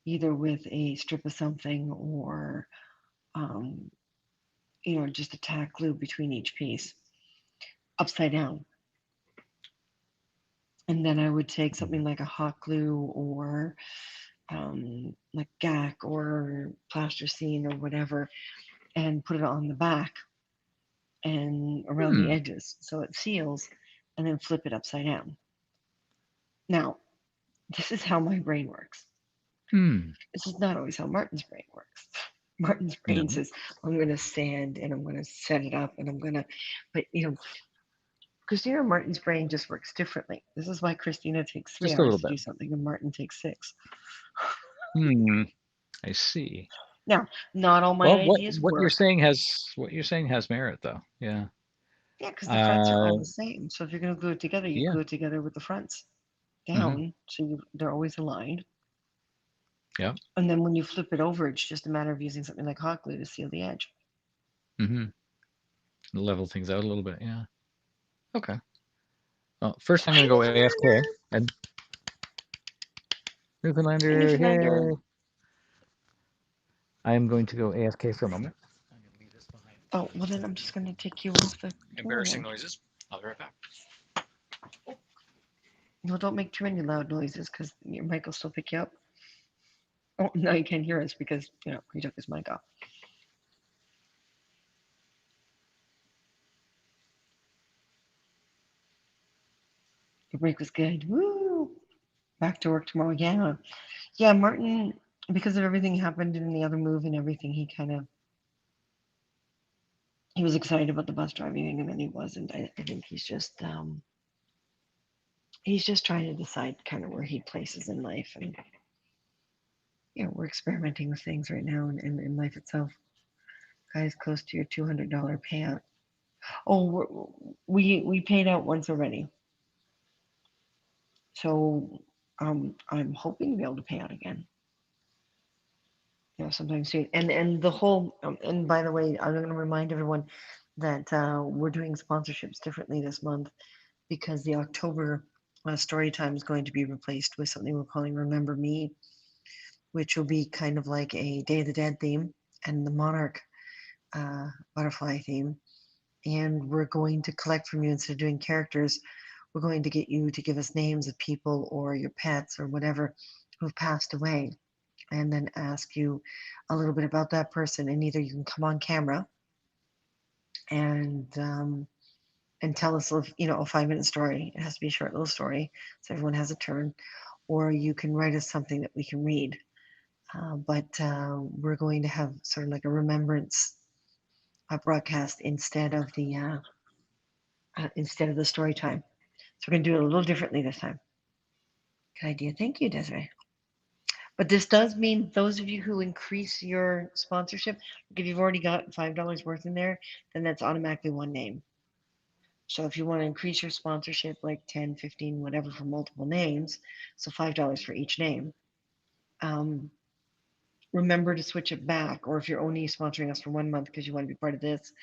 Speaker 1: either with a strip of something or, um, just a tack glue between each piece, upside down. And then I would take something like a hot glue or like GAC or plasticine or whatever and put it on the back and around the
Speaker 2: hmm,
Speaker 1: edges so it seals and then flip it upside down. Now, this is how my brain works.
Speaker 2: hmm.
Speaker 1: This is not always how Martin's brain works. Martin's brain
Speaker 2: No,
Speaker 1: says, I'm going to sand and I'm going to set it up and I'm going to, but Christina Martin's brain just works differently. This is why Christina takes three
Speaker 2: just a
Speaker 1: hours
Speaker 2: little
Speaker 1: to
Speaker 2: bit.
Speaker 1: do something and Martin takes six.
Speaker 2: Hmm. I see.
Speaker 1: Now, not all my
Speaker 2: Well, what
Speaker 1: ideas
Speaker 2: what you're
Speaker 1: work.
Speaker 2: saying has merit though. Yeah.
Speaker 1: Yeah, because the fronts are all
Speaker 2: Uh,
Speaker 1: the same. So if you're going to glue it together, you
Speaker 2: yeah.
Speaker 1: glue it together with the fronts
Speaker 2: Hmm.
Speaker 1: down, so they're always aligned.
Speaker 2: Yeah.
Speaker 1: And then when you flip it over, it's just a matter of using something like hot glue to seal the edge.
Speaker 2: Hmm. Level things out a little bit. Yeah. Okay. Well, first I'm going to
Speaker 1: Hi,
Speaker 2: go AFK
Speaker 1: Newfoundlander!
Speaker 2: and
Speaker 1: Hi,
Speaker 2: Newfoundlander
Speaker 1: Newfoundlander!
Speaker 2: here. I am going to go AFK for a moment. I'm going to leave this behind.
Speaker 1: Oh, well then I'm just going to take you off the
Speaker 2: Embarrassing
Speaker 1: corner.
Speaker 2: noises. I'll be right back.
Speaker 1: Well, don't make too many loud noises because your mic will still pick you up. Oh, now you can't hear us because, he took his mic off. The break was good. Woo! Back to work tomorrow. Yeah. Yeah, Martin, because of everything happened in the other move and everything, he was excited about the bus driving thing and then he wasn't. I think he's just trying to decide kind of where he places in life. And, we're experimenting with things right now in life itself. Guys, close to your $200 payout. Oh, we paid out once already. So I'm hoping to be able to pay out again. Sometime soon. And the whole and by the way, I'm going to remind everyone that we're doing sponsorships differently this month because the October story time is going to be replaced with something we're calling Remember Me, which will be kind of like a Day of the Dead theme and the Monarch butterfly theme. And we're going to collect from you instead of doing characters. We're going to get you to give us names of people or your pets or whatever who've passed away, and then ask you a little bit about that person. And either you can come on camera and tell us, a 5-minute story. It has to be a short little story, so everyone has a turn. Or you can write us something that we can read. But we're going to have sort of like a remembrance broadcast instead of the story time. So we're going to do it a little differently this time. Good idea. Thank you, Desiree. But this does mean those of you who increase your sponsorship, if you've already got $5 worth in there, then that's automatically one name. So if you want to increase your sponsorship like 10, 15, whatever for multiple names, so $5 for each name, um, remember to switch it back. Or if you're only sponsoring us for 1 month because you want to be part of this,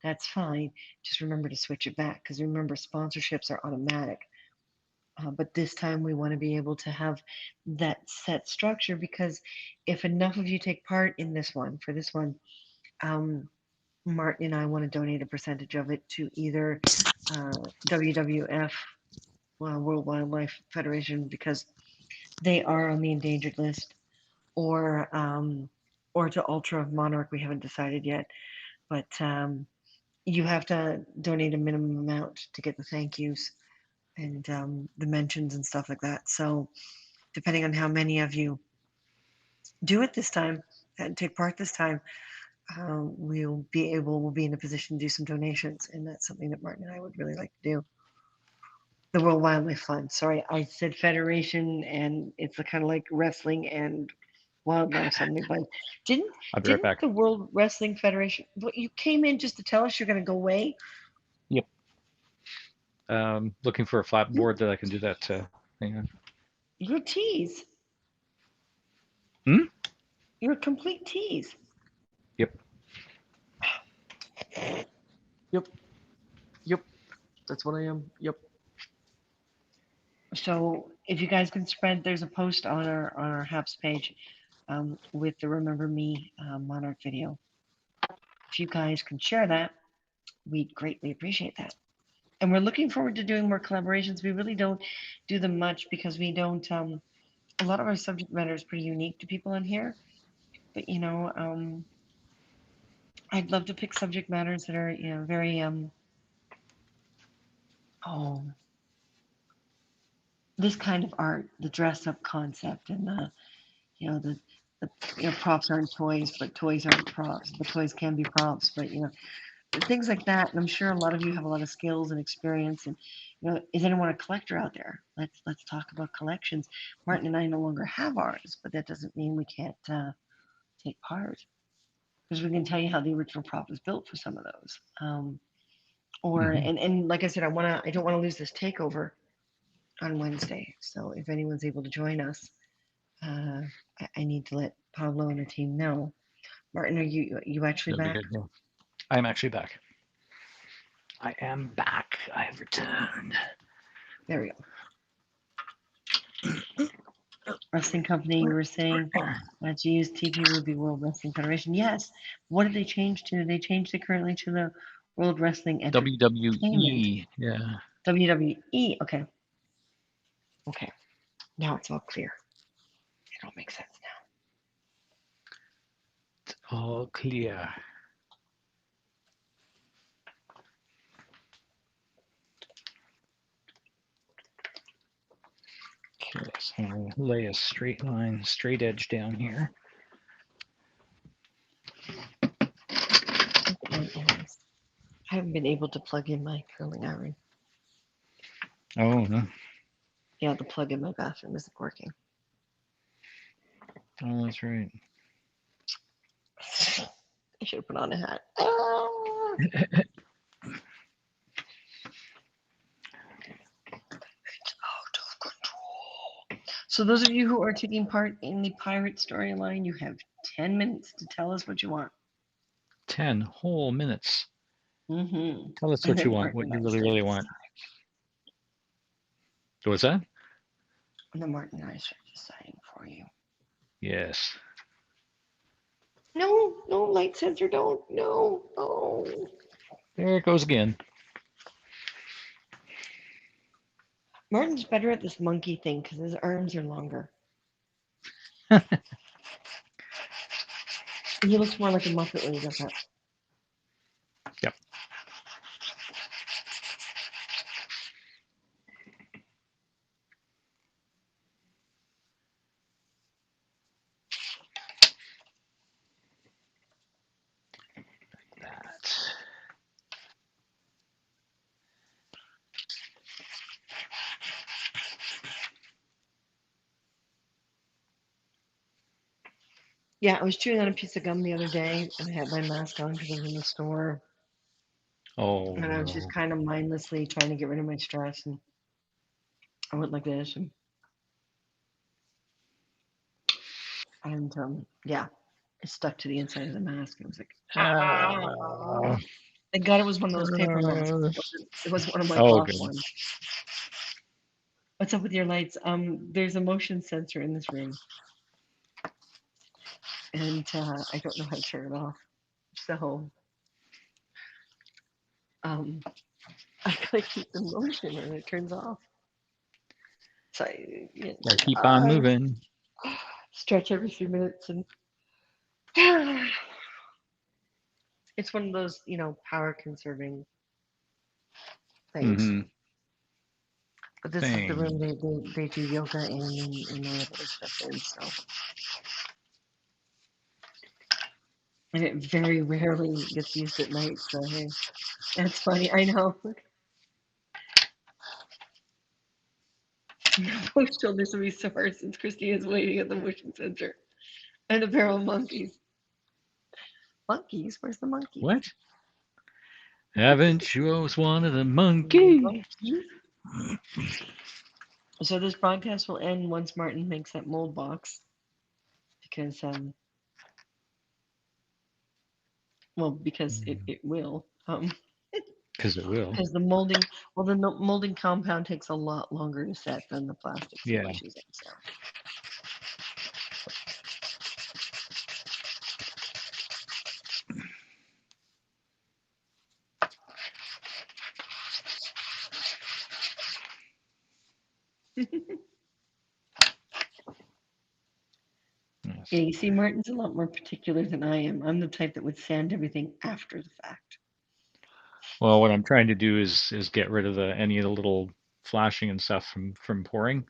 Speaker 1: that's fine. Just remember to switch it back because remember, sponsorships are automatic But this time we want to be able to have that set structure because if enough of you take part in this one, for this one, um, Martin and I want to donate a percentage of it to either WWF, World Wildlife Federation, because they are on the endangered list, or to Ultra Monarch. We haven't decided yet, but you have to donate a minimum amount to get the thank yous and the mentions and stuff like that. So depending on how many of you do it this time and take part this time, we'll be in a position to do some donations, and that's something that Martin and I would really like to do. The World Wildlife Fund. Sorry, I said federation, and it's kind of like wrestling and wildlife something. But didn't
Speaker 2: I'll be right
Speaker 1: didn't
Speaker 2: back.
Speaker 1: the World Wrestling Federation? What, you came in just to tell us you're going to go away?
Speaker 2: Yep. Looking for a flat
Speaker 1: You,
Speaker 2: board that I can do that. Hang on.
Speaker 1: you're a tease.
Speaker 2: Hmm?
Speaker 1: You're a complete tease.
Speaker 2: Yep.
Speaker 1: Yep. Yep. That's what I am. Yep. So if you guys can spread, there's a post on our HAPS page with the Remember Me Monarch video. If you guys can share that, we'd greatly appreciate that. And we're looking forward to doing more collaborations. We really don't do them much because we don't. A lot of our subject matter is pretty unique to people in here, but I'd love to pick subject matters that are very oh this kind of art, the dress up concept, and the props aren't toys, but toys aren't props. But toys can be props, but things like that. And I'm sure a lot of you have a lot of skills and experience. And is anyone a collector out there? Let's talk about collections. Martin and I no longer have ours, but that doesn't mean we can't take part because we can tell you how the original prop was built for some of those. Or
Speaker 2: Hmm.
Speaker 1: and like I said, I don't want to lose this takeover on Wednesday. So if anyone's able to join us, uh, I need to let Pablo and the team know. Martin, are you actually
Speaker 2: That'll be
Speaker 1: back?
Speaker 2: good. Yeah. I'm actually back. I am back. I have returned.
Speaker 1: There we go. Wrestling company, you were saying to use TP would be World Wrestling Federation. Yes. What did they change to? They changed it currently to the World Wrestling Entertainment.
Speaker 2: WWE. Yeah.
Speaker 1: WWE. Okay. Okay. Now it's all clear. It all makes sense
Speaker 2: All clear. Okay, so I'm going to lay a straight line, straight edge down here.
Speaker 1: now. I haven't been able to plug in my curling iron.
Speaker 2: Oh, no.
Speaker 1: Yeah, the plug in my bathroom isn't working.
Speaker 2: Oh, that's right.
Speaker 1: I should have put on a hat. Ah! It's out of control. So those of you who are taking part in the pirate storyline, you have 10 minutes to tell us what you want.
Speaker 2: 10 whole minutes.
Speaker 1: Mm-hmm.
Speaker 2: Tell us
Speaker 1: And
Speaker 2: what you
Speaker 1: then
Speaker 2: want,
Speaker 1: Martin
Speaker 2: what
Speaker 1: and
Speaker 2: you
Speaker 1: I
Speaker 2: really,
Speaker 1: start
Speaker 2: really want.
Speaker 1: deciding.
Speaker 2: What's that?
Speaker 1: And then Martin and I start deciding for you.
Speaker 2: Yes.
Speaker 1: No, no, light sensor, don't. No, no.
Speaker 2: There it goes again.
Speaker 1: Martin's better at this monkey thing because his arms are longer. He looks more like a Muppet when he does that.
Speaker 2: Yep. That.
Speaker 1: Yeah, I was chewing on a piece of gum the other day and I had my mask on because I was in the store.
Speaker 2: Oh,
Speaker 1: And I was just
Speaker 2: no.
Speaker 1: kind of mindlessly trying to get rid of my stress. And I went like this. And yeah, it stuck to the inside of the mask. I was like, ah.
Speaker 2: Uh,
Speaker 1: Thank God it was one of those paper masks.
Speaker 2: uh,
Speaker 1: It wasn't one of my
Speaker 2: oh,
Speaker 1: cloth
Speaker 2: good.
Speaker 1: ones. What's up with your lights? There's a motion sensor in this room, and I don't know how to turn it off. So um, I gotta keep the motion, and it turns off. So
Speaker 2: Gotta keep on moving.
Speaker 1: stretch every few minutes, and it's one of those power conserving things.
Speaker 2: Mm-hmm.
Speaker 1: But this is the room
Speaker 2: Thing.
Speaker 1: they do yoga in, and all that other stuff in. So, and it very rarely gets used at night. So hey, that's funny. I know. Post shoulders will be sore since Christina's waiting at the motion center. And a pair of monkeys. Monkeys? Where's the monkey?
Speaker 2: What? Haven't you always wanted a monkey?
Speaker 1: Monkey? So this broadcast will end once Martin makes that mold box. Because, because it will.
Speaker 2: Because it will.
Speaker 1: Because the molding, the molding compound takes a lot longer to set than the plastics he
Speaker 2: Yeah.
Speaker 1: was using. So.
Speaker 2: Yes.
Speaker 1: Yeah, you see, Martin's a lot more particular than I am. I'm the type that would sand everything after the fact.
Speaker 2: Well, what I'm trying to do is get rid of any of the little flashing and stuff from pouring,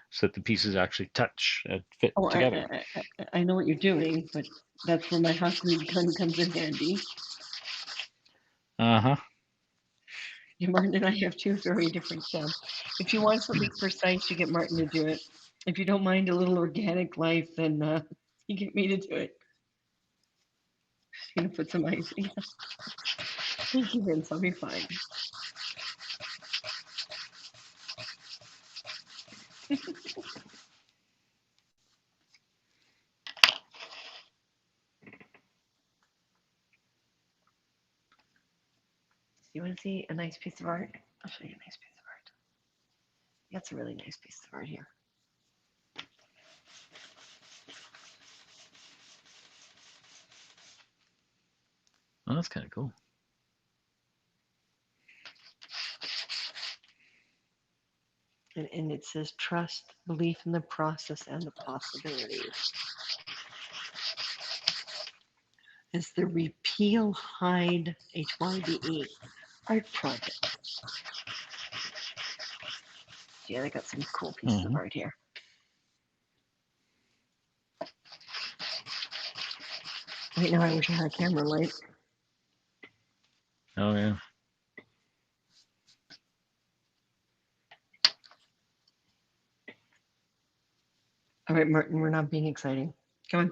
Speaker 2: so that the pieces actually touch and fit
Speaker 1: Oh,
Speaker 2: together.
Speaker 1: I know what you're doing, but that's where my hot glued gun comes in handy.
Speaker 2: Uh-huh.
Speaker 1: Yeah, Martin and I have two very different. If you want something precise, you get Martin to do it. If you don't mind a little organic life, then you get me to do it. Just gonna put some icing. Thank you, Vince. I'll be fine. You want to see a nice piece of art? I'll show you a nice piece of art. That's a really nice piece of art here.
Speaker 2: Oh, that's kind of cool.
Speaker 1: And it says trust, belief in the process, and the possibilities. It's the Repeal Hide HYDE art project. Yeah, they got some cool pieces of art here. Right now, I wish I had a camera light.
Speaker 2: Oh, yeah.
Speaker 1: All right, Martin, we're not being exciting. Come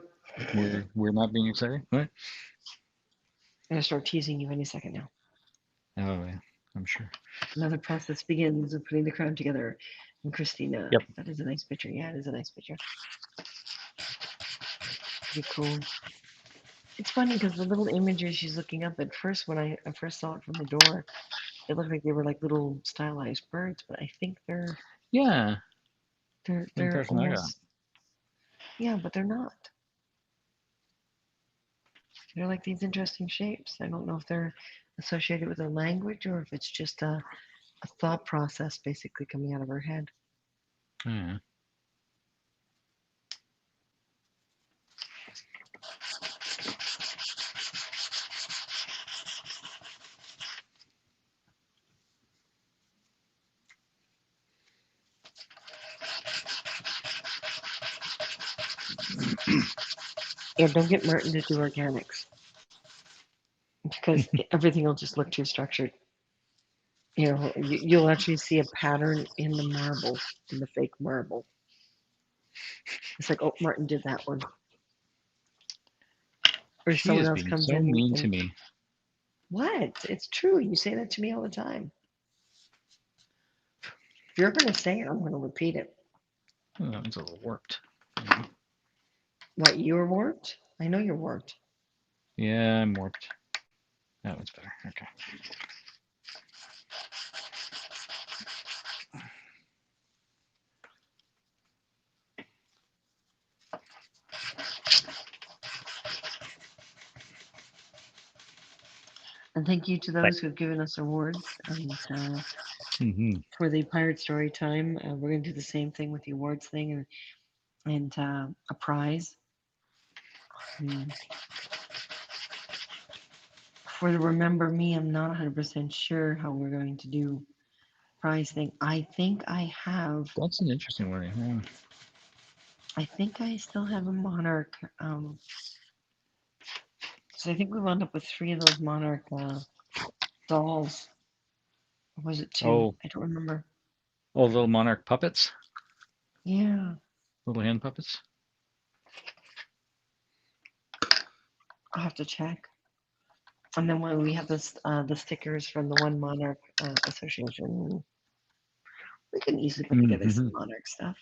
Speaker 1: on.
Speaker 2: We're not being excited? What?
Speaker 1: I'm going to start teasing you any second now.
Speaker 2: Oh, yeah. I'm sure.
Speaker 1: Another process begins of putting the crown together. And Christina,
Speaker 2: Yep.
Speaker 1: that is a nice picture. Yeah, it is a nice picture. Pretty cool. It's funny because the little images she's looking up, at first, when I first saw it from the door, it looked like they were like little stylized birds, but I think they're
Speaker 2: Yeah. The
Speaker 1: they're
Speaker 2: impression I got.
Speaker 1: almost, yeah, but they're not. They're like these interesting shapes. I don't know if they're associated with a language or if it's just a thought process basically coming out of her head.
Speaker 2: Yeah.
Speaker 1: Yeah, don't get Martin to do organics because everything will just look too structured. You'll actually see a pattern in the marble, in the fake marble. It's like, oh, Martin did that one. Or
Speaker 2: She
Speaker 1: someone
Speaker 2: is
Speaker 1: else
Speaker 2: being
Speaker 1: comes
Speaker 2: so
Speaker 1: in
Speaker 2: mean to
Speaker 1: and,
Speaker 2: me.
Speaker 1: what? It's true. You say that to me all the time. If you're going to say it, I'm going to repeat it.
Speaker 2: Oh, that one's a little warped.
Speaker 1: What, you're warped? I know you're warped.
Speaker 2: Yeah, I'm warped. That one's better. Okay.
Speaker 1: And thank you to
Speaker 2: Like,
Speaker 1: those who have given us awards. And
Speaker 2: hmm
Speaker 1: for the Pirate Story Time, we're going to do the same thing with the awards thing and a prize. Hmm. For the Remember Me, I'm not 100% sure how we're going to do prize thing.
Speaker 2: that's an interesting one. Yeah.
Speaker 1: I think I still have a Monarch. So I think we wound up with 3 of those Monarch dolls. Or was it 2?
Speaker 2: Oh,
Speaker 1: I don't remember.
Speaker 2: oh, little monarch puppets,
Speaker 1: Yeah,
Speaker 2: little hand puppets.
Speaker 1: I'll have to check. And then when we have the stickers from the One Monarch Association, we can easily put together some
Speaker 2: Mm-hmm.
Speaker 1: Monarch stuff.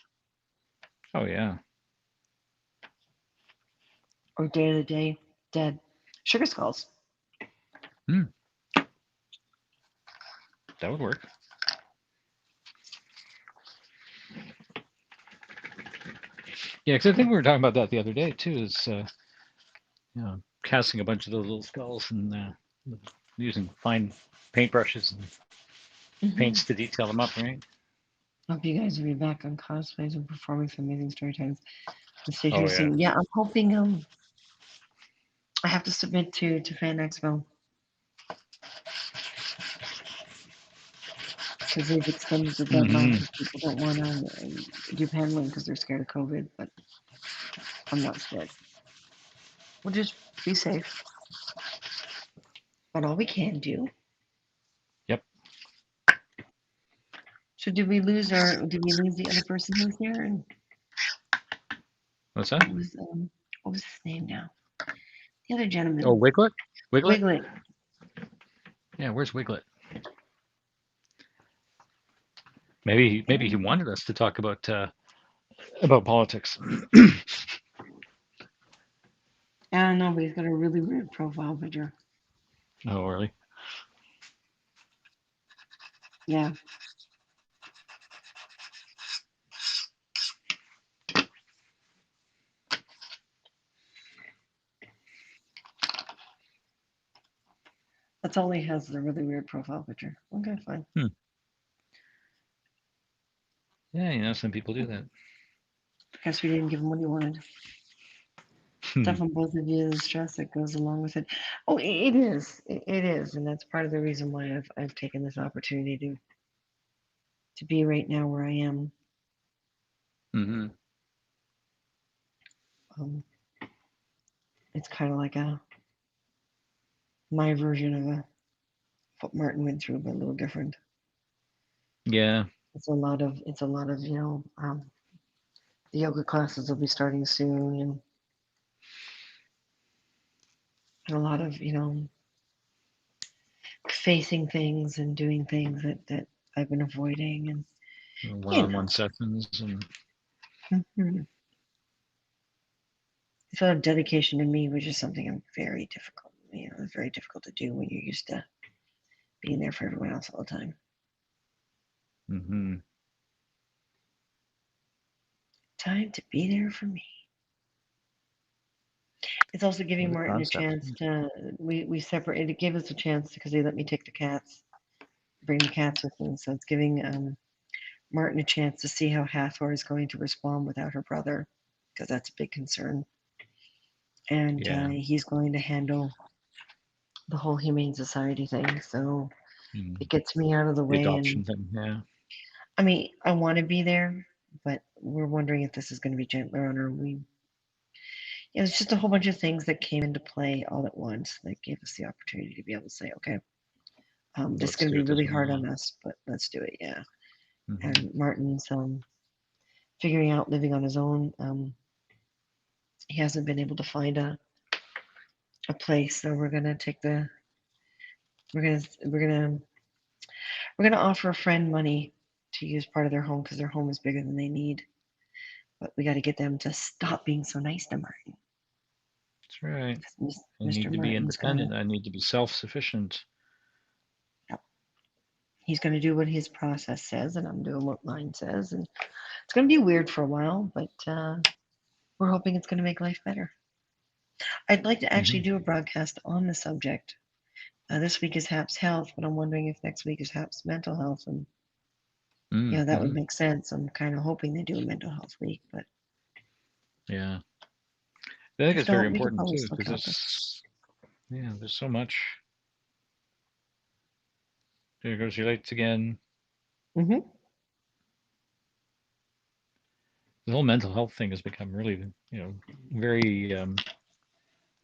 Speaker 2: Oh yeah.
Speaker 1: Or Day of the Day, Dead. Sugar Skulls.
Speaker 2: Hmm. That would work. Yeah, because I think we were talking about that the other day too. Is casting a bunch of those little skulls and using fine paintbrushes and
Speaker 1: Hmm.
Speaker 2: paints to detail them up, right?
Speaker 1: Hope you guys will be back on cosplays and performing some amazing story times. And stay
Speaker 2: Oh
Speaker 1: tuned
Speaker 2: yeah.
Speaker 1: soon. Yeah, I'm hoping I have to submit to Fan Expo because they've extended the deadline
Speaker 2: Mm-hmm.
Speaker 1: because people don't want to do paneling because they're scared of COVID. But I'm not scared. We'll just be safe. But all we can do.
Speaker 2: Yep.
Speaker 1: So did we lose the other person who was there? And
Speaker 2: What's that?
Speaker 1: what was his name now? The other
Speaker 2: Oh,
Speaker 1: gentleman.
Speaker 2: Wiglet. Wiglet.
Speaker 1: Wiglet.
Speaker 2: Yeah, where's Wiglet? Maybe he wanted us to talk about politics.
Speaker 1: I don't know, but he's got a really weird profile picture.
Speaker 2: Oh, really?
Speaker 1: Yeah. That's all he has is a really weird profile picture. Okay, fine.
Speaker 2: Hmm. Yeah, some people do that.
Speaker 1: Guess we didn't give him what he wanted.
Speaker 2: Hmm.
Speaker 1: Stuff on both of you, the stress that goes along with it. Oh, it is. It is, and that's part of the reason why I've taken this opportunity to be right now where I am.
Speaker 2: Mm-hmm.
Speaker 1: Um, it's kind of like my version of what Martin went through, but a little different.
Speaker 2: Yeah.
Speaker 1: It's a lot of the yoga classes will be starting soon, and a lot of facing things and doing things that I've been avoiding, and you
Speaker 2: One-on-one
Speaker 1: know,
Speaker 2: sessions and
Speaker 1: mhm. It's a lot of dedication to me, which is something I'm very difficult. It's very difficult to do when you're used to being there for everyone else all the time.
Speaker 2: mm-hmm.
Speaker 1: Time to be there for me. It's also giving
Speaker 2: What a
Speaker 1: Martin a
Speaker 2: concept.
Speaker 1: chance to. We separated. It gave us a chance because they let me take the cats, bring the cats with me. So it's giving Martin a chance to see how Hathor is going to respond without her brother, because that's a big concern. And
Speaker 2: Yeah.
Speaker 1: he's going to handle the whole Humane Society thing. So
Speaker 2: Mm.
Speaker 1: it gets me out of the
Speaker 2: The
Speaker 1: way.
Speaker 2: adoption
Speaker 1: And
Speaker 2: thing. Yeah.
Speaker 1: I mean, I want to be there, but we're wondering if this is going to be gentler on her. It's just a whole bunch of things that came into play all at once that gave us the opportunity to be able to say, okay, this is
Speaker 2: Let's
Speaker 1: going to
Speaker 2: do
Speaker 1: be
Speaker 2: it this
Speaker 1: really
Speaker 2: way.
Speaker 1: hard
Speaker 2: Yeah.
Speaker 1: on us, but let's do it. Yeah.
Speaker 2: Mm-hmm.
Speaker 1: And Martin's figuring out living on his own. He hasn't been able to find a place, so we're gonna we're gonna we're gonna offer a friend money to use part of their home because their home is bigger than they need. But we got to get them to stop being so nice to Martin.
Speaker 2: That's right. I
Speaker 1: Mr.
Speaker 2: need to be
Speaker 1: Martin's gonna,
Speaker 2: independent. I need to be self-sufficient.
Speaker 1: yep, he's gonna do what his process says, and I'm doing what mine says, and it's gonna be weird for a while, but we're hoping it's gonna make life better. I'd like to actually
Speaker 2: Mm-hmm.
Speaker 1: do a broadcast on the subject This week is HAPS Health, but I'm wondering if next week is HAPS Mental Health, and that would
Speaker 2: Mm-hmm.
Speaker 1: make sense. I'm kind of hoping they do a mental health week, but
Speaker 2: Yeah, I think
Speaker 1: if
Speaker 2: it's very
Speaker 1: not, we could
Speaker 2: important
Speaker 1: probably
Speaker 2: too
Speaker 1: still
Speaker 2: because
Speaker 1: count them.
Speaker 2: there's so much. There goes your lights again.
Speaker 1: Hmm.
Speaker 2: The whole mental health thing has become really, very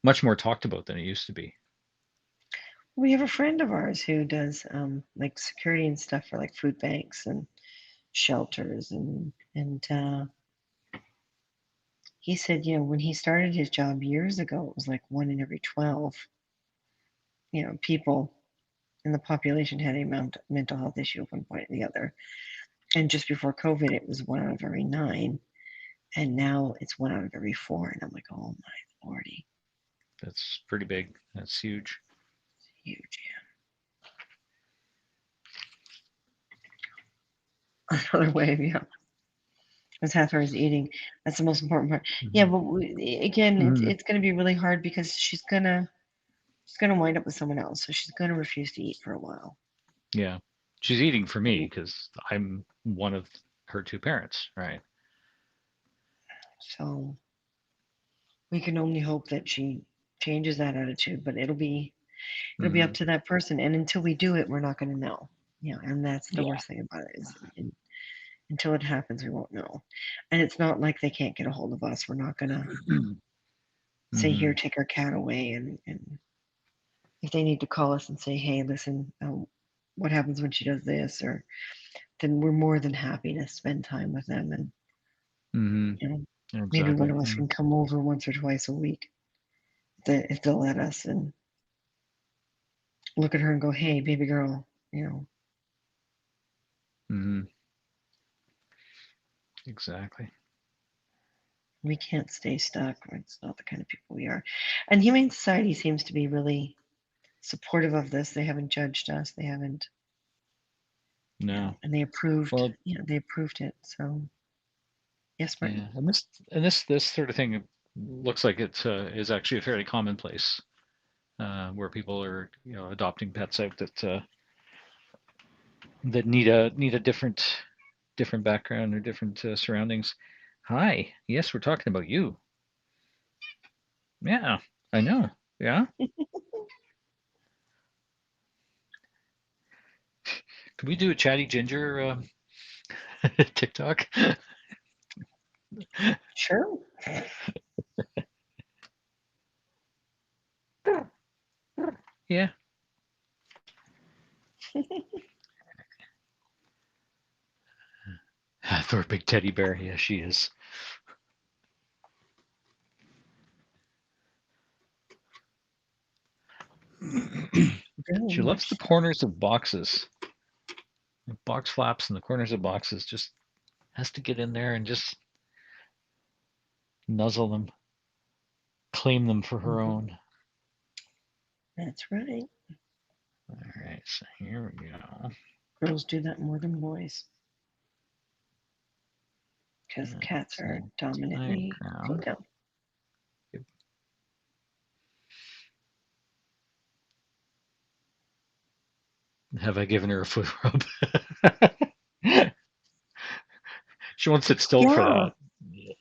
Speaker 2: much more talked about than it used to be.
Speaker 1: We have a friend of ours who does like security and stuff for like food banks and shelters, and he said, when he started his job years ago, it was like 1 in every 12, people in the population had a mental health issue at one point or the other. And just before COVID, it was 1 out of every 9, and now it's 1 out of every 4. And I'm like, oh my lordy,
Speaker 2: That's pretty big. That's huge.
Speaker 1: huge. Another wave, yeah. As Hathor is eating, that's the most important part. Yeah,
Speaker 2: Hmm.
Speaker 1: but again, it's
Speaker 2: Hmm.
Speaker 1: it's going to be really hard because she's gonna wind up with someone else, so she's gonna refuse to eat for a while.
Speaker 2: Yeah, she's eating for me
Speaker 1: And
Speaker 2: because I'm one of her two parents, right?
Speaker 1: so we can only hope that she changes that attitude, but it'll be up
Speaker 2: Hmm.
Speaker 1: to that person. And until we do it, we're not going to know. And that's the
Speaker 2: Yeah.
Speaker 1: worst thing about it is until it happens, we won't know. And it's not like they can't get a hold of us. We're not going to say,
Speaker 2: Hmm.
Speaker 1: here, take our cat away. And if they need to call us and say, hey, listen, what happens when she does this? Or then we're more than happy to spend time with them. And,
Speaker 2: Hmm.
Speaker 1: you know, maybe one
Speaker 2: Exactly.
Speaker 1: of us
Speaker 2: Yeah.
Speaker 1: can come over once or twice a week if they'll let us, and look at her and go, hey, baby girl,
Speaker 2: Hmm. Exactly.
Speaker 1: we can't stay stuck. It's not the kind of people we are. And Humane Society seems to be really supportive of this. They haven't judged us. They haven't,
Speaker 2: No.
Speaker 1: and they approved,
Speaker 2: Well,
Speaker 1: they approved it. So yes, Martin.
Speaker 2: yeah, and this sort of thing looks like it is actually a fairly commonplace where people are adopting pets out that need a different background or different surroundings. Hi, yes, we're talking about you. Yeah, I know. Yeah, could we do a chatty ginger TikTok?
Speaker 1: Sure.
Speaker 2: Yeah, for a big teddy bear. Yeah, she is.
Speaker 1: Very
Speaker 2: She loves the
Speaker 1: much so.
Speaker 2: corners of boxes, box flaps, and the corners of boxes. Just has to get in there and just nuzzle them, claim them for her
Speaker 1: Mhm.
Speaker 2: own.
Speaker 1: That's right.
Speaker 2: All right, so here we go.
Speaker 1: Girls do that more than boys because cats are
Speaker 2: So
Speaker 1: dominantly
Speaker 2: diagram.
Speaker 1: female.
Speaker 2: Have I given her a foot rub? She won't sit still for
Speaker 1: Yeah.
Speaker 2: that.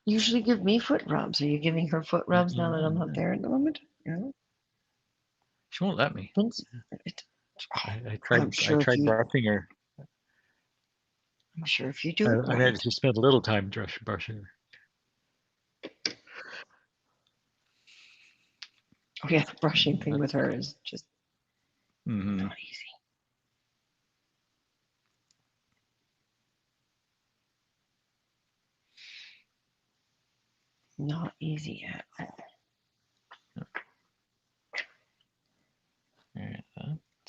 Speaker 1: Usually give me foot rubs. Are you giving her foot rubs now that I'm not there at the moment? Yeah.
Speaker 2: She won't let me.
Speaker 1: Thanks. It,
Speaker 2: I
Speaker 1: I'm
Speaker 2: tried. I
Speaker 1: sure if
Speaker 2: tried
Speaker 1: you,
Speaker 2: brushing her.
Speaker 1: I'm sure if you do it
Speaker 2: I
Speaker 1: right.
Speaker 2: managed to spend a little time brushing her.
Speaker 1: Oh yeah, the brushing thing with her is just
Speaker 2: Mm-hmm.
Speaker 1: not easy. Not easy at all.
Speaker 2: Yeah,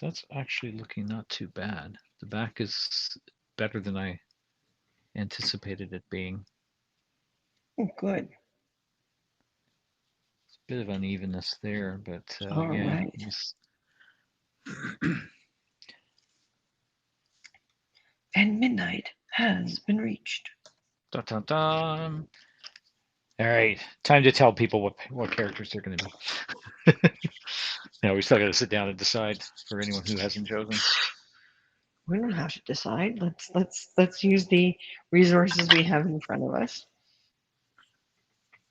Speaker 2: that's actually looking not too bad. The back is better than I anticipated it being.
Speaker 1: Oh, good.
Speaker 2: It's a bit of unevenness there, but
Speaker 1: All
Speaker 2: yeah.
Speaker 1: right. And midnight has been reached.
Speaker 2: Dun, dun, dun. All right, time to tell people what characters they're going to be. Now we still got to sit down and decide for anyone who hasn't chosen.
Speaker 1: We don't have to decide. Let's use the resources we have in front of us.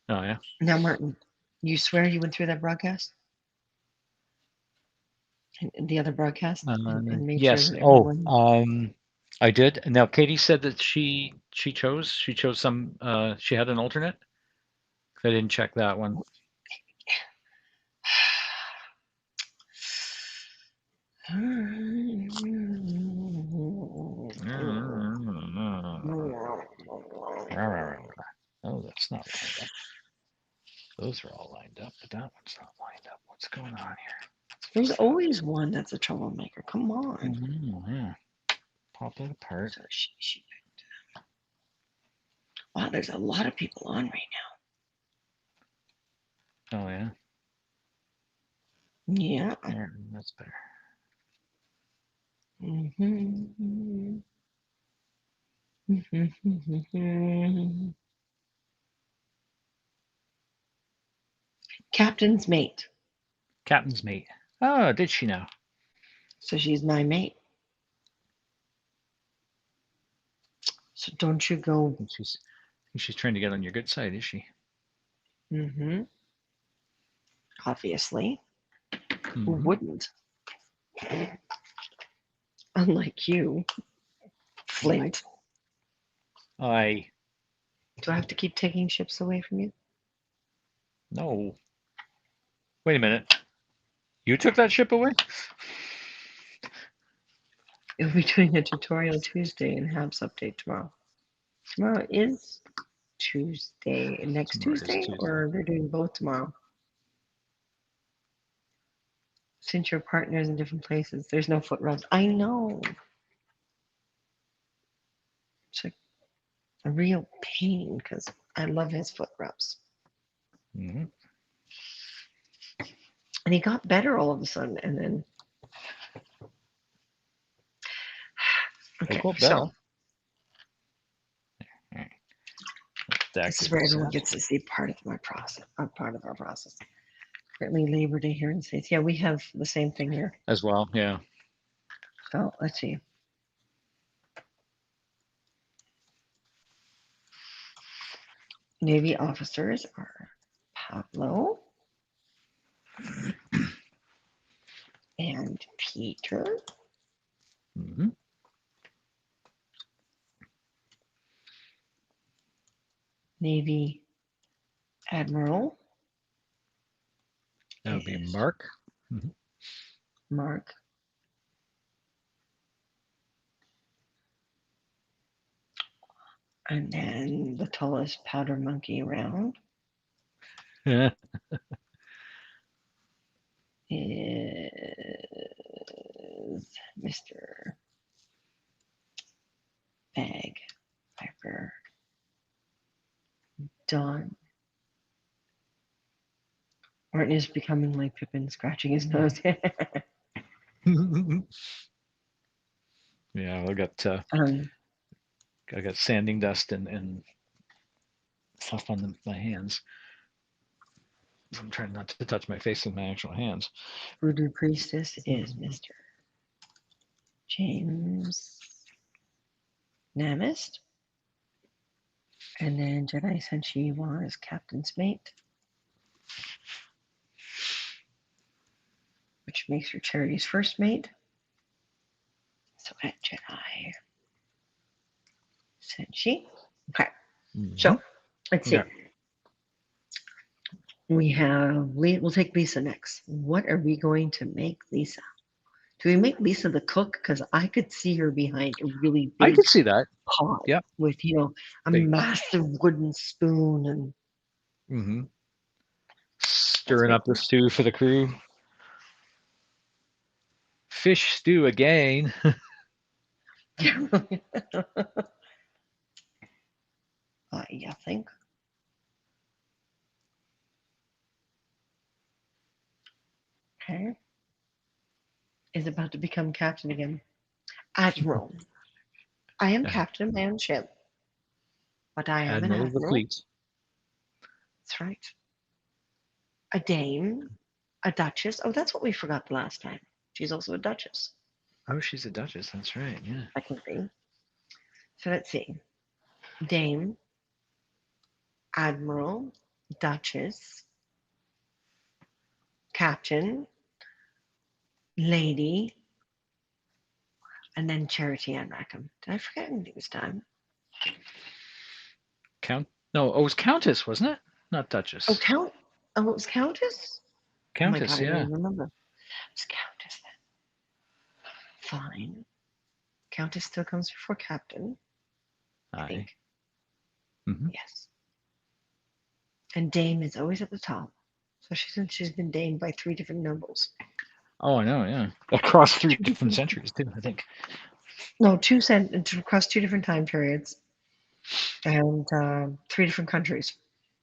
Speaker 2: Oh yeah.
Speaker 1: Now, Martin, you swear you went through that broadcast, and the other broadcast, and made sure
Speaker 2: Yes.
Speaker 1: that
Speaker 2: Oh,
Speaker 1: everyone.
Speaker 2: I did. Now Katie said that she chose some. She had an alternate. I didn't check that one. Oh, that's not lined up. Those are all lined up, but that one's not lined up. What's going on here?
Speaker 1: There's
Speaker 2: Let's fix that.
Speaker 1: always one that's a troublemaker. Come on.
Speaker 2: Yeah. Pop it apart.
Speaker 1: So wow, there's a lot of people on right
Speaker 2: Oh yeah.
Speaker 1: now. Yeah.
Speaker 2: There, that's better.
Speaker 1: Captain's mate.
Speaker 2: Captain's mate. Oh, did she now?
Speaker 1: So she's my mate. So don't you go.
Speaker 2: She's trying to get on your good side, is she?
Speaker 1: Obviously. Who
Speaker 2: Mm-hmm.
Speaker 1: wouldn't? Unlike you, Flint.
Speaker 2: I
Speaker 1: Do I have to keep taking ships away from you?
Speaker 2: no. Wait a minute. You took that ship away?
Speaker 1: We'll be doing a tutorial Tuesday and Habs update tomorrow. Tomorrow is Tuesday. Next
Speaker 2: Tomorrow is
Speaker 1: Tuesday,
Speaker 2: Tuesday.
Speaker 1: or they're doing both tomorrow? Since your partner's in different places, there's no foot rubs. I know. It's like a real pain because I love his foot rubs.
Speaker 2: Mm-hmm.
Speaker 1: And he got better all of a sudden. And then, okay,
Speaker 2: Coco
Speaker 1: so
Speaker 2: Bell. All right.
Speaker 1: this is where everyone gets to see part of my process, part of our process. Currently, Labor Day here in the States. Yeah, we have the same thing here.
Speaker 2: As well, yeah.
Speaker 1: So let's see. Navy officers are Pablo and Peter.
Speaker 2: Mm-hmm.
Speaker 1: Navy Admiral
Speaker 2: That would be
Speaker 1: is
Speaker 2: Mark. Mm-hmm.
Speaker 1: Mark. And then the tallest powder monkey around
Speaker 2: Yeah.
Speaker 1: is Mr. Bag Piper Don. Martin is becoming like Pippin, scratching his nose.
Speaker 2: Yeah,
Speaker 1: um,
Speaker 2: I got sanding dust and stuff on my hands. I'm trying not to touch my face with my actual hands.
Speaker 1: Voodoo Priestess is Mr. James Namist. And then Jedi Senshi Yuan is Captain's mate, which makes her Charity's first mate. So at Jedi Senshi. Okay,
Speaker 2: Mm-hmm.
Speaker 1: so let's see.
Speaker 2: Okay.
Speaker 1: We'll take Lisa next. What are we going to make Lisa? Do we make Lisa the cook? Because I could see her behind a really
Speaker 2: I
Speaker 1: big
Speaker 2: could see that.
Speaker 1: pot
Speaker 2: Yep.
Speaker 1: with, a
Speaker 2: Big.
Speaker 1: massive wooden spoon, and
Speaker 2: Mm-hmm.
Speaker 1: let's
Speaker 2: Stirring
Speaker 1: make
Speaker 2: up the stew for the crew. Fish stew again.
Speaker 1: you think? Okay. Is about to become captain again. Admiral. I am captain of my own ship, but I am an
Speaker 2: Admiral of the
Speaker 1: admiral.
Speaker 2: fleet.
Speaker 1: That's right. A dame. A duchess. Oh, that's what we forgot the last time. She's also a duchess.
Speaker 2: Oh, she's a duchess. That's right. Yeah.
Speaker 1: Technically. So let's see. Dame, admiral, duchess, captain, lady, and then Charity Ann Rackham. Did I forget anything this time?
Speaker 2: Count. No, oh, it was countess, wasn't it? Not
Speaker 1: Oh,
Speaker 2: duchess.
Speaker 1: count. Oh, it was countess. Oh my god,
Speaker 2: Countess.
Speaker 1: I don't
Speaker 2: Yeah.
Speaker 1: even remember. It was countess then. Fine. Countess still comes before captain, I
Speaker 2: Aye.
Speaker 1: think.
Speaker 2: Hmm.
Speaker 1: Yes. And dame is always at the top. So she's been damed by three different nobles.
Speaker 2: Oh, I know. Yeah. Across three
Speaker 1: Two
Speaker 2: different
Speaker 1: different,
Speaker 2: centuries too. I think.
Speaker 1: no, across two different time periods and three different countries.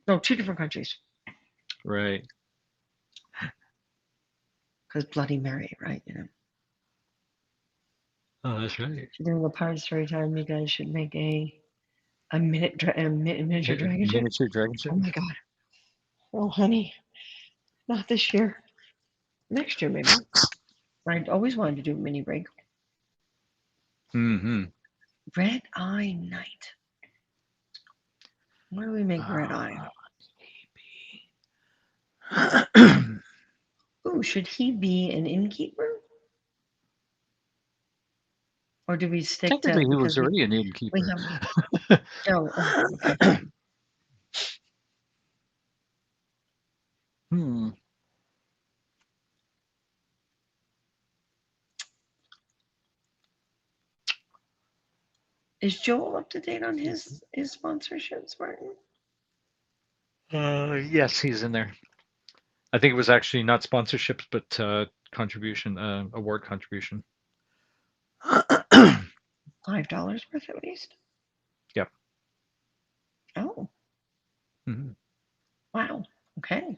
Speaker 1: No, two different countries.
Speaker 2: Right.
Speaker 1: Because Bloody Mary, right?
Speaker 2: Oh, that's right.
Speaker 1: If you're doing a pirate story time, you guys should make a miniature dragon ship.
Speaker 2: Miniature dragon ship.
Speaker 1: Oh my god. Oh honey, not this year. Next year maybe. I always wanted to do a mini rig.
Speaker 2: Mm-hmm.
Speaker 1: Red Eye Knight. Why do we make Red Eye?
Speaker 2: Uh,
Speaker 1: Ooh, should he be an innkeeper? Or do we stick to
Speaker 2: Technically, he was
Speaker 1: because
Speaker 2: already an
Speaker 1: we
Speaker 2: innkeeper.
Speaker 1: have oh okay.
Speaker 2: Hmm.
Speaker 1: Is Joel up to date on his sponsorships, Martin?
Speaker 2: Yes, he's in there. I think it was actually not sponsorships, but contribution, award contribution.
Speaker 1: $5 worth at least?
Speaker 2: Yep.
Speaker 1: Oh,
Speaker 2: Hmm.
Speaker 1: wow. Okay.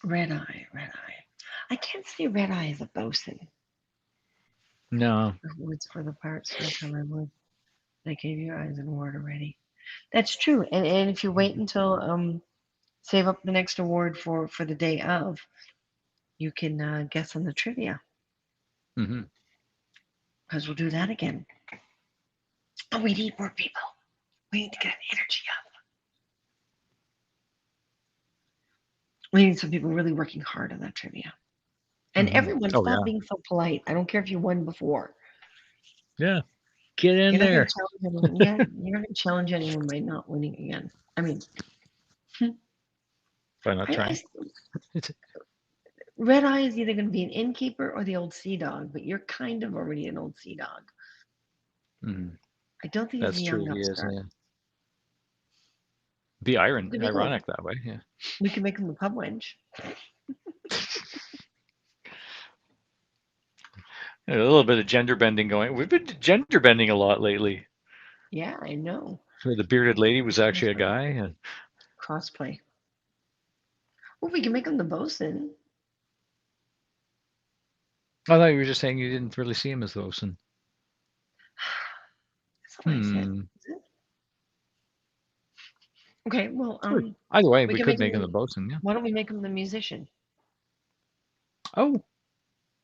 Speaker 1: Red Eye, Red Eye. I can't see Red Eye as a bosun.
Speaker 2: No.
Speaker 1: Woods for the parts storytime I would. They gave you eyes and award already. That's true. And if you wait until save up the next award for the day of, you can guess on the trivia
Speaker 2: Hmm.
Speaker 1: because we'll do that again. And we need more people. We need to get energy up. We need some people really working hard on that trivia. And
Speaker 2: Hmm.
Speaker 1: everyone,
Speaker 2: Oh
Speaker 1: stop
Speaker 2: yeah.
Speaker 1: being so polite. I don't care if you won before.
Speaker 2: Yeah. Get in
Speaker 1: You're not going
Speaker 2: there.
Speaker 1: to challenge anyone. Yeah, you're not going to challenge anyone by not winning again. I mean,
Speaker 2: By not
Speaker 1: I
Speaker 2: trying. It's,
Speaker 1: Red Eye is either going to be an innkeeper or the old sea dog, but you're kind of already an old sea dog.
Speaker 2: mm,
Speaker 1: I don't think he's a
Speaker 2: that's
Speaker 1: young
Speaker 2: true. He is.
Speaker 1: upstart.
Speaker 2: Yeah. Be
Speaker 1: We can make him,
Speaker 2: ironic that way. Yeah.
Speaker 1: we can make him the pub wench.
Speaker 2: A little bit of gender bending going. We've been gender bending a lot lately.
Speaker 1: Yeah, I know.
Speaker 2: So the bearded lady was actually a
Speaker 1: Crossplay.
Speaker 2: guy. And
Speaker 1: Crossplay. Well, we can make him the bosun.
Speaker 2: I thought you were just saying you didn't really see him as Wilson.
Speaker 1: That's not what I said.
Speaker 2: Hmm.
Speaker 1: Is it? Okay, well,
Speaker 2: Sure. Either way,
Speaker 1: we
Speaker 2: we
Speaker 1: can
Speaker 2: could
Speaker 1: make him
Speaker 2: make him
Speaker 1: the.
Speaker 2: the bosun. Yeah.
Speaker 1: Why don't we make him the musician?
Speaker 2: Oh,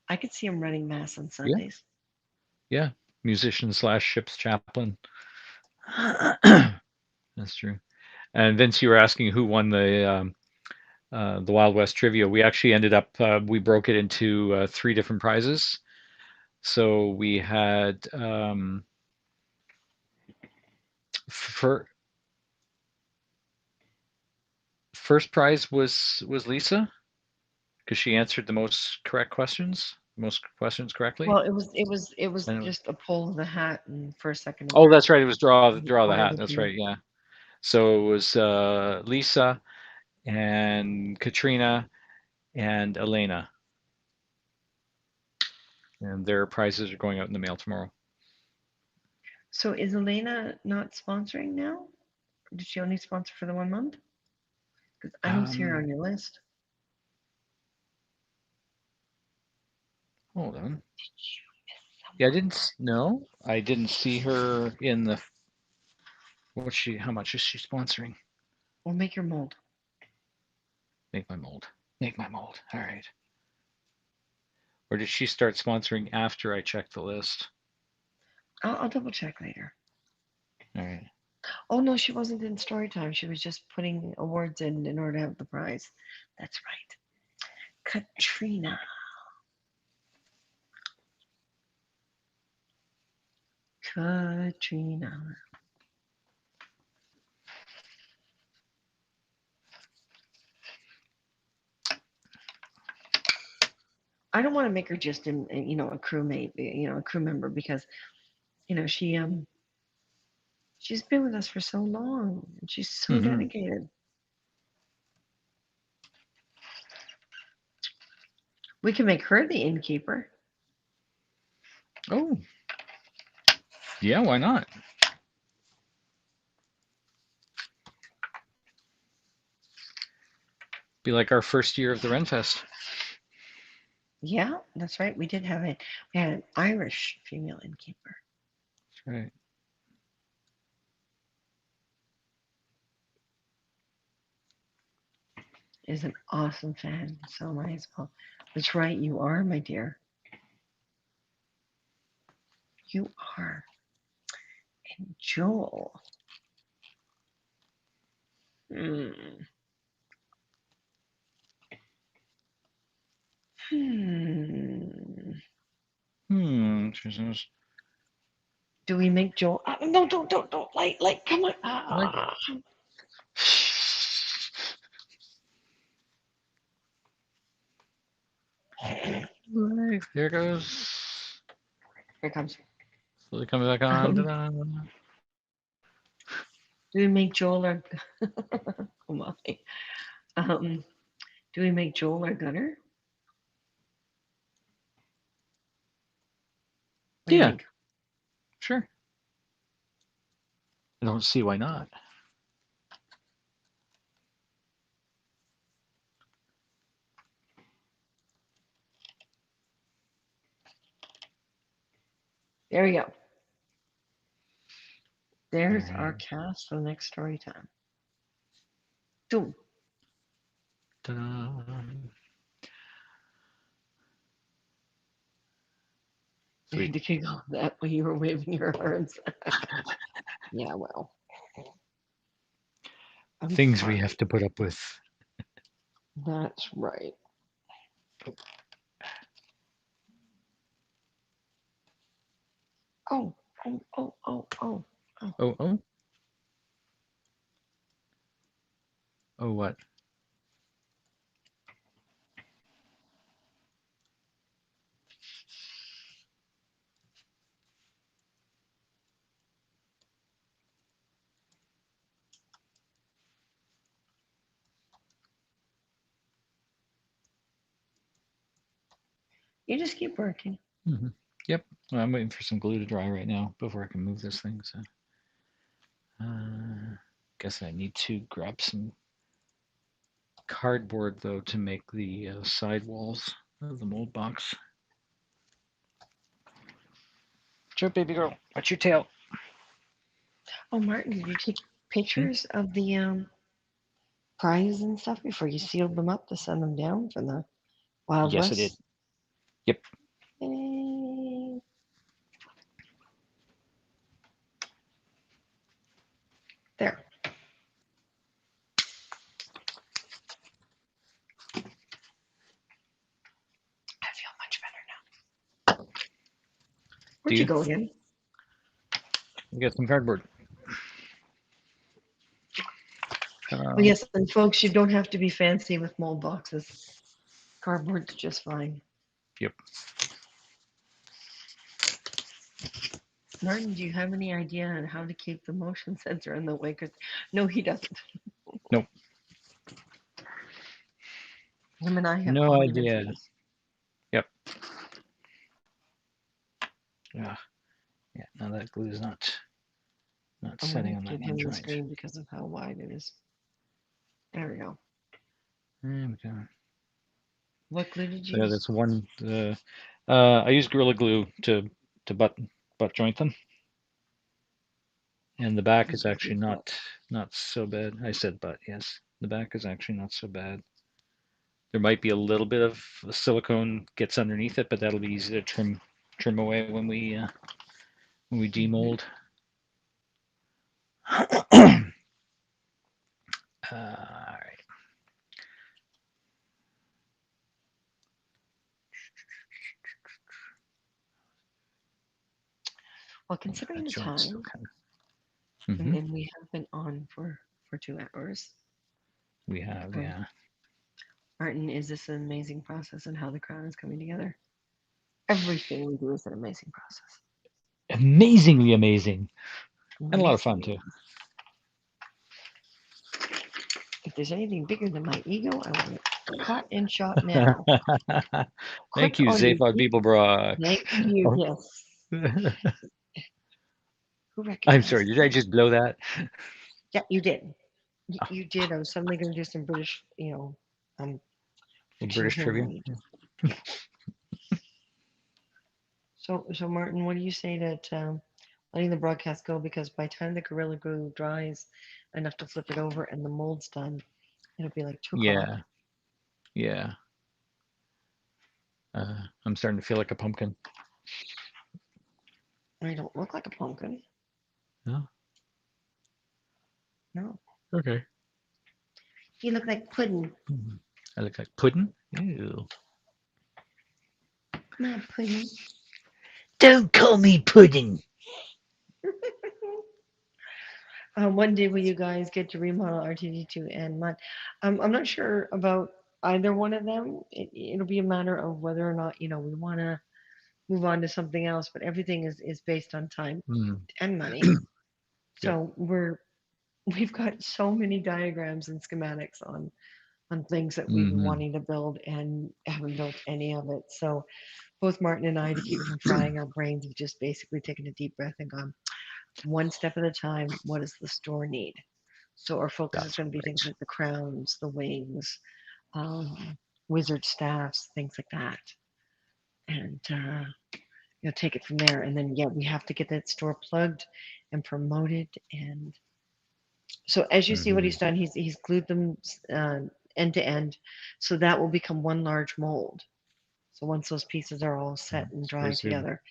Speaker 1: I could see him running mass on
Speaker 2: yeah.
Speaker 1: Sundays.
Speaker 2: Yeah. Musician slash ship's chaplain. That's true. And Vince, you were asking who won the Wild West trivia. We actually ended up we broke it into three different prizes. So we had for first prize was Lisa because she answered the most questions correctly.
Speaker 1: Well, it was
Speaker 2: And
Speaker 1: just a pull of the hat and first, second, and
Speaker 2: oh,
Speaker 1: third.
Speaker 2: that's right. It was draw the
Speaker 1: Required
Speaker 2: hat.
Speaker 1: to
Speaker 2: That's
Speaker 1: be.
Speaker 2: right. Yeah. So it was Lisa and Katrina and Elena, and their prizes are going out in the mail tomorrow.
Speaker 1: So is Elena not sponsoring now? Or did she only sponsor for the 1 month? Because I don't see her
Speaker 2: Um,
Speaker 1: on your list.
Speaker 2: hold on.
Speaker 1: Did you miss
Speaker 2: Yeah,
Speaker 1: someone?
Speaker 2: no, I didn't see her in the how much is she sponsoring?
Speaker 1: We'll make your mold.
Speaker 2: Make my mold. Make my mold. All right. Or did she start sponsoring after I checked the list?
Speaker 1: I'll double check later.
Speaker 2: All right.
Speaker 1: Oh no, she wasn't in story time. She was just putting awards in order to have the prize. That's right. Katrina. Katrina. I don't want to make her just a crewmate, a crew member because she's been with us for so long and she's so
Speaker 2: Mm-hmm.
Speaker 1: dedicated. We can make her the innkeeper.
Speaker 2: Oh, yeah, why not? Be like our first year of the Renfest.
Speaker 1: Yeah, that's right. We had an Irish female innkeeper.
Speaker 2: That's right.
Speaker 1: Is an awesome fan. So am I as well. That's right, you are, my dear. You are. And Joel. Hmm. Hmm.
Speaker 2: Jesus.
Speaker 1: Do we make Joel? No, don't. Like, come on.
Speaker 2: Like, like, here goes.
Speaker 1: Here it comes.
Speaker 2: Slowly coming back on.
Speaker 1: Um,
Speaker 2: Ta-da.
Speaker 1: do we make Joel our? Oh my. Um, do we make Joel our gunner? What do you
Speaker 2: Yeah,
Speaker 1: think?
Speaker 2: sure. I don't see why not.
Speaker 1: There we go.
Speaker 2: All
Speaker 1: There's our
Speaker 2: right.
Speaker 1: cast for the next story time. Boom.
Speaker 2: Ta-da.
Speaker 1: You
Speaker 2: Sweet.
Speaker 1: had to giggle that when you were waving your arms. Yeah, well, I'm
Speaker 2: Things we have
Speaker 1: fine.
Speaker 2: to put up with.
Speaker 1: That's right. Oh, oh.
Speaker 2: Oh, oh, oh, what?
Speaker 1: You just keep working.
Speaker 2: Mm-hmm. Yep. Well, I'm waiting for some glue to dry right now before I can move this thing. So, guess I need to grab some cardboard though to make the side walls of the mold box. Jump, baby girl. Watch your tail.
Speaker 1: Oh, Martin, did you take
Speaker 2: Hmm?
Speaker 1: pictures of the prizes and stuff before you sealed them up to send them down for the Wild
Speaker 2: Yes, I did.
Speaker 1: West?
Speaker 2: Yep.
Speaker 1: Eh, there. I feel much better now.
Speaker 2: Do
Speaker 1: Where'd you
Speaker 2: you?
Speaker 1: go again?
Speaker 2: Get some cardboard.
Speaker 1: Oh, yes, and folks, you don't have to be fancy with mold boxes. Cardboard's just fine.
Speaker 2: Yep.
Speaker 1: Martin, do you have any idea on how to keep the motion sensor in the way? No, he doesn't.
Speaker 2: Nope.
Speaker 1: Him and I have
Speaker 2: No
Speaker 1: common
Speaker 2: idea.
Speaker 1: interests.
Speaker 2: Yep. Yeah. Yeah. Now that glue is not
Speaker 1: I'm going
Speaker 2: setting
Speaker 1: to
Speaker 2: on that
Speaker 1: give
Speaker 2: one
Speaker 1: him the
Speaker 2: joint.
Speaker 1: screen because of how wide it is. There we go.
Speaker 2: There we go.
Speaker 1: What glue did
Speaker 2: So
Speaker 1: you
Speaker 2: yeah,
Speaker 1: use?
Speaker 2: that's one. I use Gorilla Glue to butt joint them, and the back is actually not so bad. I said butt, yes. The back is actually not so bad. There might be a little bit of silicone gets underneath it, but that'll be easy to trim away when we
Speaker 1: Mhm.
Speaker 2: demold. All right,
Speaker 1: Well,
Speaker 2: that
Speaker 1: considering the
Speaker 2: joint's still
Speaker 1: time,
Speaker 2: kind of.
Speaker 1: and,
Speaker 2: Hmm.
Speaker 1: and we have been on for 2 hours.
Speaker 2: We have,
Speaker 1: Um,
Speaker 2: yeah,
Speaker 1: Martin, is this an amazing process and how the crown is coming together? Everything we do is an amazing process.
Speaker 2: amazingly amazing, and a lot of fun
Speaker 1: Amazingly.
Speaker 2: too.
Speaker 1: If there's anything bigger than my ego, I want it caught and shot now.
Speaker 2: Thank
Speaker 1: Click
Speaker 2: you,
Speaker 1: on your
Speaker 2: Zaphod
Speaker 1: feet.
Speaker 2: Beeblebrock.
Speaker 1: Thank you.
Speaker 2: Oh,
Speaker 1: Yes. Who
Speaker 2: I'm sorry,
Speaker 1: recognized
Speaker 2: did I
Speaker 1: that?
Speaker 2: just blow that?
Speaker 1: Yeah, you did. You did. I was suddenly going to do some British, um, fixing
Speaker 2: British
Speaker 1: humor.
Speaker 2: trivia.
Speaker 1: And you just, yeah. So Martin, what do you say that letting the broadcast go because by the time the Gorilla Glue dries enough to flip it over and the mold's done, it'll be like 2 o'clock.
Speaker 2: Yeah, yeah. I'm starting to feel like a pumpkin.
Speaker 1: I don't look like a pumpkin.
Speaker 2: No?
Speaker 1: No,
Speaker 2: Okay.
Speaker 1: you look like pudding.
Speaker 2: Mhm. I look like pudding. Ew.
Speaker 1: Not pudding.
Speaker 2: Don't call me pudding.
Speaker 1: One day will you guys get to remodel RTD2 and Mud? I'm not sure about either one of them. It'll be a matter of whether or not we want to move on to something else. But everything is based on time
Speaker 2: Mm.
Speaker 1: and money.
Speaker 2: Yep.
Speaker 1: So we've got so many diagrams and schematics on things that we've been
Speaker 2: Hmm.
Speaker 1: wanting to build and haven't built any of it. So both Martin and I, to keep from frying our brains, have just basically taken a deep breath and gone one step at a time. What does the store need? So our focus is
Speaker 2: That's
Speaker 1: going to be things
Speaker 2: right.
Speaker 1: like the crowns, the wings, um, wizard staffs, things like that, and take it from there. And then yeah, we have to get that store plugged and promoted. And so as you see what
Speaker 2: Hmm.
Speaker 1: he's done, he's glued them end to end, so that will become one large mold. So once those pieces are all set and
Speaker 2: So
Speaker 1: dry
Speaker 2: basically,
Speaker 1: together,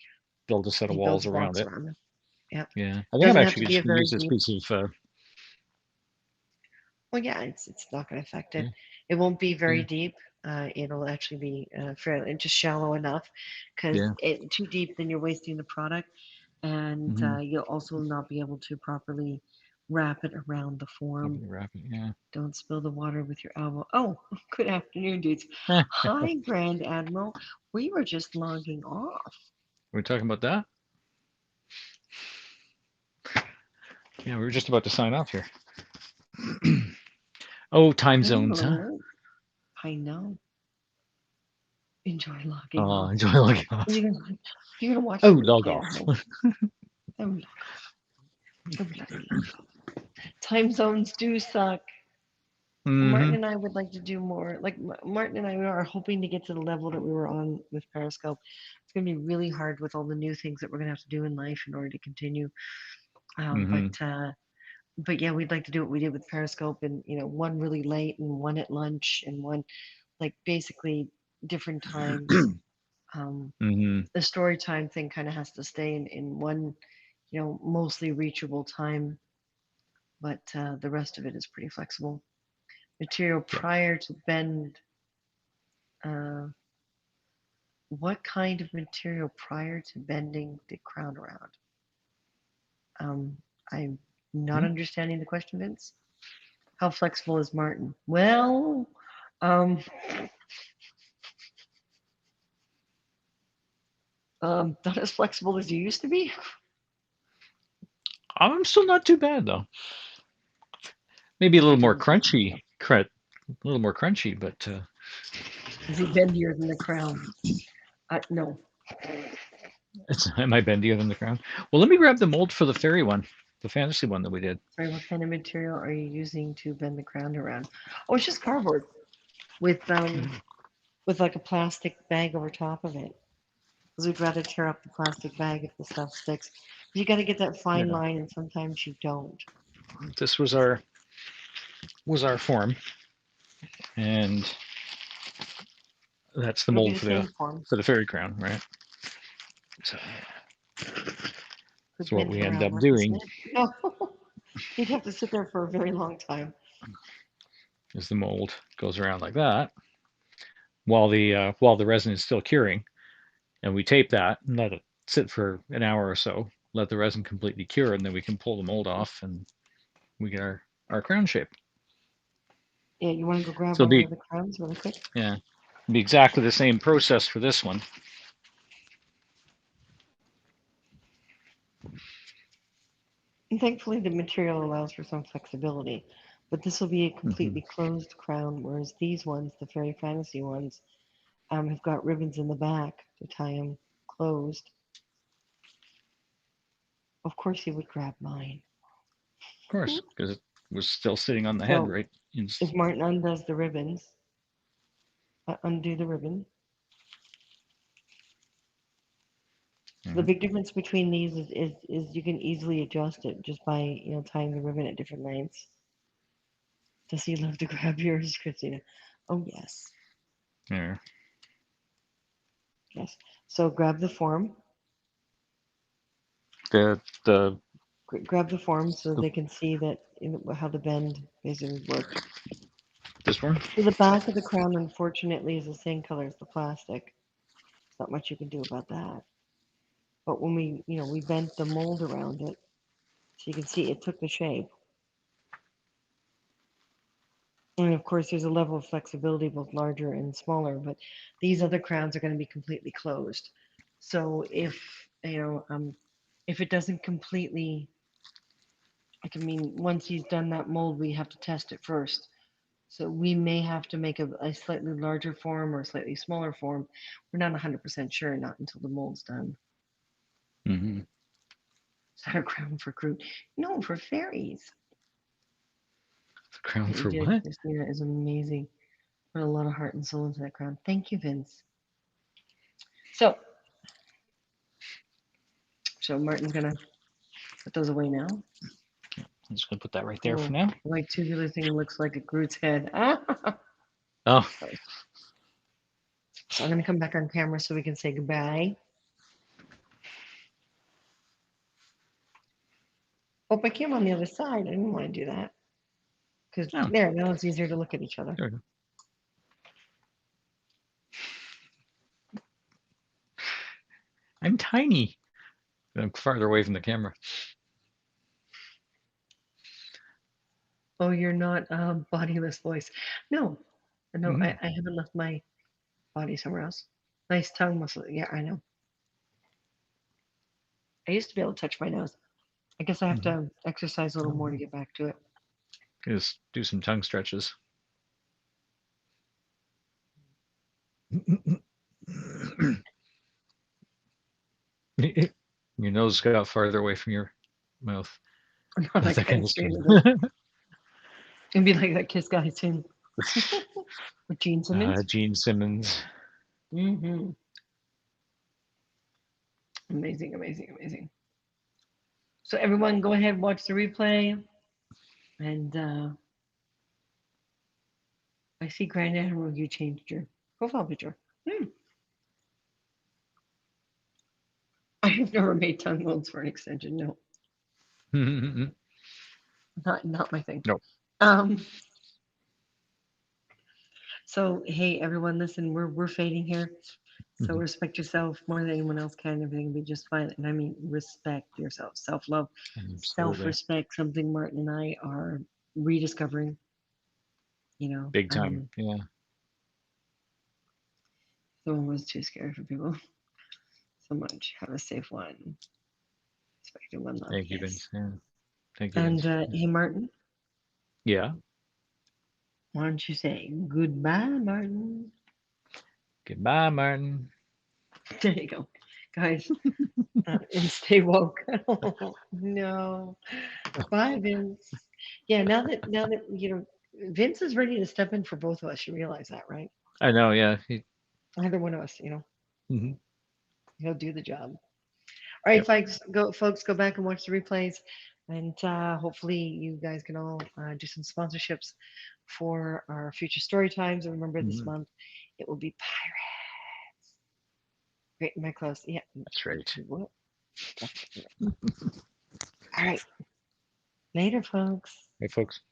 Speaker 2: build a set of
Speaker 1: he
Speaker 2: walls
Speaker 1: builds
Speaker 2: around
Speaker 1: blocks
Speaker 2: it.
Speaker 1: around them. Yep.
Speaker 2: Yeah. I think I'm
Speaker 1: Doesn't have to
Speaker 2: actually
Speaker 1: be
Speaker 2: just
Speaker 1: a
Speaker 2: going to
Speaker 1: very
Speaker 2: use this
Speaker 1: deep.
Speaker 2: piece of.
Speaker 1: Well, yeah, it's not going to affect it.
Speaker 2: Yeah.
Speaker 1: It won't be very
Speaker 2: Yeah.
Speaker 1: deep. It'll actually be fairly just shallow enough, because
Speaker 2: Yeah.
Speaker 1: it too deep, then you're wasting the product, and
Speaker 2: Hmm.
Speaker 1: you'll also not be able to properly wrap it around the form.
Speaker 2: Probably wrap it. Yeah.
Speaker 1: Don't spill the water with your elbow. Oh, good afternoon, dudes. Hi, Grand Admiral. We were just logging off.
Speaker 2: We're talking about that. Yeah, we were just about to sign off here. Oh, time zones, huh?
Speaker 1: Hello. I know. Enjoy logging
Speaker 2: Oh,
Speaker 1: off.
Speaker 2: enjoy logging
Speaker 1: Are
Speaker 2: off.
Speaker 1: you gonna you're gonna watch
Speaker 2: Oh,
Speaker 1: the
Speaker 2: log
Speaker 1: replay
Speaker 2: off.
Speaker 1: at home? Oh, log off. Oh, bloody log off. Time zones do suck. Martin
Speaker 2: Hmm.
Speaker 1: and I would like to do more. Like Martin and I are hoping to get to the level that we were on with Periscope. It's gonna be really hard with all the new things that we're gonna have to do in life in order to continue. Um, but
Speaker 2: Hmm.
Speaker 1: uh, but yeah, we'd like to do what we did with Periscope, and one really late and one at lunch and one like basically different times.
Speaker 2: Hmm.
Speaker 1: The story time thing kind of has to stay in one, mostly reachable time, but the rest of it is pretty flexible. Material
Speaker 2: Yep.
Speaker 1: prior to bend. Uh, what kind of material prior to bending the crown around? Um, I'm not
Speaker 2: Hmm?
Speaker 1: understanding the question, Vince. How flexible is Martin? Well, um, not as flexible as you used to be.
Speaker 2: I'm still not too bad though. Maybe a
Speaker 1: He
Speaker 2: little more
Speaker 1: doesn't feel
Speaker 2: crunchy.
Speaker 1: himself.
Speaker 2: A little more crunchy, but
Speaker 1: Is he bendier than the crown? No.
Speaker 2: it's am I bendier than the crown? Well, let me grab the mold for the fairy one, the fantasy one that we did.
Speaker 1: Sorry, what kind of material are you using to bend the crown around? Oh, it's just cardboard with like a plastic bag over top of it. Because we'd rather tear up the plastic bag if the stuff sticks. You got to get that fine
Speaker 2: Yeah.
Speaker 1: line, and sometimes you don't.
Speaker 2: This was our form, and That's the
Speaker 1: It'll be
Speaker 2: mold
Speaker 1: the same form.
Speaker 2: for the fairy crown, right? So
Speaker 1: Could
Speaker 2: that's what
Speaker 1: mint
Speaker 2: we end
Speaker 1: around
Speaker 2: up
Speaker 1: like a
Speaker 2: doing.
Speaker 1: snake. No, you'd have to sit there for a very long time.
Speaker 2: Is the mold goes around like that while the resin is still curing, and we tape that and let it sit for an hour or so. Let the resin completely cure, and then we can pull the mold off, and we get our crown shape.
Speaker 1: Yeah, you want to go grab
Speaker 2: So
Speaker 1: one
Speaker 2: it'll
Speaker 1: of the
Speaker 2: be
Speaker 1: other crowns really quick?
Speaker 2: yeah, it'll be exactly the same process for this one.
Speaker 1: And thankfully, the material allows for some flexibility. But this will be a
Speaker 2: Mm-hmm.
Speaker 1: completely closed crown, whereas these ones, the Fairy Fantasy ones, have got ribbons in the back to tie them closed. Of course, he would grab mine.
Speaker 2: Of course, because it was still sitting on the head,
Speaker 1: So
Speaker 2: right?
Speaker 1: if Martin undoes the ribbons, undo the ribbon. So the
Speaker 2: Mhm.
Speaker 1: big difference between these is you can easily adjust it just by tying the ribbon at different lengths. Does he love to grab yours, Christina? Oh yes,
Speaker 2: Yeah.
Speaker 1: yes. So grab the form.
Speaker 2: The
Speaker 1: Grab the form so they can see that how the bend basically worked.
Speaker 2: this one.
Speaker 1: So the back of the crown, unfortunately, is the same color as the plastic. There's not much you can do about that. But when we bent the mold around it, so you can see it took the shape. And of course, there's a level of flexibility, both larger and smaller. But these other crowns are going to be completely closed. So if it doesn't completely, like, I mean, once he's done that mold, we have to test it first. So we may have to make a slightly larger form or a slightly smaller form. We're not 100% sure, not until the mold's done.
Speaker 2: Mm-hmm.
Speaker 1: Is that a crown for Groot? No, for fairies.
Speaker 2: The crown
Speaker 1: What you
Speaker 2: for
Speaker 1: did,
Speaker 2: what?
Speaker 1: Christina, is amazing. Put a lot of heart and soul into that crown. Thank you, Vince. So, so Martin's gonna put those away now.
Speaker 2: I'm just gonna put that right there for
Speaker 1: Oh,
Speaker 2: now.
Speaker 1: the white tubular thing looks like a Groot's head. Ah!
Speaker 2: Oh,
Speaker 1: So I'm gonna come back on camera so we can say goodbye. Oh, I came on the other side. I didn't want to do that because
Speaker 2: oh,
Speaker 1: there, now it's easier to look at each other.
Speaker 2: there we go. I'm tiny. I'm farther away from the camera.
Speaker 1: Oh, you're not bodiless voice. No, no,
Speaker 2: Mm-hmm.
Speaker 1: I haven't left my body somewhere else. Nice tongue muscle. Yeah, I know. I used to be able to touch my nose. I guess I have
Speaker 2: Mm-hmm.
Speaker 1: to exercise a little more to
Speaker 2: Oh,
Speaker 1: get back to it.
Speaker 2: just do some tongue stretches. Your nose got farther away from your mouth.
Speaker 1: Not
Speaker 2: That
Speaker 1: like
Speaker 2: kind
Speaker 1: that
Speaker 2: of
Speaker 1: straight
Speaker 2: skin.
Speaker 1: into it'd be like that Kiss guy too with Gene Simmons.
Speaker 2: Gene Simmons.
Speaker 1: Mm-hmm. Amazing, amazing, amazing. So everyone, go ahead, watch the replay, and I see Grand Admiral, you changed your profile picture. Hmm. I've never made tongue molds for an extension. No,
Speaker 2: Nope.
Speaker 1: not my thing. Um. So hey, everyone, listen, we're fading here. So
Speaker 2: Mhm.
Speaker 1: respect yourself more than anyone else can. Everything will be just fine. And I mean, respect yourself, self love, self
Speaker 2: Absolutely.
Speaker 1: respect. Something Martin and I are rediscovering. You know,
Speaker 2: Big time. Yeah.
Speaker 1: the one was too scary for people so much. Have a safe one. Respect and one love.
Speaker 2: Thank you,
Speaker 1: Yes.
Speaker 2: Vince. Yeah. Thank you,
Speaker 1: And
Speaker 2: Vince.
Speaker 1: hey, Martin,
Speaker 2: Yeah.
Speaker 1: why don't you say goodbye, Martin?
Speaker 2: Goodbye, Martin.
Speaker 1: There you go, guys, and stay woke. No, bye, Vince. Yeah, now that Vince is ready to step in for both of us. You realize that, right?
Speaker 2: I know. Yeah.
Speaker 1: Either one of us,
Speaker 2: Mhm.
Speaker 1: he'll do the job. All right,
Speaker 2: Yep.
Speaker 1: folks, go back and watch the replays, and hopefully you guys can all do some sponsorships for our future story times. And remember, this
Speaker 2: Mhm.
Speaker 1: month it will be pirates. Great, my clothes. Yeah.
Speaker 2: That's right.
Speaker 1: Whoop. All right. Later, folks.
Speaker 2: Hey, folks.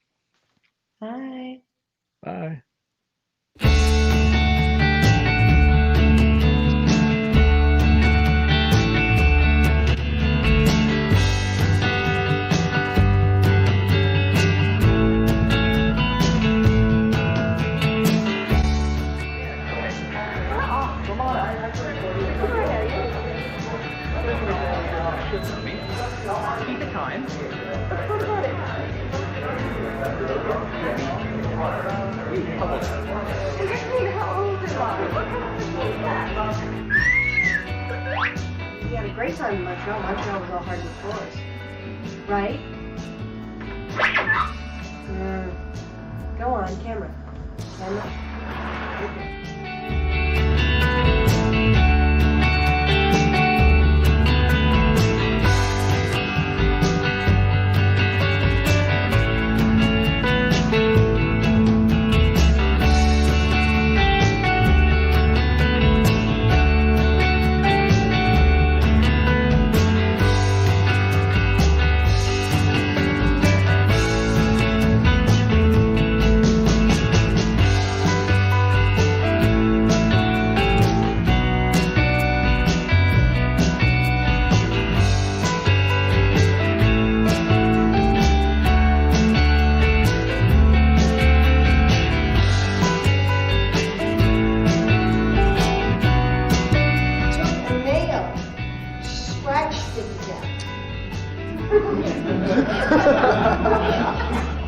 Speaker 1: Bye.
Speaker 2: Bye. Keep it time.
Speaker 3: We had a great time in Montreal. Montreal was all hard for us. Right? Go on, camera.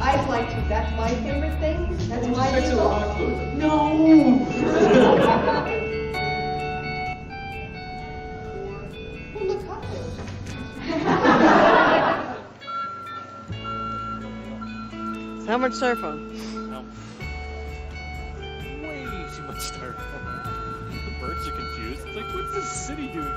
Speaker 3: I'd like to. That's my favorite thing. That's my favorite. No. Well, look hot there.
Speaker 1: How much styrofoam?
Speaker 4: Way too much styrofoam. The birds are confused. It's like, what's this city doing?